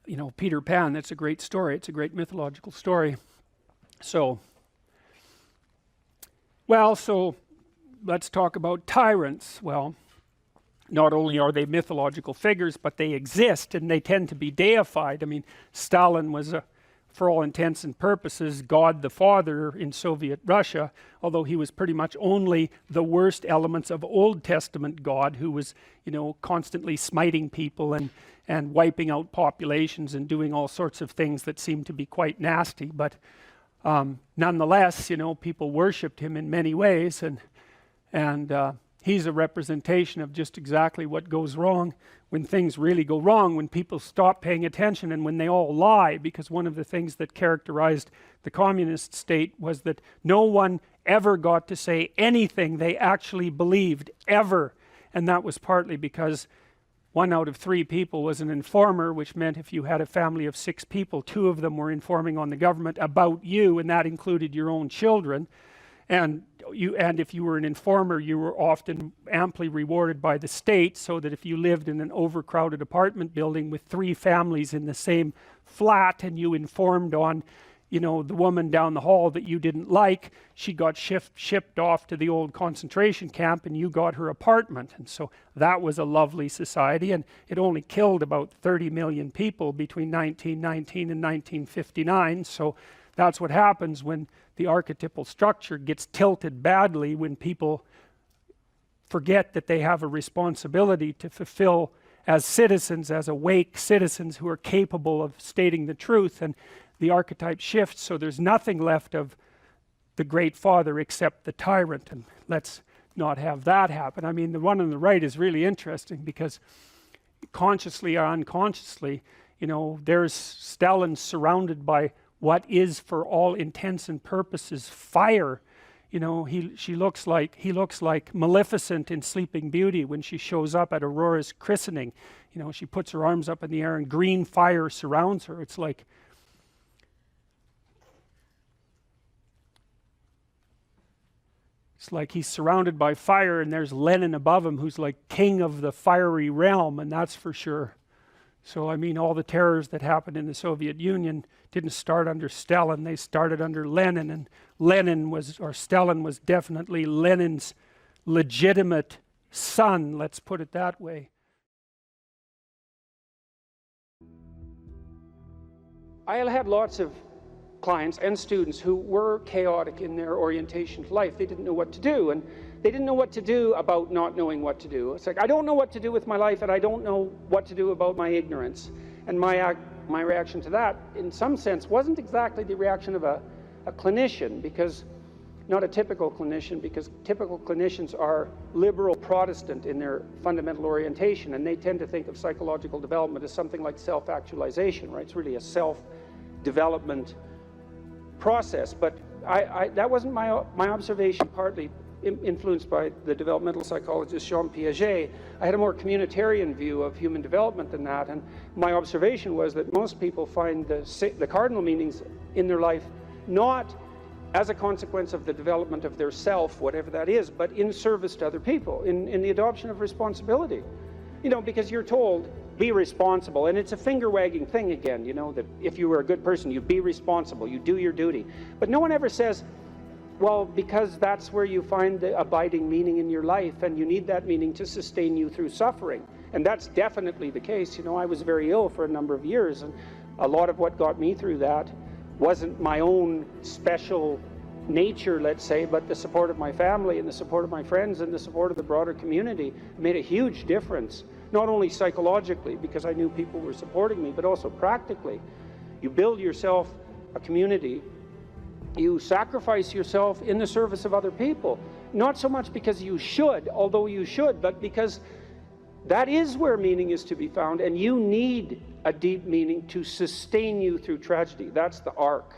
you know, Peter Pan, that's a great story. It's a great mythological story. So, well, so let's talk about tyrants. Well, not only are they mythological figures, but they exist, and they tend to be deified. I mean, Stalin was, for all intents and purposes, God the Father in Soviet Russia, although he was pretty much only the worst elements of Old Testament God, who was, you know, constantly smiting people and wiping out populations and doing all sorts of things that seemed to be quite nasty. But nonetheless, you know, people worshipped him in many ways, and he's a representation of just exactly what goes wrong when things really go wrong, when people stop paying attention and when they all lie. Because one of the things that characterized the communist state was that no one ever got to say anything they actually believed, ever. And that was partly because 1 out of 3 people was an informer, which meant if you had a family of 6 people, 2 of them were informing on the government about you, and that included your own children. And if you were an informer, you were often amply rewarded by the state, so that if you lived in an overcrowded apartment building with 3 families in the same flat, and you informed on you know, the woman down the hall that you didn't like, she got shipped off to the old concentration camp and you got her apartment. And so that was a lovely society, and it only killed about 30 million people between 1919 and 1959. So that's what happens when the archetypal structure gets tilted badly, when people forget that they have a responsibility to fulfill as citizens, as awake citizens who are capable of stating the truth, and the archetype shifts, so there's nothing left of the great father except the tyrant. And let's not have that happen. I mean, the one on the right is really interesting, because consciously or unconsciously, you know, there's Stellan surrounded by what is, for all intents and purposes, fire. You know, he looks like Maleficent in Sleeping Beauty when she shows up at Aurora's christening. You know, she puts her arms up in the air and green fire surrounds her. It's like he's surrounded by fire, and there's Lenin above him, who's like king of the fiery realm, and that's for sure. So I mean, all the terrors that happened in the Soviet Union didn't start under Stalin, they started under Lenin, and Stalin was definitely Lenin's legitimate son, let's put it that way. I had lots of clients and students who were chaotic in their orientation to life. They didn't know what to do, and they didn't know what to do about not knowing what to do. It's like, I don't know what to do with my life, and I don't know what to do about my ignorance. And my reaction to that, in some sense, wasn't exactly the reaction of a clinician, because not a typical clinician, because typical clinicians are liberal Protestant in their fundamental orientation, and they tend to think of psychological development as something like self-actualization, right? It's really a self-development process. But that wasn't my observation, partly influenced by the developmental psychologist Jean Piaget. I had a more communitarian view of human development than that, and my observation was that most people find the cardinal meanings in their life not as a consequence of the development of their self, whatever that is, but in service to other people, in the adoption of responsibility. You know, because you're told, be responsible, and it's a finger-wagging thing again, you know, that if you were a good person, you be responsible, you do your duty. But no one ever says, well, because that's where you find the abiding meaning in your life, and you need that meaning to sustain you through suffering. And that's definitely the case. You know, I was very ill for a number of years, and a lot of what got me through that wasn't my own special nature, let's say, but the support of my family and the support of my friends and the support of the broader community made a huge difference, not only psychologically, because I knew people were supporting me, but also practically. You build yourself a community, you sacrifice yourself in the service of other people, not so much because you should, although you should, but because that is where meaning is to be found, and you need a deep meaning to sustain you through tragedy. That's the arc.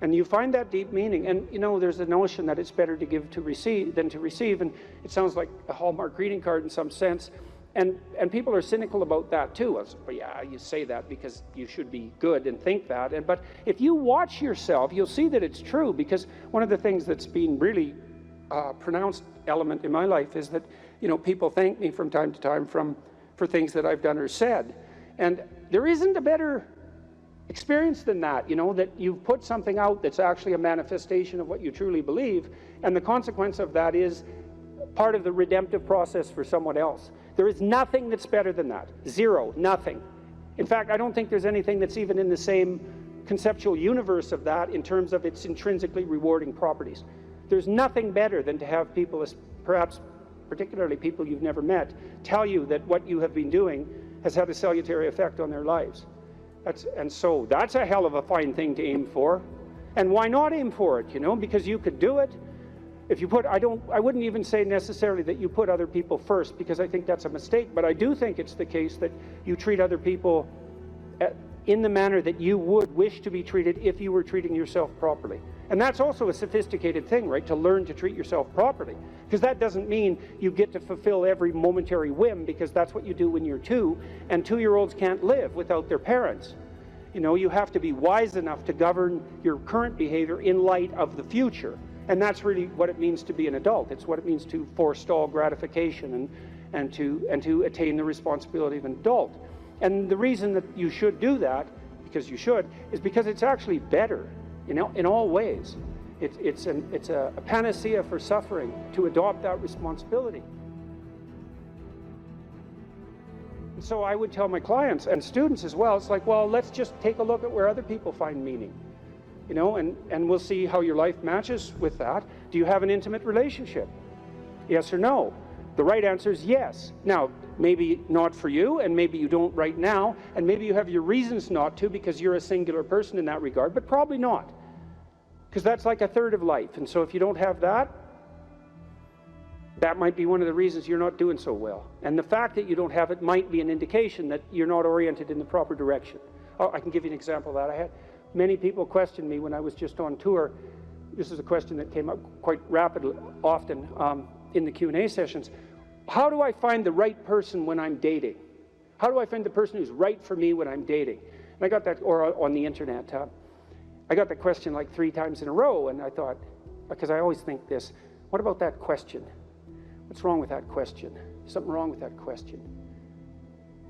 And you find that deep meaning, and you know, there's the notion that it's better to give to receive than to receive, and it sounds like a Hallmark greeting card in some sense, and people are cynical about that too. Well, yeah, you say that because you should be good and think that, but if you watch yourself, you'll see that it's true, because one of the things that's been really pronounced element in my life is that, you know, people thank me from time to time for things that I've done or said, and there isn't a better experience than that, you know, that you've put something out that's actually a manifestation of what you truly believe, and the consequence of that is part of the redemptive process for someone else. There is nothing that's better than that. Zero, nothing. In fact, I don't think there's anything that's even in the same conceptual universe of that in terms of its intrinsically rewarding properties. There's nothing better than to have people, perhaps particularly people you've never met, tell you that what you have been doing has had a salutary effect on their lives. And so that's a hell of a fine thing to aim for. And why not aim for it, you know? Because you could do it. If you put, I wouldn't even say necessarily that you put other people first, because I think that's a mistake, but I do think it's the case that you treat other people in the manner that you would wish to be treated if you were treating yourself properly. And that's also a sophisticated thing, right? To learn to treat yourself properly. Because that doesn't mean you get to fulfill every momentary whim, because that's what you do when you're 2, and 2-year-olds can't live without their parents. You know, you have to be wise enough to govern your current behavior in light of the future. And that's really what it means to be an adult. It's what it means to forestall gratification and to attain the responsibility of an adult. And the reason that you should do that because you should, is because it's actually better, you know, in all ways. It's a panacea for suffering to adopt that responsibility. And so I would tell my clients and students as well, it's like, well, let's just take a look at where other people find meaning, you know, and we'll see how your life matches with that. Do you have an intimate relationship? Yes or no? The right answer is yes. Now, maybe not for you, and maybe you don't right now, and maybe you have your reasons not to because you're a singular person in that regard, but probably not. Because that's like a third of life. And so if you don't have that, that might be one of the reasons you're not doing so well. And the fact that you don't have it might be an indication that you're not oriented in the proper direction. Oh, I can give you an example of that. I had many people question me when I was just on tour. This is a question that came up quite rapidly, often in the Q&A sessions. How do I find the right person when I'm dating? How do I find the person who's right for me when I'm dating? And I got that, or on the internet. I got that question like 3 times in a row, and I thought, because I always think this, what about that question? What's wrong with that question? Something wrong with that question.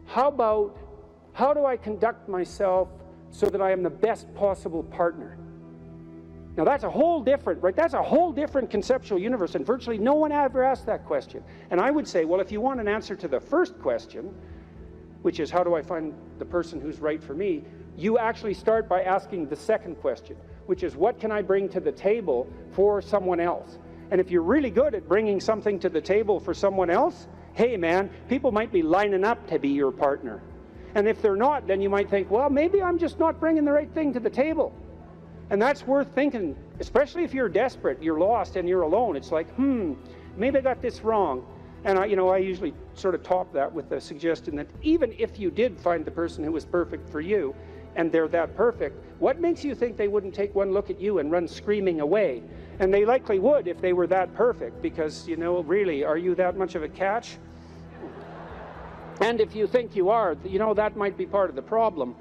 How about, how do I conduct myself so that I am the best possible partner? Now that's a whole different, right? That's a whole different conceptual universe, and virtually no one ever asked that question. And I would say, well, if you want an answer to the first question, which is how do I find the person who's right for me, you actually start by asking the second question, which is what can I bring to the table for someone else? And if you're really good at bringing something to the table for someone else, hey man, people might be lining up to be your partner. And if they're not, then you might think, well, maybe I'm just not bringing the right thing to the table. And that's worth thinking, especially if you're desperate, you're lost, and you're alone. It's like, maybe I got this wrong. And I usually sort of top that with the suggestion that even if you did find the person who was perfect for you, and they're that perfect, what makes you think they wouldn't take one look at you and run screaming away? And they likely would if they were that perfect, because, really, are you that much of a catch? And if you think you are, that might be part of the problem.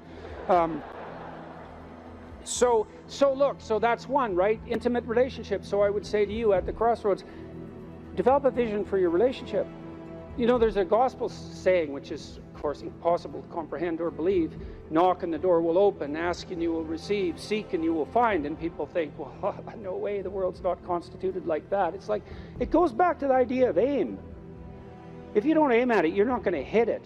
So that's one, right? Intimate relationship. So I would say to you at the crossroads, develop a vision for your relationship. There's a gospel saying, which is, of course, impossible to comprehend or believe. Knock and the door will open, ask and you will receive, seek and you will find. And people think, well, no way, the world's not constituted like that. It's like, it goes back to the idea of aim. If you don't aim at it, you're not going to hit it.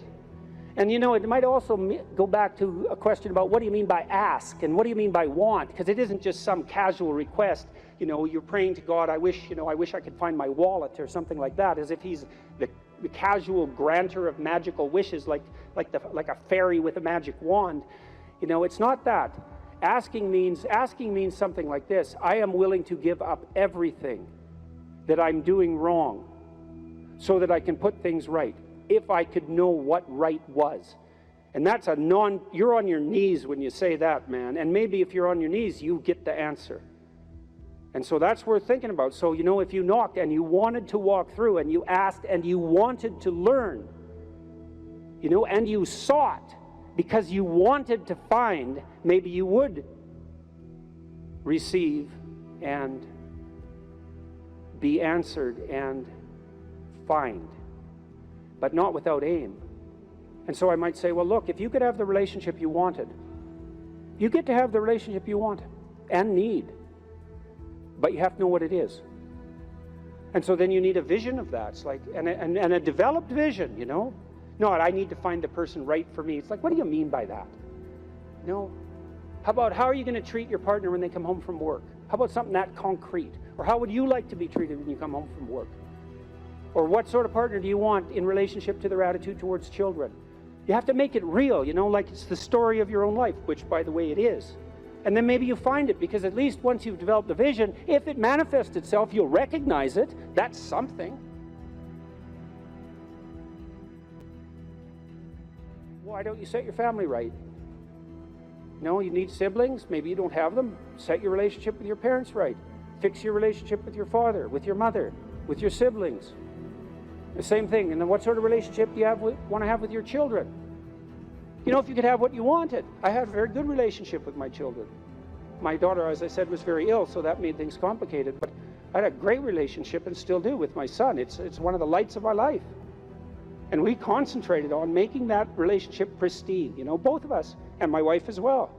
And it might also go back to a question about what do you mean by ask and what do you mean by want? Because it isn't just some casual request. You're praying to God, I wish I could find my wallet or something like that, as if he's the casual granter of magical wishes, like a fairy with a magic wand. It's not that. Asking means something like this: I am willing to give up everything that I'm doing wrong so that I can put things right, if I could know what right was. And that's you're on your knees when you say that, man. And maybe if you're on your knees, you get the answer. And so that's worth thinking about. So, if you knocked and you wanted to walk through and you asked and you wanted to learn, and you sought because you wanted to find, maybe you would receive and be answered and find, but not without aim. And so I might say, well, look, if you could have the relationship you wanted, you get to have the relationship you want and need, but you have to know what it is. And so then you need a vision of that. It's like, and a developed vision, Not, I need to find the person right for me. It's like, what do you mean by that? How are you going to treat your partner when they come home from work? How about something that concrete? Or how would you like to be treated when you come home from work? Or what sort of partner do you want in relationship to their attitude towards children? You have to make it real, like it's the story of your own life, which, by the way, it is. And then maybe you find it, because at least once you've developed the vision, if it manifests itself, you'll recognize it. That's something. Why don't you set your family right? You need siblings. Maybe you don't have them. Set your relationship with your parents right. Fix your relationship with your father, with your mother, with your siblings. The same thing. And then what sort of relationship do you want to have with your children? If you could have what you wanted. I had a very good relationship with my children. My daughter, as I said, was very ill, so that made things complicated. But I had a great relationship, and still do, with my son. It's one of the lights of my life. And we concentrated on making that relationship pristine, you know, both of us, and my wife as well.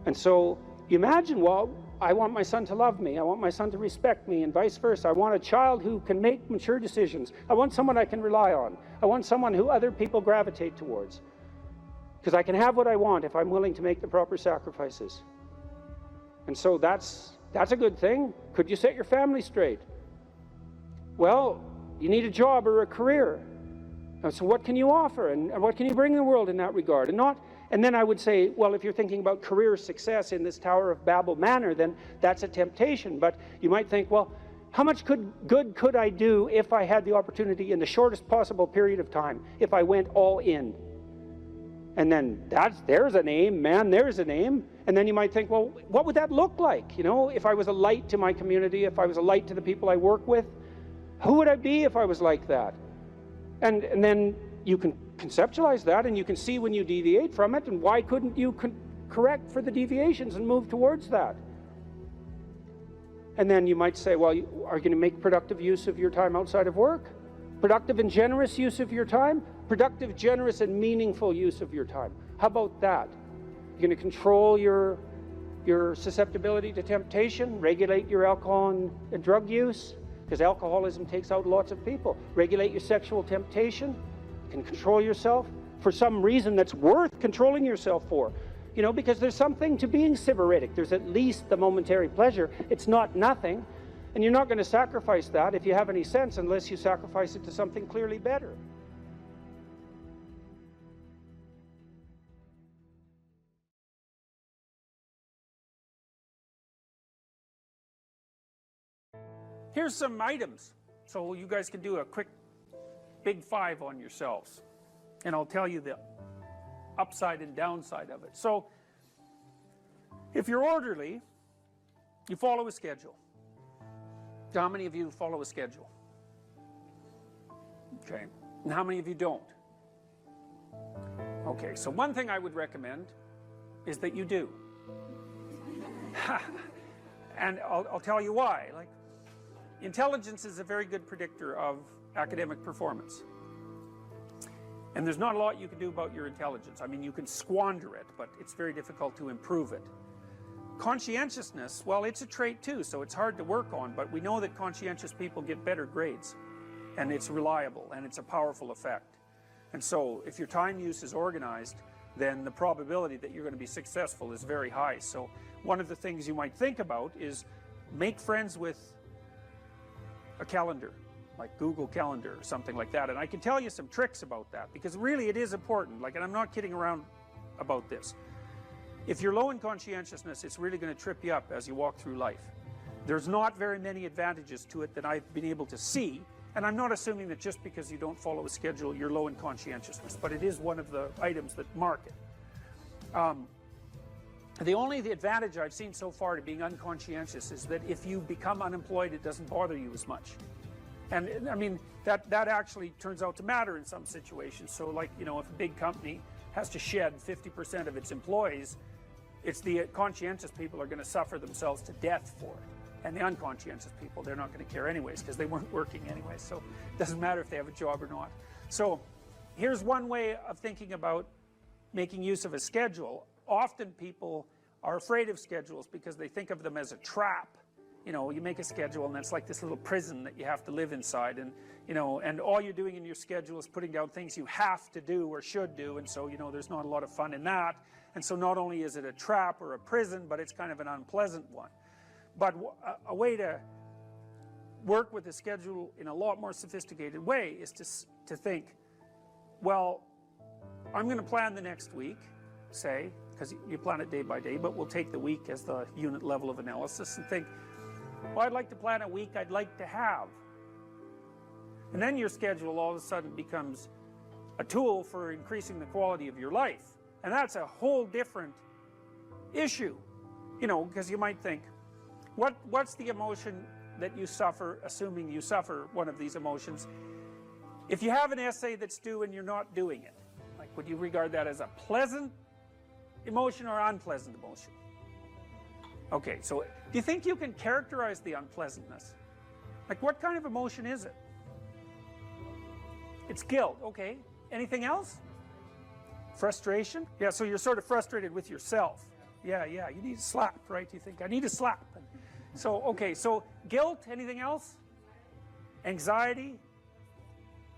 And so you imagine, well, I want my son to love me. I want my son to respect me, and vice versa. I want a child who can make mature decisions. I want someone I can rely on. I want someone who other people gravitate towards. Because I can have what I want if I'm willing to make the proper sacrifices. And so that's a good thing. Could you set your family straight? Well, you need a job or a career. And so what can you offer, and what can you bring the world in that regard? And then I would say, well, if you're thinking about career success in this Tower of Babel manner, then that's a temptation. But you might think, well, how much good could I do if I had the opportunity in the shortest possible period of time, if I went all in? And then there's an aim, man, there's an aim. And then you might think, well, what would that look like? You know, if I was a light to my community, if I was a light to the people I work with, who would I be if I was like that? And then you can conceptualize that, and you can see when you deviate from it, and why couldn't you correct for the deviations and move towards that? And then you might say, well, are you going to make productive use of your time outside of work? Productive and generous use of your time? Productive, generous, and meaningful use of your time. How about that? You're going to control your susceptibility to temptation, regulate your alcohol and drug use, because alcoholism takes out lots of people. Regulate your sexual temptation. You can control yourself for some reason that's worth controlling yourself for. You know, because there's something to being sybaritic. There's at least the momentary pleasure. It's not nothing. And you're not going to sacrifice that, if you have any sense, unless you sacrifice it to something clearly better. Here's some items, so you guys can do a quick big five on yourselves. And I'll tell you the upside and downside of it. So, if you're orderly, you follow a schedule. How many of you follow a schedule? Okay. And how many of you don't? Okay, so one thing I would recommend is that you do. And I'll tell you why. Like, intelligence is a very good predictor of academic performance. And there's not a lot you can do about your intelligence. I mean, you can squander it, but it's very difficult to improve it. Conscientiousness, well, it's a trait too, so it's hard to work on, but we know that conscientious people get better grades. And it's reliable, and it's a powerful effect. And so, if your time use is organized, then the probability that you're going to be successful is very high. So, one of the things you might think about is make friends with a calendar, like Google Calendar or something like that. And I can tell you some tricks about that, because really it is important. Like, and I'm not kidding around about this. If you're low in conscientiousness, it's really going to trip you up as you walk through life. There's not very many advantages to it that I've been able to see, and I'm not assuming that just because you don't follow a schedule, you're low in conscientiousness, but it is one of the items that mark it. The advantage I've seen so far to being unconscientious is that if you become unemployed, it doesn't bother you as much. And I mean, that actually turns out to matter in some situations. So, like, you know, if a big company has to shed 50% of its employees, it's the conscientious people are going to suffer themselves to death for it. And the unconscientious people, they're not going to care anyways, because they weren't working anyways. So it doesn't matter if they have a job or not. So here's one way of thinking about making use of a schedule. Often people are afraid of schedules because they think of them as a trap. You know, you make a schedule and it's like this little prison that you have to live inside, and you know, and all you're doing in your schedule is putting down things you have to do or should do, and so, you know, there's not a lot of fun in that. And so not only is it a trap or a prison, but it's kind of an unpleasant one. But a way to work with the schedule in a lot more sophisticated way is to think, well, I'm going to plan the next week, say, because you plan it day by day, but we'll take the week as the unit level of analysis and think, well, I'd like to plan a week I'd like to have. And then your schedule all of a sudden becomes a tool for increasing the quality of your life. And that's a whole different issue, you know, because you might think, what's the emotion that you suffer, assuming you suffer one of these emotions? If you have an essay that's due and you're not doing it, like, would you regard that as a pleasant emotion or unpleasant emotion? Okay, so do you think you can characterize the unpleasantness? Like, what kind of emotion is it? It's guilt. Okay. Anything else? Frustration? Yeah, so you're sort of frustrated with yourself. Yeah, you need a slap, right? You think, I need a slap. So, okay, so guilt, anything else? Anxiety?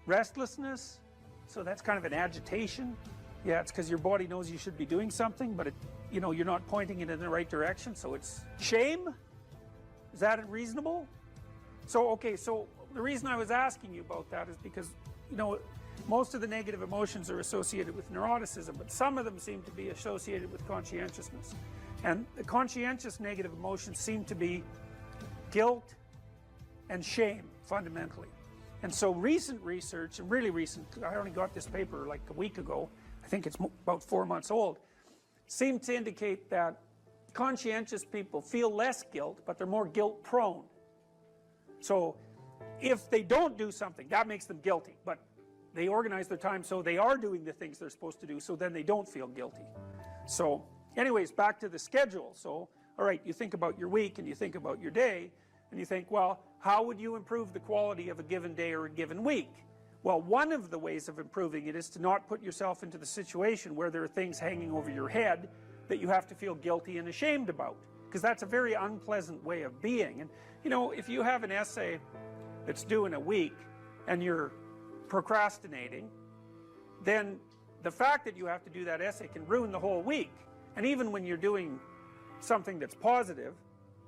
Restlessness? So that's kind of an agitation. Yeah, it's because your body knows you should be doing something, but you're not pointing it in the right direction, so it's shame? Is that reasonable? So, okay, so the reason I was asking you about that is because, most of the negative emotions are associated with neuroticism, but some of them seem to be associated with conscientiousness. And the conscientious negative emotions seem to be guilt and shame, fundamentally. And so recent research, and really recent, I only got this paper like a week ago, I think it's about 4 months old, seem to indicate that conscientious people feel less guilt, but they're more guilt prone. So if they don't do something, that makes them guilty, but they organize their time so they are doing the things they're supposed to do, so then they don't feel guilty. So anyways, back to the schedule. So, all right, you think about your week and you think about your day, and you think, well, how would you improve the quality of a given day or a given week? Well, one of the ways of improving it is to not put yourself into the situation where there are things hanging over your head that you have to feel guilty and ashamed about, because that's a very unpleasant way of being. And if you have an essay that's due in a week and you're procrastinating, then the fact that you have to do that essay can ruin the whole week. And even when you're doing something that's positive,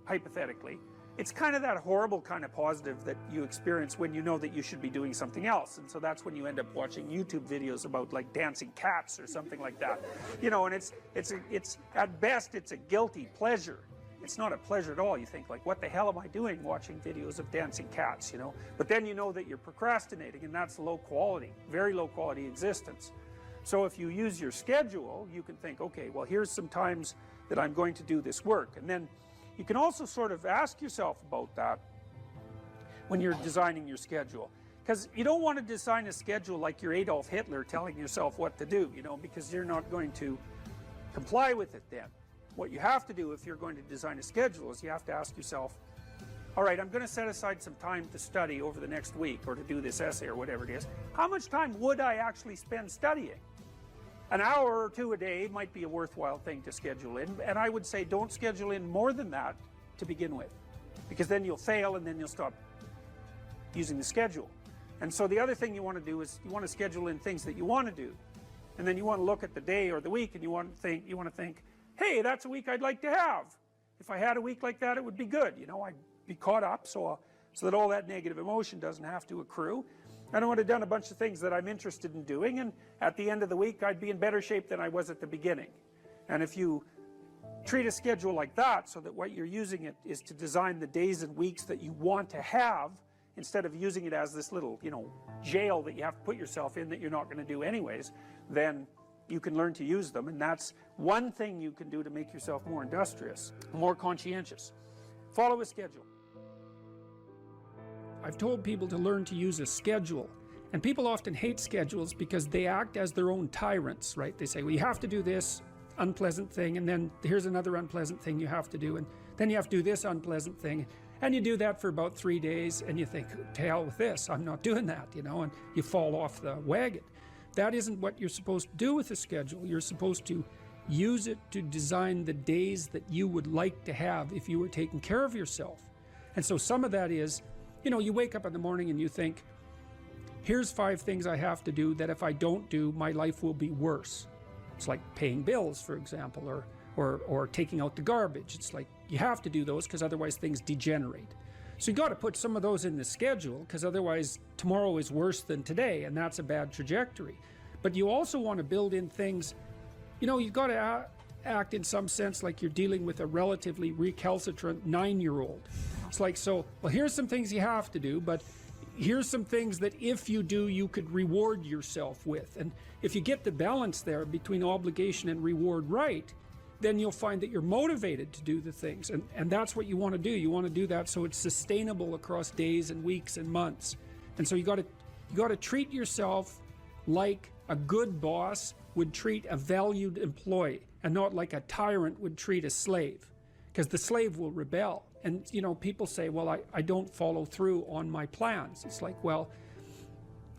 hypothetically, it's kind of that horrible kind of positive that you experience when you know that you should be doing something else. And so that's when you end up watching YouTube videos about like dancing cats or something like that. And it's at best it's a guilty pleasure. It's not a pleasure at all. You think like, what the hell am I doing watching videos of dancing cats, But then you know that you're procrastinating, and that's low quality, very low quality existence. So if you use your schedule, you can think, okay, well, here's some times that I'm going to do this work. And then you can also sort of ask yourself about that when you're designing your schedule. Because you don't want to design a schedule like you're Adolf Hitler telling yourself what to do, because you're not going to comply with it then. What you have to do if you're going to design a schedule is you have to ask yourself, all right, I'm going to set aside some time to study over the next week or to do this essay or whatever it is. How much time would I actually spend studying? An hour or two a day might be a worthwhile thing to schedule in, and I would say don't schedule in more than that to begin with, because then you'll fail and then you'll stop using the schedule. And so the other thing you want to do is you want to schedule in things that you want to do, and then you want to look at the day or the week and you want to think, hey, that's a week I'd like to have. If I had a week like that, it would be good. I'd be caught up so that all that negative emotion doesn't have to accrue. And I would have done a bunch of things that I'm interested in doing, and at the end of the week, I'd be in better shape than I was at the beginning. And if you treat a schedule like that, so that what you're using it is to design the days and weeks that you want to have, instead of using it as this little, jail that you have to put yourself in that you're not going to do anyways, then you can learn to use them. And that's one thing you can do to make yourself more industrious, more conscientious. Follow a schedule. I've told people to learn to use a schedule, and people often hate schedules because they act as their own tyrants, right? They say, well, you have to do this unpleasant thing, and then here's another unpleasant thing you have to do, and then you have to do this unpleasant thing, and you do that for about 3 days, and you think, to hell with this, I'm not doing that, and you fall off the wagon. That isn't what you're supposed to do with a schedule. You're supposed to use it to design the days that you would like to have if you were taking care of yourself. And so some of that is, you wake up in the morning and you think, here's 5 things I have to do that if I don't do, my life will be worse. It's like paying bills, for example, or taking out the garbage. It's like you have to do those because otherwise things degenerate. So you got to put some of those in the schedule, because otherwise tomorrow is worse than today, and that's a bad trajectory. But you also want to build in things, you've got to act in some sense like you're dealing with a relatively recalcitrant 9-year-old. It's like, so, well, here's some things you have to do, but here's some things that if you do, you could reward yourself with. And if you get the balance there between obligation and reward right, then you'll find that you're motivated to do the things. And that's what you want to do. You want to do that so it's sustainable across days and weeks and months. And so you got to treat yourself like a good boss would treat a valued employee, and not like a tyrant would treat a slave, because the slave will rebel. And people say, well, I don't follow through on my plans. It's like, well,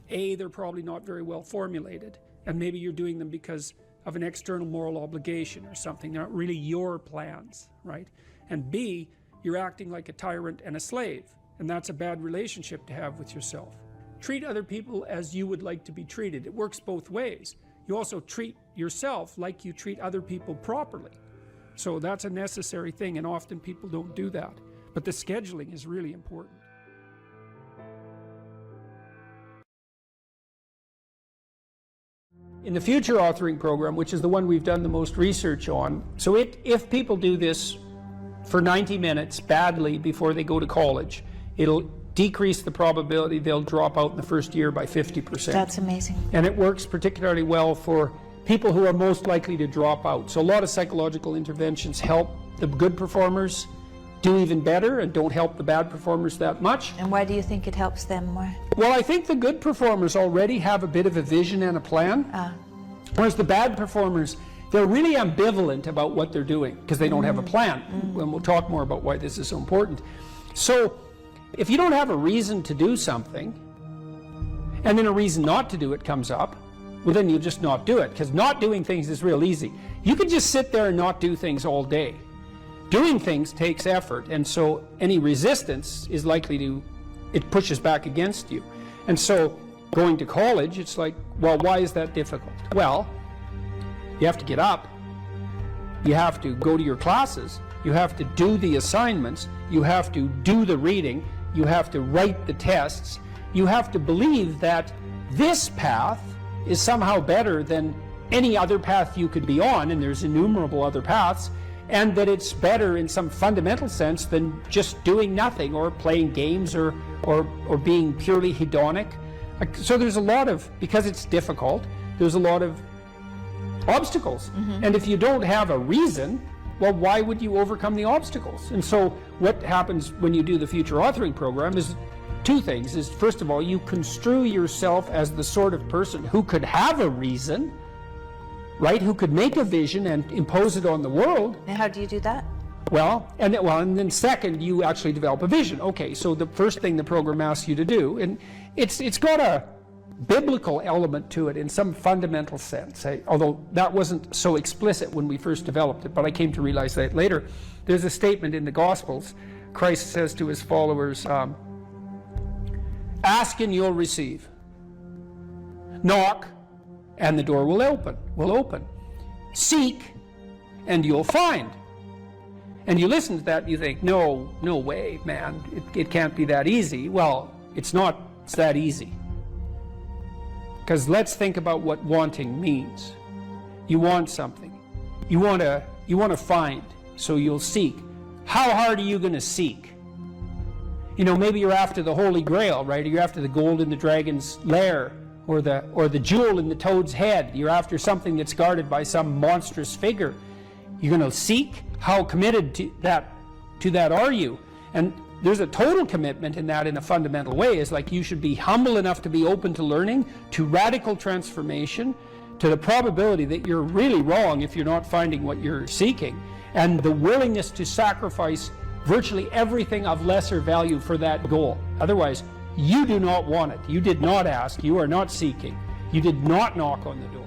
they're probably not very well formulated, and maybe you're doing them because of an external moral obligation or something. They're not really your plans, right? And B, you're acting like a tyrant and a slave, and that's a bad relationship to have with yourself. Treat other people as you would like to be treated. It works both ways. You also treat yourself like you treat other people properly. So that's a necessary thing, and often people don't do that. But the scheduling is really important. In the future authoring program, which is the one we've done the most research on, so if people do this for 90 minutes badly before they go to college, it'll decrease the probability they'll drop out in the first year by 50%. That's amazing. And it works particularly well for people who are most likely to drop out. So a lot of psychological interventions help the good performers do even better and don't help the bad performers that much. And why do you think it helps them more? Well, I think the good performers already have a bit of a vision and a plan, whereas the bad performers, they're really ambivalent about what they're doing because they don't have a plan. And we'll talk more about why this is so important. So if you don't have a reason to do something, and then a reason not to do it comes up, well, then you'll just not do it, because not doing things is real easy. You can just sit there and not do things all day. Doing things takes effort, and so any resistance is likely to, it pushes back against you. And so going to college, it's like, well, why is that difficult? Well, you have to get up, you have to go to your classes, you have to do the assignments, you have to do the reading, you have to write the tests, you have to believe that this path is somehow better than any other path you could be on, and there's innumerable other paths, and that it's better in some fundamental sense than just doing nothing or playing games or being purely hedonic. So there's a lot of, because it's difficult, there's a lot of obstacles. And if you don't have a reason, well, why would you overcome the obstacles? And so what happens when you do the future authoring program is two things. Is first of all, you construe yourself as the sort of person who could have a reason, right? Who could make a vision and impose it on the world. And how do you do that? Well, and then second, you actually develop a vision. Okay, so the first thing the program asks you to do, and it's got a biblical element to it in some fundamental sense, although that wasn't so explicit when we first developed it, but I came to realize that later. There's a statement in the Gospels. Christ says to his followers, ask and you'll receive. Knock and the door will open. Seek and you'll find. And you listen to that and you think, no way, man, it can't be that easy. Well, it's not that easy. Because let's think about what wanting means. You want something. You want to find, so you'll seek. How hard are you going to seek? You know, maybe you're after the Holy Grail, right? Or you're after the gold in the dragon's lair, or the jewel in the toad's head. You're after something that's guarded by some monstrous figure. You're going to seek? How committed to that are you? And there's a total commitment in that in a fundamental way. It's like you should be humble enough to be open to learning, to radical transformation, to the probability that you're really wrong if you're not finding what you're seeking, and the willingness to sacrifice virtually everything of lesser value for that goal. Otherwise, you do not want it. You did not ask. You are not seeking. You did not knock on the door.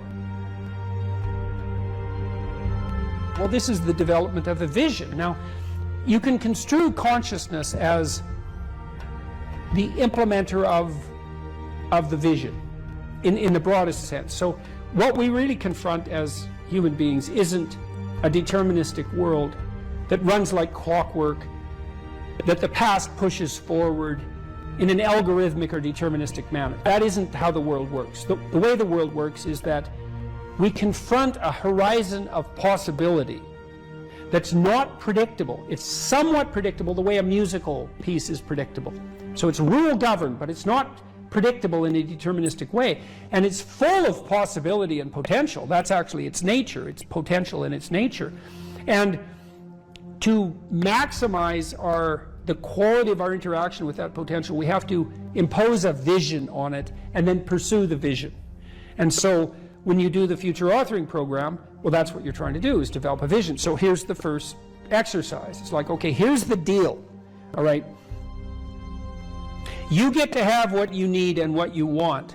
Well, this is the development of a vision. Now, you can construe consciousness as the implementer of the vision in the broadest sense. So what we really confront as human beings isn't a deterministic world that runs like clockwork, that the past pushes forward in an algorithmic or deterministic manner. That isn't how the world works. The way the world works is that we confront a horizon of possibility that's not predictable. It's somewhat predictable the way a musical piece is predictable. So it's rule governed, but it's not predictable in a deterministic way. And it's full of possibility and potential. That's actually its nature. It's potential in its nature. And to maximize the quality of our interaction with that potential, we have to impose a vision on it and then pursue the vision. And so when you do the future authoring program, well, that's what you're trying to do, is develop a vision. So here's the first exercise. It's like, okay, here's the deal, all right? You get to have what you need and what you want,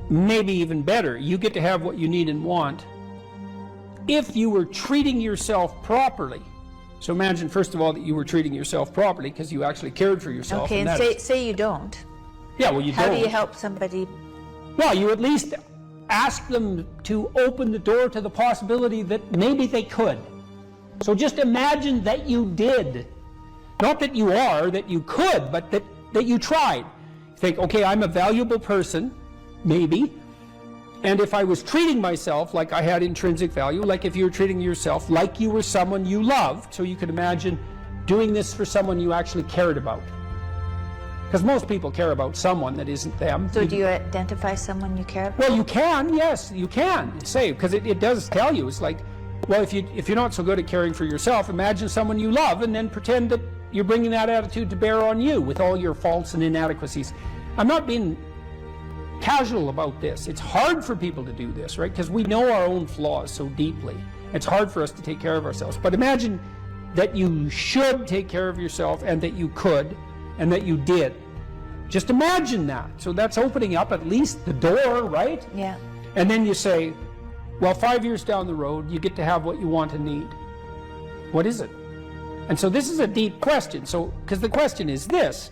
maybe even better, you get to have what you need and want if you were treating yourself properly. So imagine, first of all, that you were treating yourself properly because you actually cared for yourself. Okay, and say you don't. Yeah, well, you don't. How do you help somebody? Well, you at least ask them to open the door to the possibility that maybe they could. So just imagine that you did. Not that you are, that you could, but that you tried. Think, okay, I'm a valuable person, maybe, and if I was treating myself like I had intrinsic value, like if you were treating yourself like you were someone you loved, so you could imagine doing this for someone you actually cared about. Because most people care about someone that isn't them. So do you identify someone you care about? Well, you can, yes, you can say, because it does tell you. It's like, well, if you're not so good at caring for yourself, imagine someone you love and then pretend that you're bringing that attitude to bear on you with all your faults and inadequacies. I'm not being casual about this. It's hard for people to do this, right? Because we know our own flaws so deeply. It's hard for us to take care of ourselves. But imagine that you should take care of yourself and that you could and that you did. Just imagine that. So that's opening up at least the door, right? Yeah. And then you say, well, 5 years down the road, you get to have what you want and need. What is it? And so this is a deep question. So, because the question is this: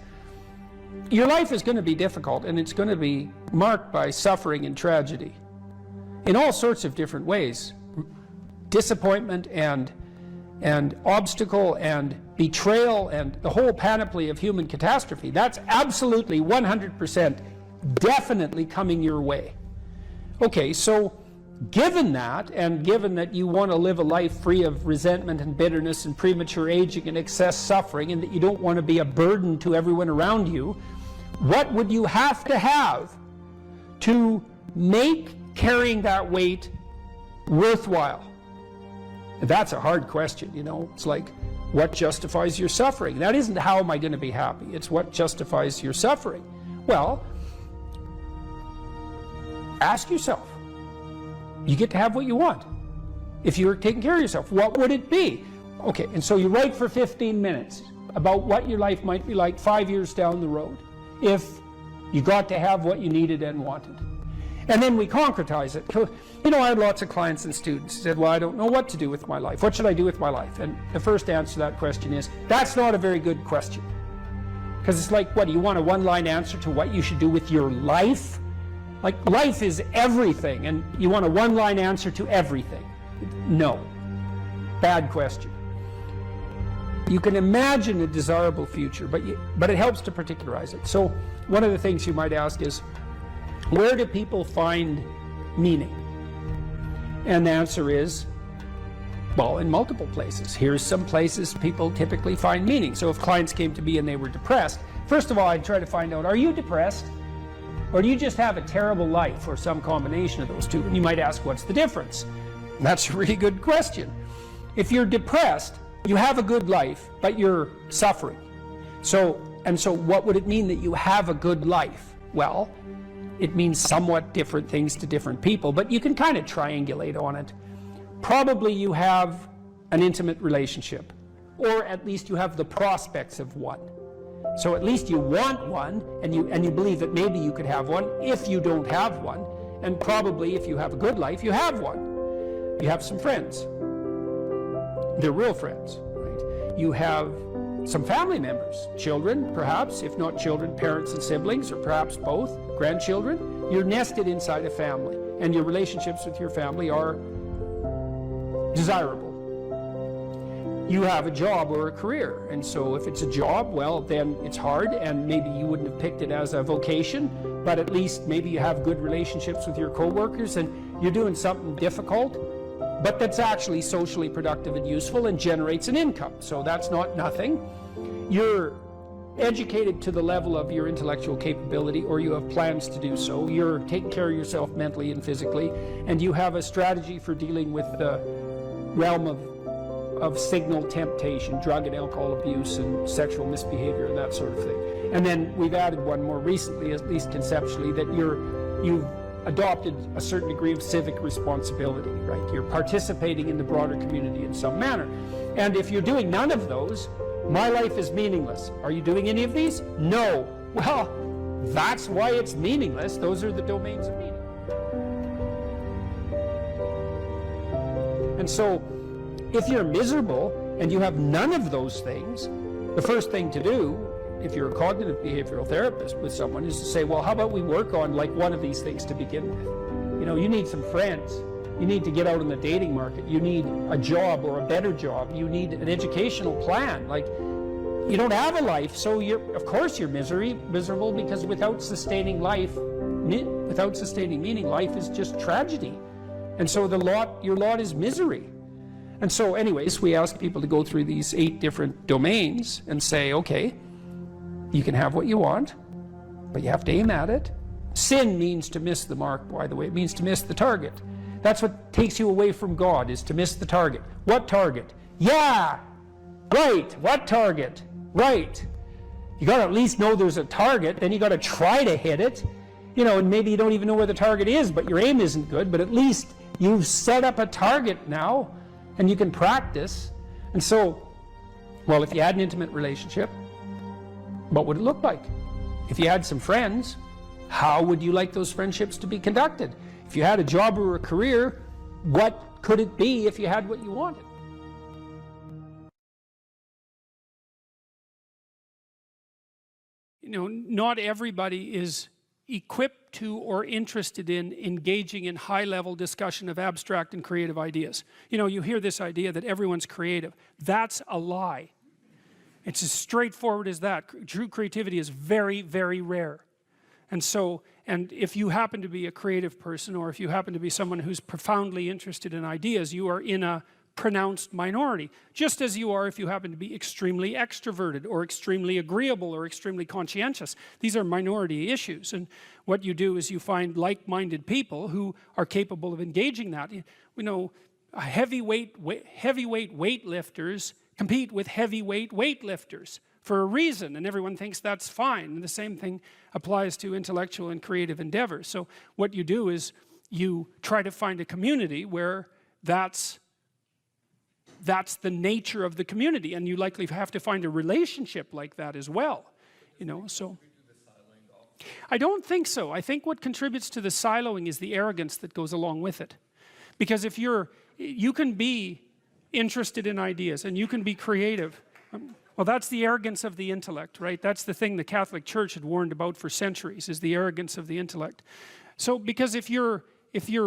your life is going to be difficult, and it's going to be marked by suffering and tragedy in all sorts of different ways. Disappointment and obstacle and betrayal and the whole panoply of human catastrophe. That's absolutely 100% definitely coming your way. Okay, so given that, and given that you want to live a life free of resentment and bitterness and premature aging and excess suffering, and that you don't want to be a burden to everyone around you, what would you have to make carrying that weight worthwhile? That's a hard question, you know. It's like, what justifies your suffering? That isn't how am I going to be happy. It's what justifies your suffering. Well, ask yourself. You get to have what you want. If you're taking care of yourself, what would it be? Okay, and so you write for 15 minutes about what your life might be like 5 years down the road if you got to have what you needed and wanted. And then we concretize it. You know, I had lots of clients and students who said, well, I don't know what to do with my life. What should I do with my life? And the first answer to that question is, that's not a very good question. Because it's like, what, do you want a one-line answer to what you should do with your life? Like, life is everything, and you want a one-line answer to everything. No. Bad question. You can imagine a desirable future, but it helps to particularize it. So one of the things you might ask is, where do people find meaning? And the answer is, well, in multiple places. Here's some places people typically find meaning. So if clients came to me and they were depressed, first of all, I'd try to find out, are you depressed? Or do you just have a terrible life, or some combination of those two? And you might ask, what's the difference? And that's a really good question. If you're depressed, you have a good life, but you're suffering. So what would it mean that you have a good life? Well, it means somewhat different things to different people, but you can kind of triangulate on it. Probably you have an intimate relationship, or at least you have the prospects of one. So at least you want one, and you believe that maybe you could have one if you don't have one, and probably if you have a good life, you have one. You have some friends. They're real friends, right? You have some family members, children, perhaps, if not children, parents and siblings, or perhaps both, grandchildren. You're nested inside a family, and your relationships with your family are desirable. You have a job or a career, and so if it's a job, well, then it's hard, and maybe you wouldn't have picked it as a vocation, but at least maybe you have good relationships with your coworkers, and you're doing something difficult, but that's actually socially productive and useful and generates an income. So that's not nothing. You're educated to the level of your intellectual capability, or you have plans to do so. You're taking care of yourself mentally and physically, and you have a strategy for dealing with the realm of signal temptation, drug and alcohol abuse and sexual misbehavior and that sort of thing. And then we've added one more recently, at least conceptually, that you've adopted a certain degree of civic responsibility, right? You're participating in the broader community in some manner. And if you're doing none of those, my life is meaningless. Are you doing any of these? No. Well, that's why it's meaningless. Those are the domains of meaning. and so if you're miserable and you have none of those things, the first thing to do, if you're a cognitive behavioral therapist with someone, is to say, well, how about we work on like one of these things to begin with? You know, you need some friends. You need to get out in the dating market. You need a job or a better job. You need an educational plan. Like, you don't have a life, so of course you're miserable, because without sustaining meaning, life is just tragedy. And so your lot is misery. And so anyways, we ask people to go through these 8 different domains and say, okay, you can have what you want, but you have to aim at it. Sin means to miss the mark, by the way. It means to miss the target. That's what takes you away from God, is to miss the target. What target? Yeah, right. What target? Right. You got to at least know there's a target, then you got to try to hit it. You know, and maybe you don't even know where the target is, but your aim isn't good, but at least you've set up a target now, and you can practice. And so, well, if you had an intimate relationship, what would it look like? If you had some friends, how would you like those friendships to be conducted? If you had a job or a career, what could it be if you had what you wanted? You know, not everybody is equipped to or interested in engaging in high-level discussion of abstract and creative ideas. You know, you hear this idea that everyone's creative. That's a lie. It's as straightforward as that. True creativity is very, very rare. And so, and if you happen to be a creative person, or if you happen to be someone who's profoundly interested in ideas, you are in a pronounced minority, just as you are if you happen to be extremely extroverted or extremely agreeable or extremely conscientious. These are minority issues, and what you do is you find like-minded people who are capable of engaging that. You know, heavyweight weightlifters compete with heavyweight weightlifters for a reason, and everyone thinks that's fine. And the same thing applies to intellectual and creative endeavors. So what you do is you try to find a community where that's the nature of the community, and you likely have to find a relationship like that as well, you know. So I don't think so. I think what contributes to the siloing is the arrogance that goes along with it, because if you can be interested in ideas and you can be creative, well, that's the arrogance of the intellect, right? That's the thing the Catholic Church had warned about for centuries, is the arrogance of the intellect. So because if you're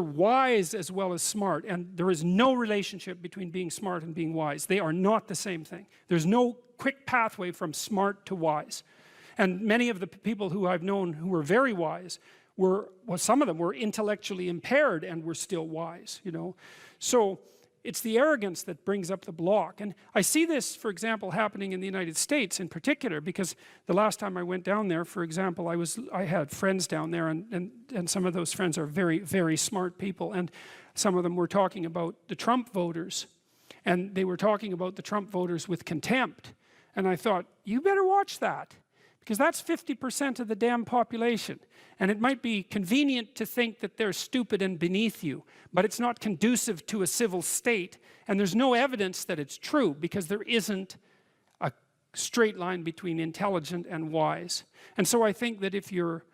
wise as well as smart, and there is no relationship between being smart and being wise, they are not the same thing. There's no quick pathway from smart to wise. And many of the people who I've known who were very wise well, some of them were intellectually impaired and were still wise, you know. So it's the arrogance that brings up the block. And I see this, for example, happening in the United States in particular, because the last time I went down there, for example, I had friends down there, and some of those friends are very, very smart people, and some of them were talking about the Trump voters, and they were talking about the Trump voters with contempt. And I thought, you better watch that, because that's 50% of the damn population. And it might be convenient to think that they're stupid and beneath you, but it's not conducive to a civil state, and there's no evidence that it's true, because there isn't a straight line between intelligent and wise. And so I think that if your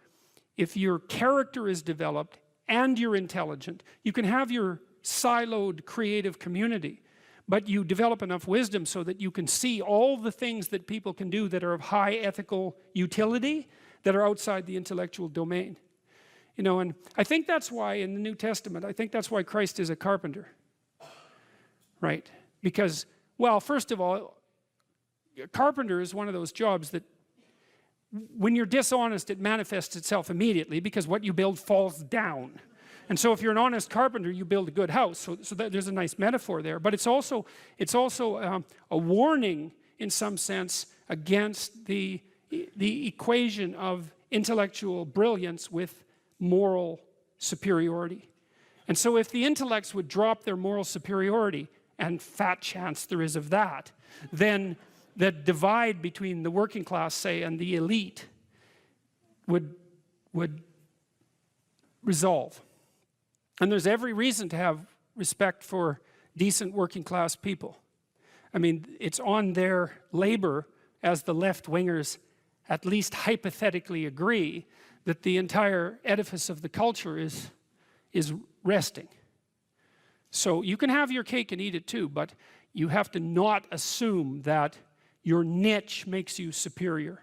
character is developed and you're intelligent, you can have your siloed creative community, but you develop enough wisdom so that you can see all the things that people can do that are of high ethical utility, that are outside the intellectual domain. You know, and I think that's why in the New Testament, I think that's why Christ is a carpenter. Right? Because, well, first of all, a carpenter is one of those jobs that when you're dishonest, it manifests itself immediately, because what you build falls down. And so if you're an honest carpenter, you build a good house. So that there's a nice metaphor there. But it's also a warning in some sense against the equation of intellectual brilliance with moral superiority. And so if the intellects would drop their moral superiority, and fat chance there is of that, then the divide between the working class, say, and the elite would resolve. And there's every reason to have respect for decent working class people. I mean, it's on their labor, as the left-wingers at least hypothetically agree, that the entire edifice of the culture is resting. So you can have your cake and eat it too, but you have to not assume that your niche makes you superior.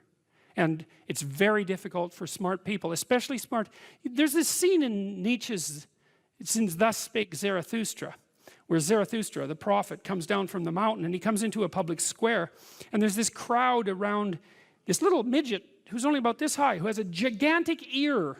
And it's very difficult for smart people, especially smart. There's this scene in Nietzsche's, it's in Thus Spake Zarathustra, where Zarathustra, the prophet, comes down from the mountain and he comes into a public square, and there's this crowd around this little midget who's only about this high, who has a gigantic ear,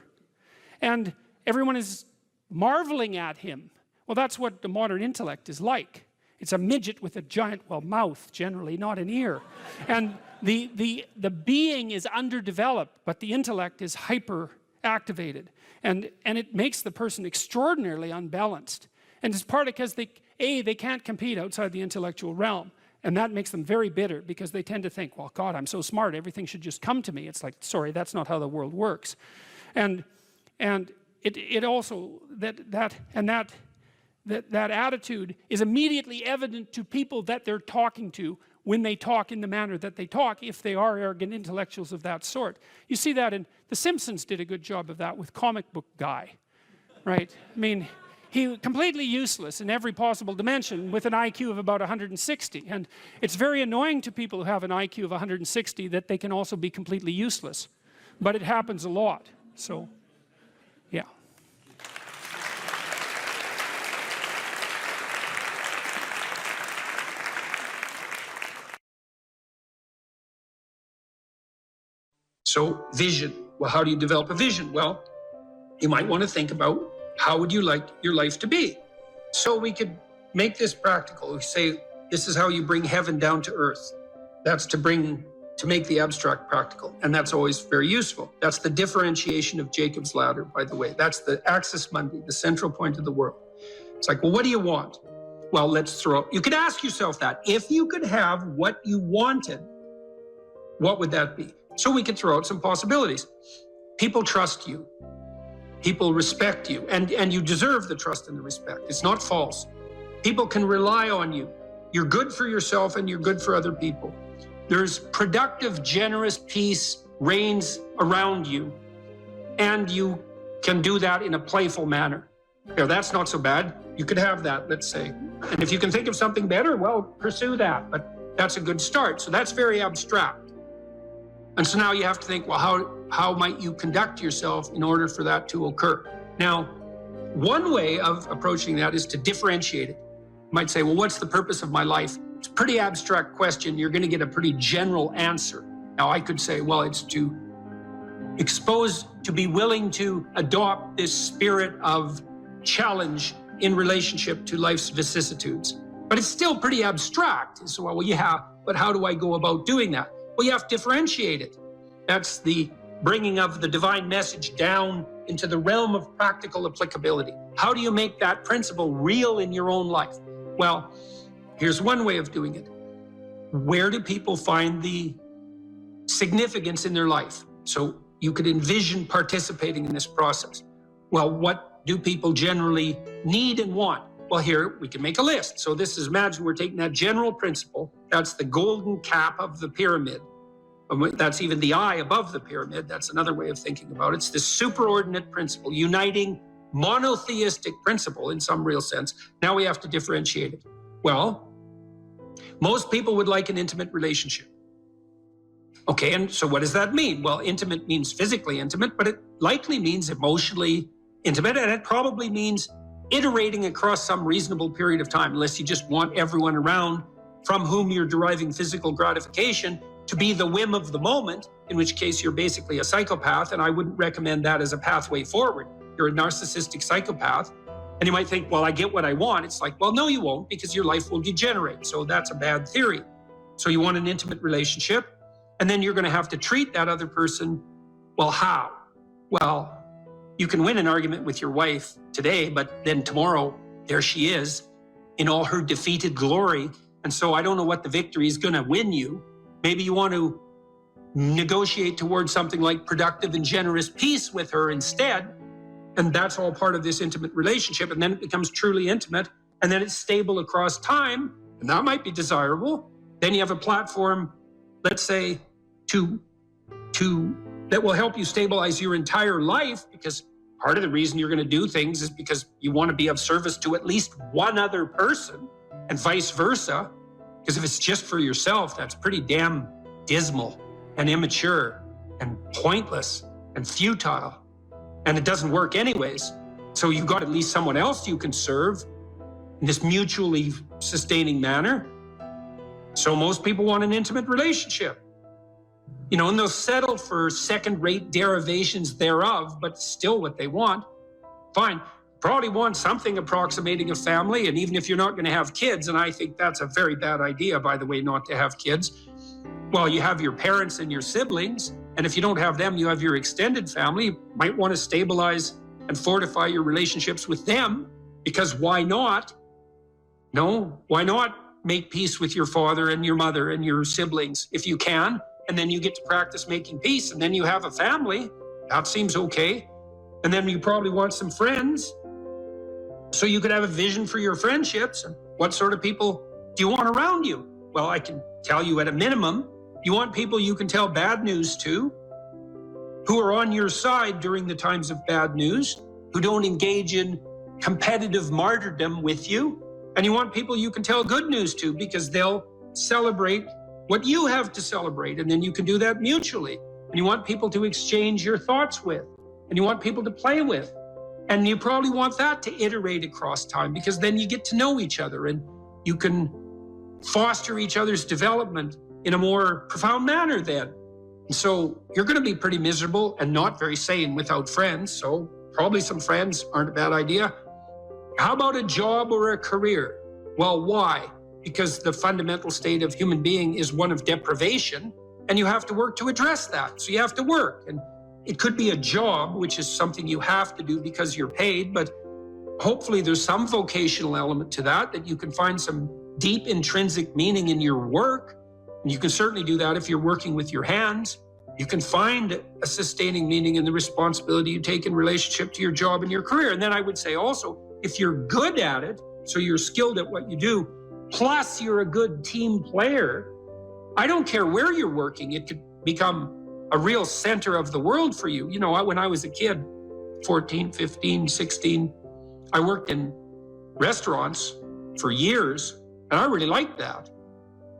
and everyone is marveling at him. Well, that's what the modern intellect is like. It's a midget with a giant, well, mouth generally, not an ear. And the being is underdeveloped, but the intellect is hyper activated. And it makes the person extraordinarily unbalanced. And it's partly because they can't compete outside the intellectual realm. And that makes them very bitter, because they tend to think, well, God, I'm so smart, everything should just come to me. It's like, sorry, that's not how the world works. And it also, that attitude is immediately evident to people that they're talking to when they talk in the manner that they talk, if they are arrogant intellectuals of that sort. You see that in The Simpsons did a good job of that with Comic Book Guy, right? I mean, he completely useless in every possible dimension with an IQ of about 160. And it's very annoying to people who have an IQ of 160 that they can also be completely useless. But it happens a lot, so, yeah. So vision. Well, how do you develop a vision? Well, you might want to think about, how would you like your life to be? So we could make this practical. We say, this is how you bring heaven down to earth. That's to make the abstract practical. And that's always very useful. That's the differentiation of Jacob's ladder, by the way. That's the axis mundi, the central point of the world. It's like, well, what do you want? Well, let's throw, you could ask yourself that. If you could have what you wanted, what would that be? So we could throw out some possibilities. People trust you. People respect you, and you deserve the trust and the respect. It's not false. People can rely on you. You're good for yourself and you're good for other people. There's productive, generous peace reigns around you, and you can do that in a playful manner. Now, that's not so bad. You could have that, let's say. And if you can think of something better, well, pursue that, but that's a good start. So that's very abstract. And so now you have to think, well, how might you conduct yourself in order for that to occur? Now, one way of approaching that is to differentiate it. You might say, well, what's the purpose of my life? It's a pretty abstract question. You're going to get a pretty general answer. Now, I could say, well, it's to be willing to adopt this spirit of challenge in relationship to life's vicissitudes. But it's still pretty abstract. So, well, yeah, but how do I go about doing that? Well, you have to differentiate it. That's the bringing of the divine message down into the realm of practical applicability. How do you make that principle real in your own life? Well, here's one way of doing it. Where do people find the significance in their life? So you could envision participating in this process. Well, what do people generally need and want? Well, here we can make a list. So this is, imagine we're taking that general principle. That's the golden cap of the pyramid. That's even the eye above the pyramid. That's another way of thinking about it. It's this superordinate principle, uniting monotheistic principle in some real sense. Now we have to differentiate it. Well, most people would like an intimate relationship. Okay, and so what does that mean? Well, intimate means physically intimate, but it likely means emotionally intimate, and it probably means iterating across some reasonable period of time, unless you just want everyone around from whom you're deriving physical gratification to be the whim of the moment, in which case you're basically a psychopath, and I wouldn't recommend that as a pathway forward. You're a narcissistic psychopath, and you might think, well, I get what I want. It's like, well, no, you won't, because your life will degenerate. So that's a bad theory. So you want an intimate relationship, and then you're going to have to treat that other person, well, how? Well, you can win an argument with your wife today, but then tomorrow, there she is in all her defeated glory. And so I don't know what the victory is going to win you. Maybe you want to negotiate towards something like productive and generous peace with her instead. And that's all part of this intimate relationship. And then it becomes truly intimate. And then it's stable across time. And that might be desirable. Then you have a platform, let's say, that will help you stabilize your entire life, because part of the reason you're going to do things is because you want to be of service to at least one other person, and vice versa. Because if it's just for yourself, that's pretty damn dismal and immature and pointless and futile. And it doesn't work anyways. So you've got at least someone else you can serve in this mutually sustaining manner. So most people want an intimate relationship. You know, and they'll settle for second-rate derivations thereof, but still what they want. Fine. Probably want something approximating a family, and even if you're not going to have kids, and I think that's a very bad idea, by the way, not to have kids. Well, you have your parents and your siblings, and if you don't have them, you have your extended family. You might want to stabilize and fortify your relationships with them, because why not? No, why not make peace with your father and your mother and your siblings if you can, and then you get to practice making peace, and then you have a family. That seems okay. And then you probably want some friends, so you could have a vision for your friendships. And what sort of people do you want around you? Well, I can tell you at a minimum, you want people you can tell bad news to, who are on your side during the times of bad news, who don't engage in competitive martyrdom with you. And you want people you can tell good news to, because they'll celebrate what you have to celebrate, and then you can do that mutually. And you want people to exchange your thoughts with, and you want people to play with. And you probably want that to iterate across time, because then you get to know each other and you can foster each other's development in a more profound manner then. And so you're going to be pretty miserable and not very sane without friends. So probably some friends aren't a bad idea. How about a job or a career? Well, why? Because the fundamental state of human being is one of deprivation, and you have to work to address that. So you have to work. And it could be a job, which is something you have to do because you're paid, but hopefully there's some vocational element to that, that you can find some deep intrinsic meaning in your work. And you can certainly do that if you're working with your hands. You can find a sustaining meaning in the responsibility you take in relationship to your job and your career. And then I would say also, if you're good at it, so you're skilled at what you do, plus you're a good team player, I don't care where you're working, it could become a real center of the world for you. You know, when I was a kid, 14, 15, 16, I worked in restaurants for years, and I really liked that.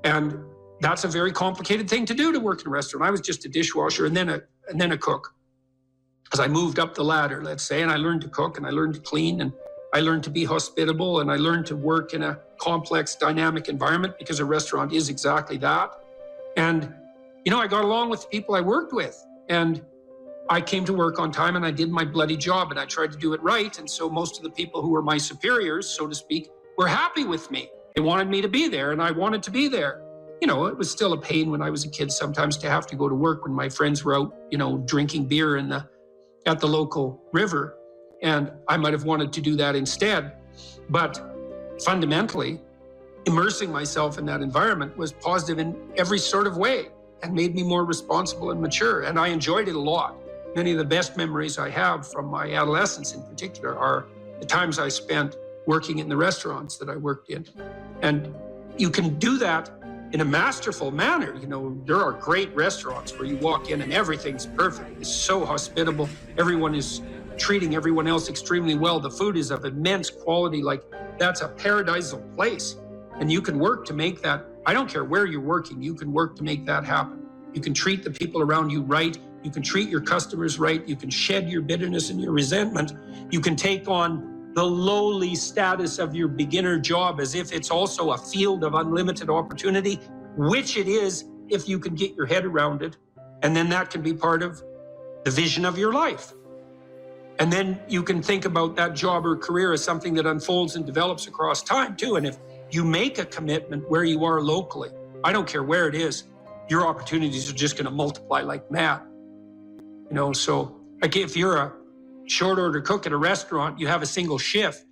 And that's a very complicated thing to do, to work in a restaurant. I was just a dishwasher and then a cook. As I moved up the ladder, let's say, and I learned to cook and I learned to clean and I learned to be hospitable and I learned to work in a complex, dynamic environment, because a restaurant is exactly that. And you know, I got along with the people I worked with, and I came to work on time and I did my bloody job and I tried to do it right. And so most of the people who were my superiors, so to speak, were happy with me. They wanted me to be there and I wanted to be there. You know, it was still a pain when I was a kid sometimes to have to go to work when my friends were out, you know, drinking beer at the local river. And I might have wanted to do that instead. But fundamentally, immersing myself in that environment was positive in every sort of way, and made me more responsible and mature. And I enjoyed it a lot. Many of the best memories I have from my adolescence in particular are the times I spent working in the restaurants that I worked in. And you can do that in a masterful manner. You know, there are great restaurants where you walk in and everything's perfect. It's so hospitable. Everyone is treating everyone else extremely well. The food is of immense quality. Like, that's a paradisal place. And you can work to make that. I don't care where you're working, you can work to make that happen. You can treat the people around you right. You can treat your customers right. You can shed your bitterness and your resentment. You can take on the lowly status of your beginner job as if it's also a field of unlimited opportunity, which it is if you can get your head around it. And then that can be part of the vision of your life. And then you can think about that job or career as something that unfolds and develops across time too. And if you make a commitment where you are locally, I don't care where it is, your opportunities are just going to multiply like mad. You know, so like if you're a short order cook at a restaurant, you have a single shift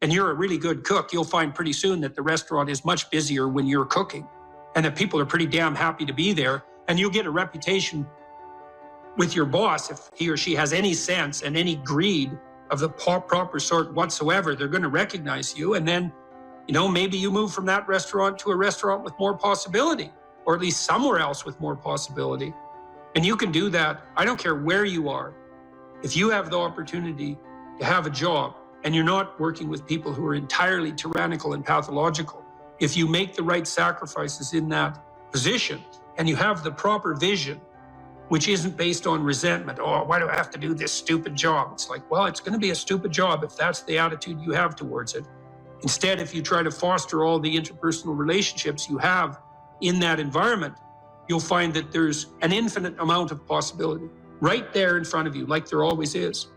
and you're a really good cook, you'll find pretty soon that the restaurant is much busier when you're cooking and that people are pretty damn happy to be there. And you'll get a reputation with your boss. If he or she has any sense and any greed of the proper sort whatsoever, they're going to recognize you. And then, you know, maybe you move from that restaurant to a restaurant with more possibility, or at least somewhere else with more possibility. And you can do that. I don't care where you are. if you have the opportunity to have a job and you're not working with people who are entirely tyrannical and pathological, if you make the right sacrifices in that position and you have the proper vision, which isn't based on resentment. Oh, why do I have to do this stupid job? It's like, well, it's going to be a stupid job if that's the attitude you have towards it. Instead, if you try to foster all the interpersonal relationships you have in that environment, you'll find that there's an infinite amount of possibility right there in front of you, like there always is.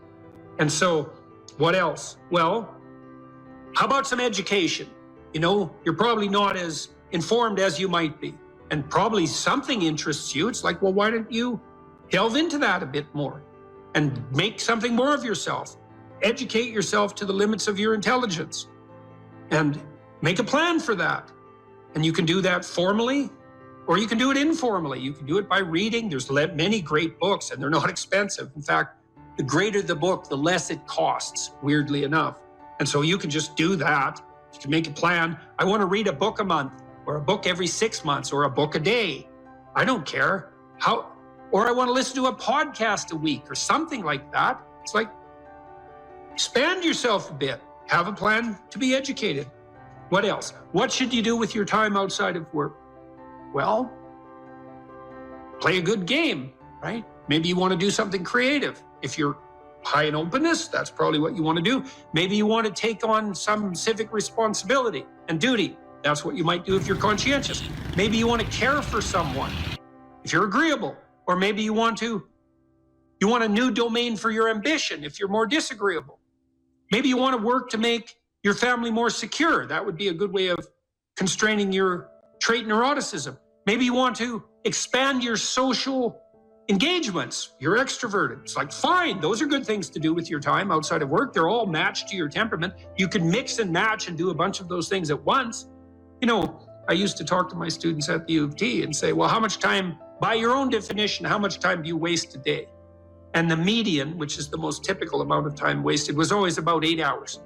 And so, what else? Well, how about some education? You know, you're probably not as informed as you might be, and probably something interests you. It's like, well, why don't you delve into that a bit more and make something more of yourself? Educate yourself to the limits of your intelligence and make a plan for that. And you can do that formally, or you can do it informally. You can do it by reading. There's many great books, and they're not expensive. In fact, the greater the book, the less it costs, weirdly enough. And so you can just do that. You can make a plan. I want to read a book a month, or a book every 6 months, or a book a day. I don't care. Or I want to listen to a podcast a week, or something like that. It's like, expand yourself a bit. Have a plan to be educated. What else? What should you do with your time outside of work? Well, play a good game, right? Maybe you want to do something creative. If you're high in openness, that's probably what you want to do. Maybe you want to take on some civic responsibility and duty. That's what you might do if you're conscientious. Maybe you want to care for someone if you're agreeable. Or maybe you want a new domain for your ambition if you're more disagreeable. Maybe you want to work to make your family more secure. That would be a good way of constraining your trait neuroticism. Maybe you want to expand your social engagements. You're extroverted. It's like, fine, those are good things to do with your time outside of work. They're all matched to your temperament. You can mix and match and do a bunch of those things at once. You know, I used to talk to my students at the U of T and say, well, how much time, by your own definition, how much time do you waste a day? And the median, which is the most typical amount of time wasted, was always about 8 hours.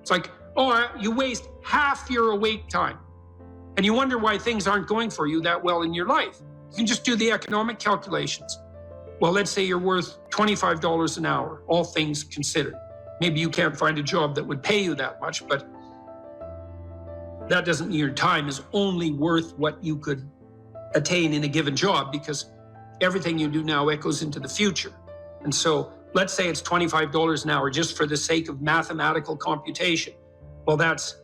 It's like, oh, you waste half your awake time. And you wonder why things aren't going for you that well in your life. You can just do the economic calculations. Well, let's say you're worth $25 an hour, all things considered. Maybe you can't find a job that would pay you that much, but that doesn't mean your time is only worth what you could attain in a given job, because everything you do now echoes into the future. And so let's say it's $25 an hour just for the sake of mathematical computation. Well, that's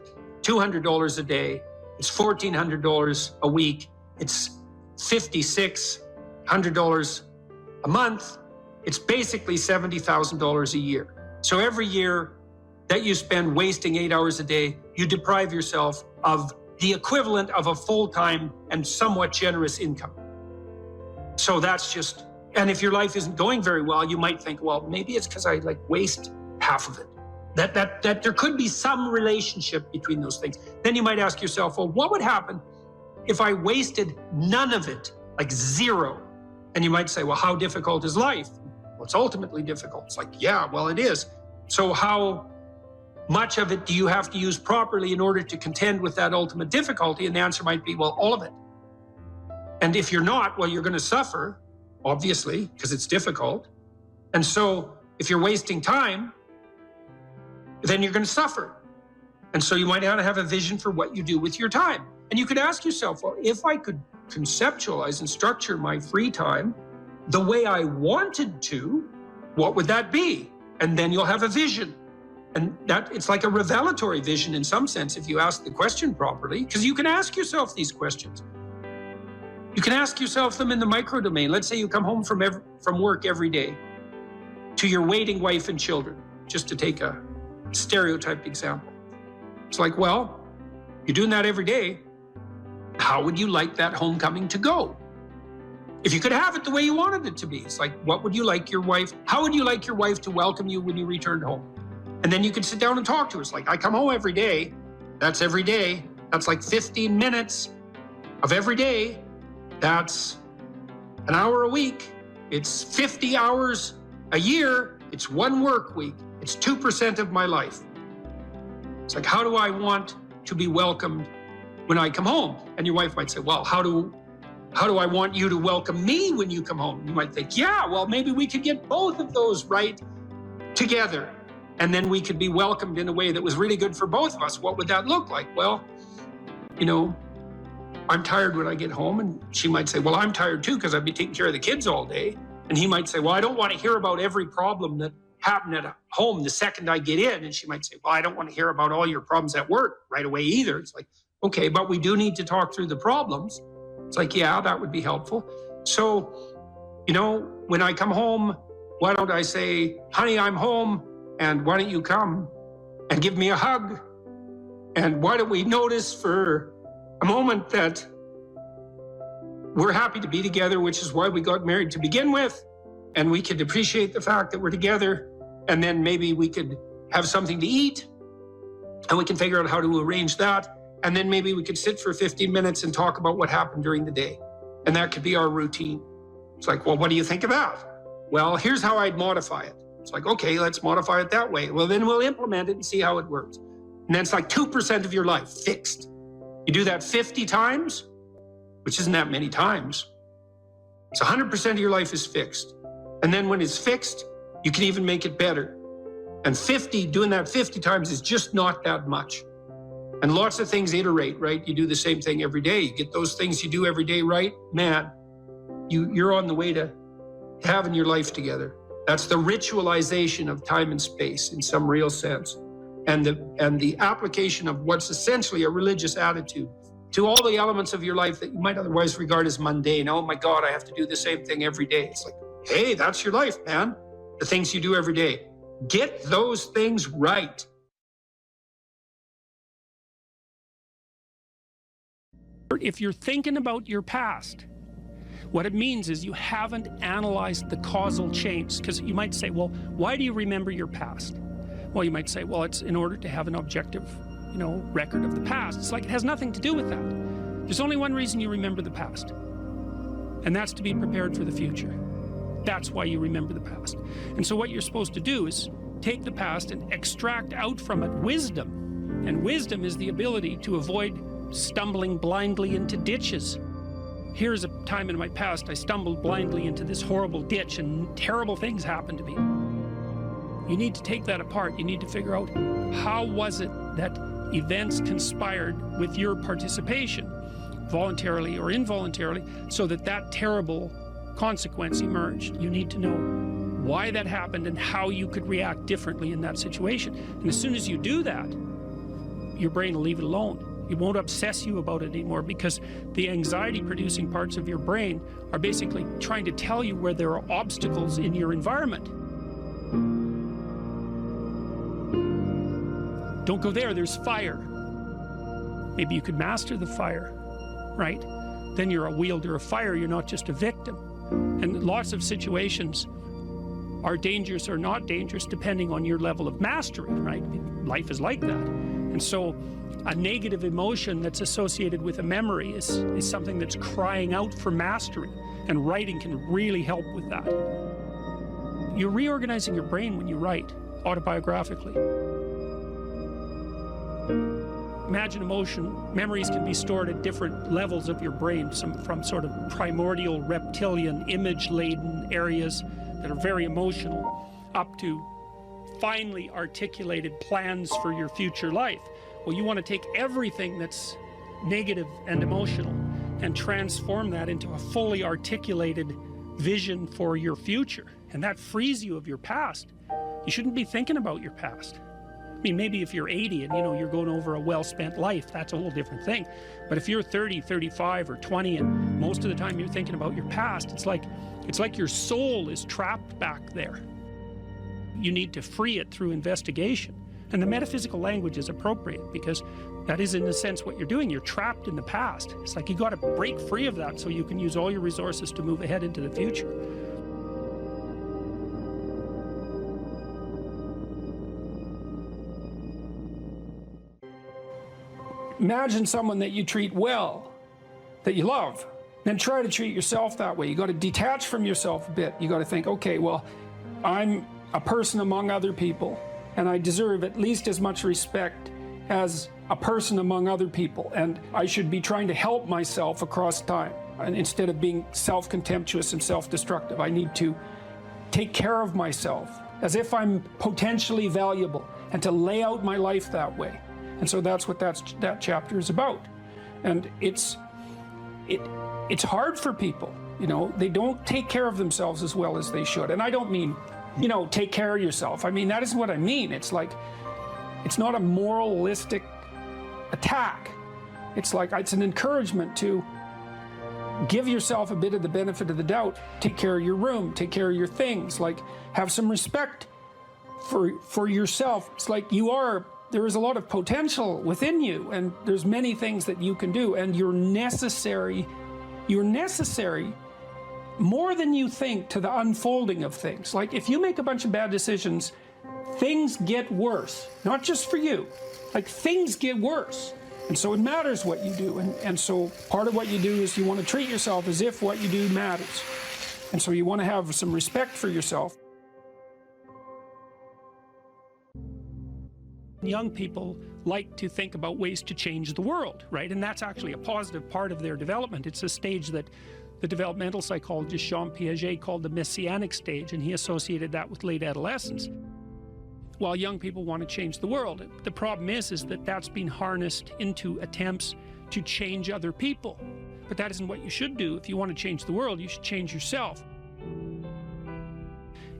$200 a day. It's $1,400 a week. It's $5,600 a month. It's basically $70,000 a year. So every year that you spend wasting 8 hours a day, you deprive yourself of the equivalent of a full-time and somewhat generous income. So that's just, and if your life isn't going very well, you might think, well, maybe it's because I waste half of it. That there could be some relationship between those things. Then you might ask yourself, well, what would happen if I wasted none of it, like zero? And you might say, well, how difficult is life? Well, it's ultimately difficult. It's like, yeah, well, it is. So how much of it do you have to use properly in order to contend with that ultimate difficulty? And the answer might be, well, all of it. And if you're not, well, you're going to suffer, obviously, because it's difficult. And so if you're wasting time, then you're going to suffer. And so you might want to have a vision for what you do with your time. And you could ask yourself, well, if I could conceptualize and structure my free time the way I wanted to, what would that be? And then you'll have a vision. And that it's like a revelatory vision in some sense if you ask the question properly, because you can ask yourself these questions. You can ask yourself them in the micro domain. Let's say you come home from work every day to your waiting wife and children, just to take a stereotyped example. It's like, well, you're doing that every day. How would you like that homecoming to go? If you could have it the way you wanted it to be, it's like, what would you like your wife, how would you like your wife to welcome you when you returned home? And then you could sit down and talk to her. It's like, I come home every day. That's every day. That's like 15 minutes of every day. That's an hour a week. It's 50 hours a year. It's 1 work week. It's 2% of my life. It's like, how do I want to be welcomed when I come home? And your wife might say, well, how do I want you to welcome me when you come home? You might think, yeah, well, maybe we could get both of those right together, and then we could be welcomed in a way that was really good for both of us, what would that look like? Well, you know, I'm tired when I get home, and she might say, well, I'm tired too because I've been taking care of the kids all day. And he might say, well, I don't want to hear about every problem that happened at home the second I get in. And she might say, well, I don't want to hear about all your problems at work right away either. It's like, okay, but we do need to talk through the problems. It's like, yeah, that would be helpful. So, you know, when I come home, why don't I say, honey, I'm home, and why don't you come and give me a hug? And why don't we notice for a moment that we're happy to be together, which is why we got married to begin with, and we could appreciate the fact that we're together, and then maybe we could have something to eat, and we can figure out how to arrange that, and then maybe we could sit for 15 minutes and talk about what happened during the day, and that could be our routine. It's like, well, what do you think of that? Well, here's how I'd modify it. It's like, okay, let's modify it that way. Well, then we'll implement it and see how it works. And then it's like 2% of your life fixed. You do that 50 times, which isn't that many times. It's 100% of your life is fixed. And then when it's fixed, you can even make it better. And doing that 50 times is just not that much. And lots of things iterate, right? You do the same thing every day. You get those things you do every day right, man, you're on the way to having your life together. That's the ritualization of time and space in some real sense. And the application of what's essentially a religious attitude to all the elements of your life that you might otherwise regard as mundane. Oh my God, I have to do the same thing every day. It's like, hey, that's your life, man. The things you do every day. Get those things right. If you're thinking about your past, what it means is you haven't analyzed the causal chains. Because you might say, well, why do you remember your past? Well, you might say, well, it's in order to have an objective, record of the past. It's like it has nothing to do with that. There's only one reason you remember the past, and that's to be prepared for the future. That's why you remember the past. And so what you're supposed to do is take the past and extract out from it wisdom. And wisdom is the ability to avoid stumbling blindly into ditches. Here's a time in my past I stumbled blindly into this horrible ditch and terrible things happened to me. You need to take that apart. You need to figure out, how was it that events conspired with your participation, voluntarily or involuntarily, so that that terrible consequence emerged. You need to know why that happened and how you could react differently in that situation. And as soon as you do that, your brain will leave it alone. It won't obsess you about it anymore, because the anxiety-producing parts of your brain are basically trying to tell you where there are obstacles in your environment. Don't go there, there's fire. Maybe you could master the fire, right? Then you're a wielder of fire, you're not just a victim. And lots of situations are dangerous or not dangerous depending on your level of mastery, right? Life is like that. And so a negative emotion that's associated with a memory is something that's crying out for mastery. And writing can really help with that. You're reorganizing your brain when you write autobiographically. Imagine emotion, memories can be stored at different levels of your brain, from sort of primordial, reptilian, image-laden areas that are very emotional, up to finely articulated plans for your future life. Well, you want to take everything that's negative and emotional and transform that into a fully articulated vision for your future. And that frees you of your past. You shouldn't be thinking about your past. I mean, maybe if you're 80 and you're going over a well-spent life, that's a whole different thing. But if you're 30, 35, or 20, and most of the time you're thinking about your past, it's like your soul is trapped back there. You need to free it through investigation. And the metaphysical language is appropriate, because that is, in a sense, what you're doing. You're trapped in the past. It's like you got to break free of that so you can use all your resources to move ahead into the future. Imagine someone that you treat well, that you love. Then try to treat yourself that way. You got to detach from yourself a bit. You got to think, okay, well, I'm a person among other people, and I deserve at least as much respect as a person among other people, and I should be trying to help myself across time. And instead of being self-contemptuous and self-destructive, I need to take care of myself as if I'm potentially valuable, and to lay out my life that way. And so that's what that chapter is about. And it's hard for people, you know, they don't take care of themselves as well as they should. And I don't mean, you know, take care of yourself. I mean, that isn't what I mean. It's like, it's not a moralistic attack. It's like, it's an encouragement to give yourself a bit of the benefit of the doubt. Take care of your room, take care of your things, like have some respect for yourself. It's like there is a lot of potential within you, and there's many things that you can do, and you're necessary more than you think to the unfolding of things. Like if you make a bunch of bad decisions, things get worse, not just for you, like things get worse. And so it matters what you do. And so part of what you do is you want to treat yourself as if what you do matters. And so you want to have some respect for yourself. Young people like to think about ways to change the world, right? And that's actually a positive part of their development. It's a stage that the developmental psychologist Jean Piaget called the messianic stage, and he associated that with late adolescence. While young people want to change the world, the problem is that that's been harnessed into attempts to change other people. But that isn't what you should do. If you want to change the world, you should change yourself.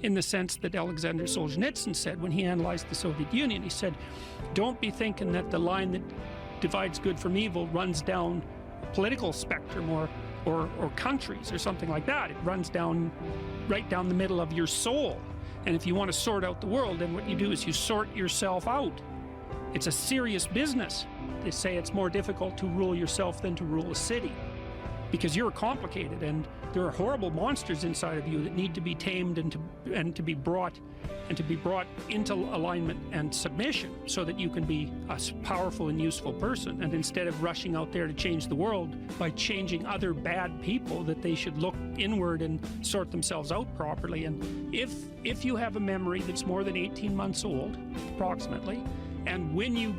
In the sense that Alexander Solzhenitsyn said when he analyzed the Soviet Union, he said, don't be thinking that the line that divides good from evil runs down a political spectrum or countries or something like that. It runs down right down the middle of your soul. And if you want to sort out the world, then what you do is you sort yourself out. It's a serious business. They say it's more difficult to rule yourself than to rule a city, because you're complicated and there are horrible monsters inside of you that need to be tamed and to be brought into alignment and submission so that you can be a powerful and useful person. And instead of rushing out there to change the world by changing other bad people, that they should look inward and sort themselves out properly. And if you have a memory that's more than 18 months old, approximately, and when you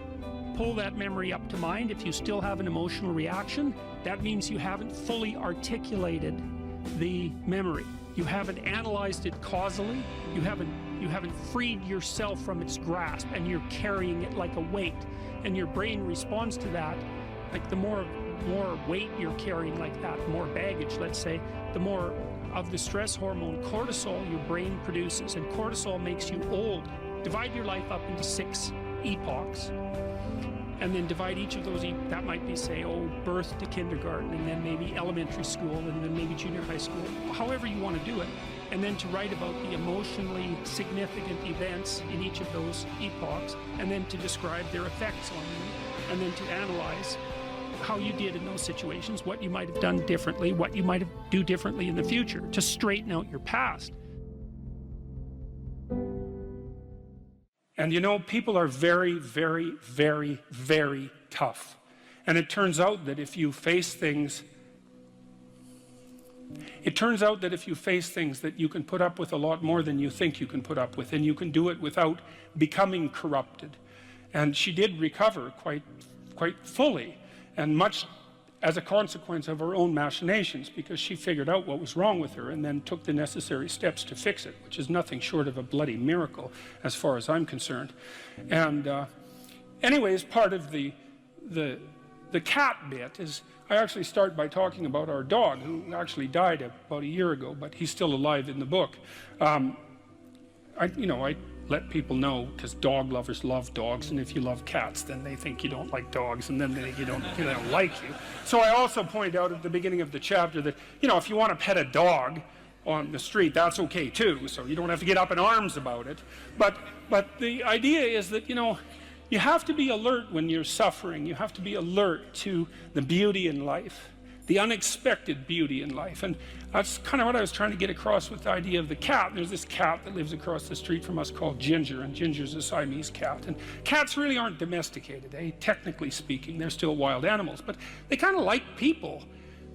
pull that memory up to mind, if you still have an emotional reaction, that means you haven't fully articulated the memory. You haven't analyzed it causally. You haven't freed yourself from its grasp, and you're carrying it like a weight. And your brain responds to that. Like the more weight you're carrying like that, more baggage, let's say, the more of the stress hormone cortisol your brain produces. And cortisol makes you old. Divide your life up into 6 epochs. And then divide each of those, that might be, say, birth to kindergarten, and then maybe elementary school, and then maybe junior high school, however you want to do it. And then to write about the emotionally significant events in each of those epochs, and then to describe their effects on you, and then to analyze how you did in those situations, what you might have done differently, what you might do differently in the future, to straighten out your past. And you know, people are very, very, very, very tough. And it turns out that if you face things, that you can put up with a lot more than you think you can put up with, and you can do it without becoming corrupted. And she did recover quite fully, and much as a consequence of her own machinations, because she figured out what was wrong with her and then took the necessary steps to fix it, which is nothing short of a bloody miracle as far as I'm concerned. And anyways, part of the cat bit is I actually start by talking about our dog, who actually died about a year ago, but he's still alive in the book. I let people know, because dog lovers love dogs, and if you love cats, then they think you don't like dogs, and then they don't like you. So I also point out at the beginning of the chapter that, if you want to pet a dog on the street, that's okay too, so you don't have to get up in arms about it. But the idea is that, you have to be alert when you're suffering. You have to be alert to the beauty in life, the unexpected beauty in life. And that's kind of what I was trying to get across with the idea of the cat. There's this cat that lives across the street from us called Ginger, and Ginger's a Siamese cat. And cats really aren't domesticated, technically speaking. They're still wild animals, but they kind of like people.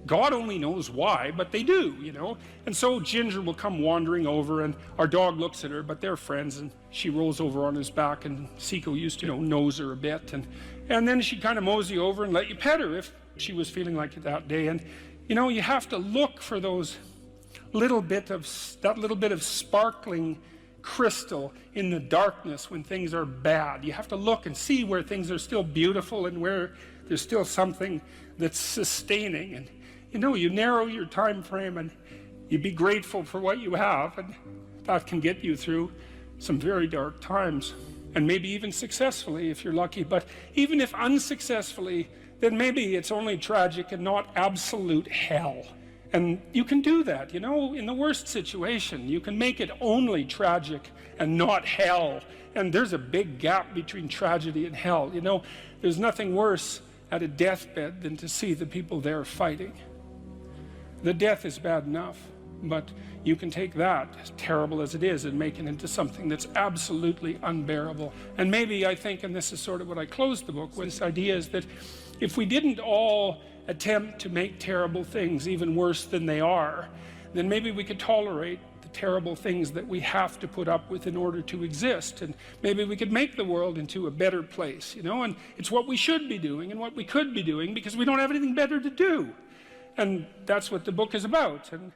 God only knows why, but they do, And so Ginger will come wandering over, and our dog looks at her, but they're friends, and she rolls over on his back, and Seiko used to, nose her a bit, and then she'd kind of mosey over and let you pet her if she was feeling like it that day. And, you have to look for that little bit of sparkling crystal in the darkness when things are bad. You have to look and see where things are still beautiful and where there's still something that's sustaining. And you know, you narrow your time frame and you be grateful for what you have, and that can get you through some very dark times, and maybe even successfully if you're lucky. But even if unsuccessfully, then maybe it's only tragic and not absolute hell. And you can do that, you know, in the worst situation. You can make it only tragic and not hell. And there's a big gap between tragedy and hell. You know, there's nothing worse at a deathbed than to see the people there fighting. The death is bad enough, but you can take that, as terrible as it is, and make it into something that's absolutely unbearable. And maybe I think, and this is sort of what I closed the book with, this idea is that if we didn't all attempt to make terrible things even worse than they are, then maybe we could tolerate the terrible things that we have to put up with in order to exist, and maybe we could make the world into a better place, you know. And it's what we should be doing and what we could be doing, because we don't have anything better to do. And that's what the book is about. And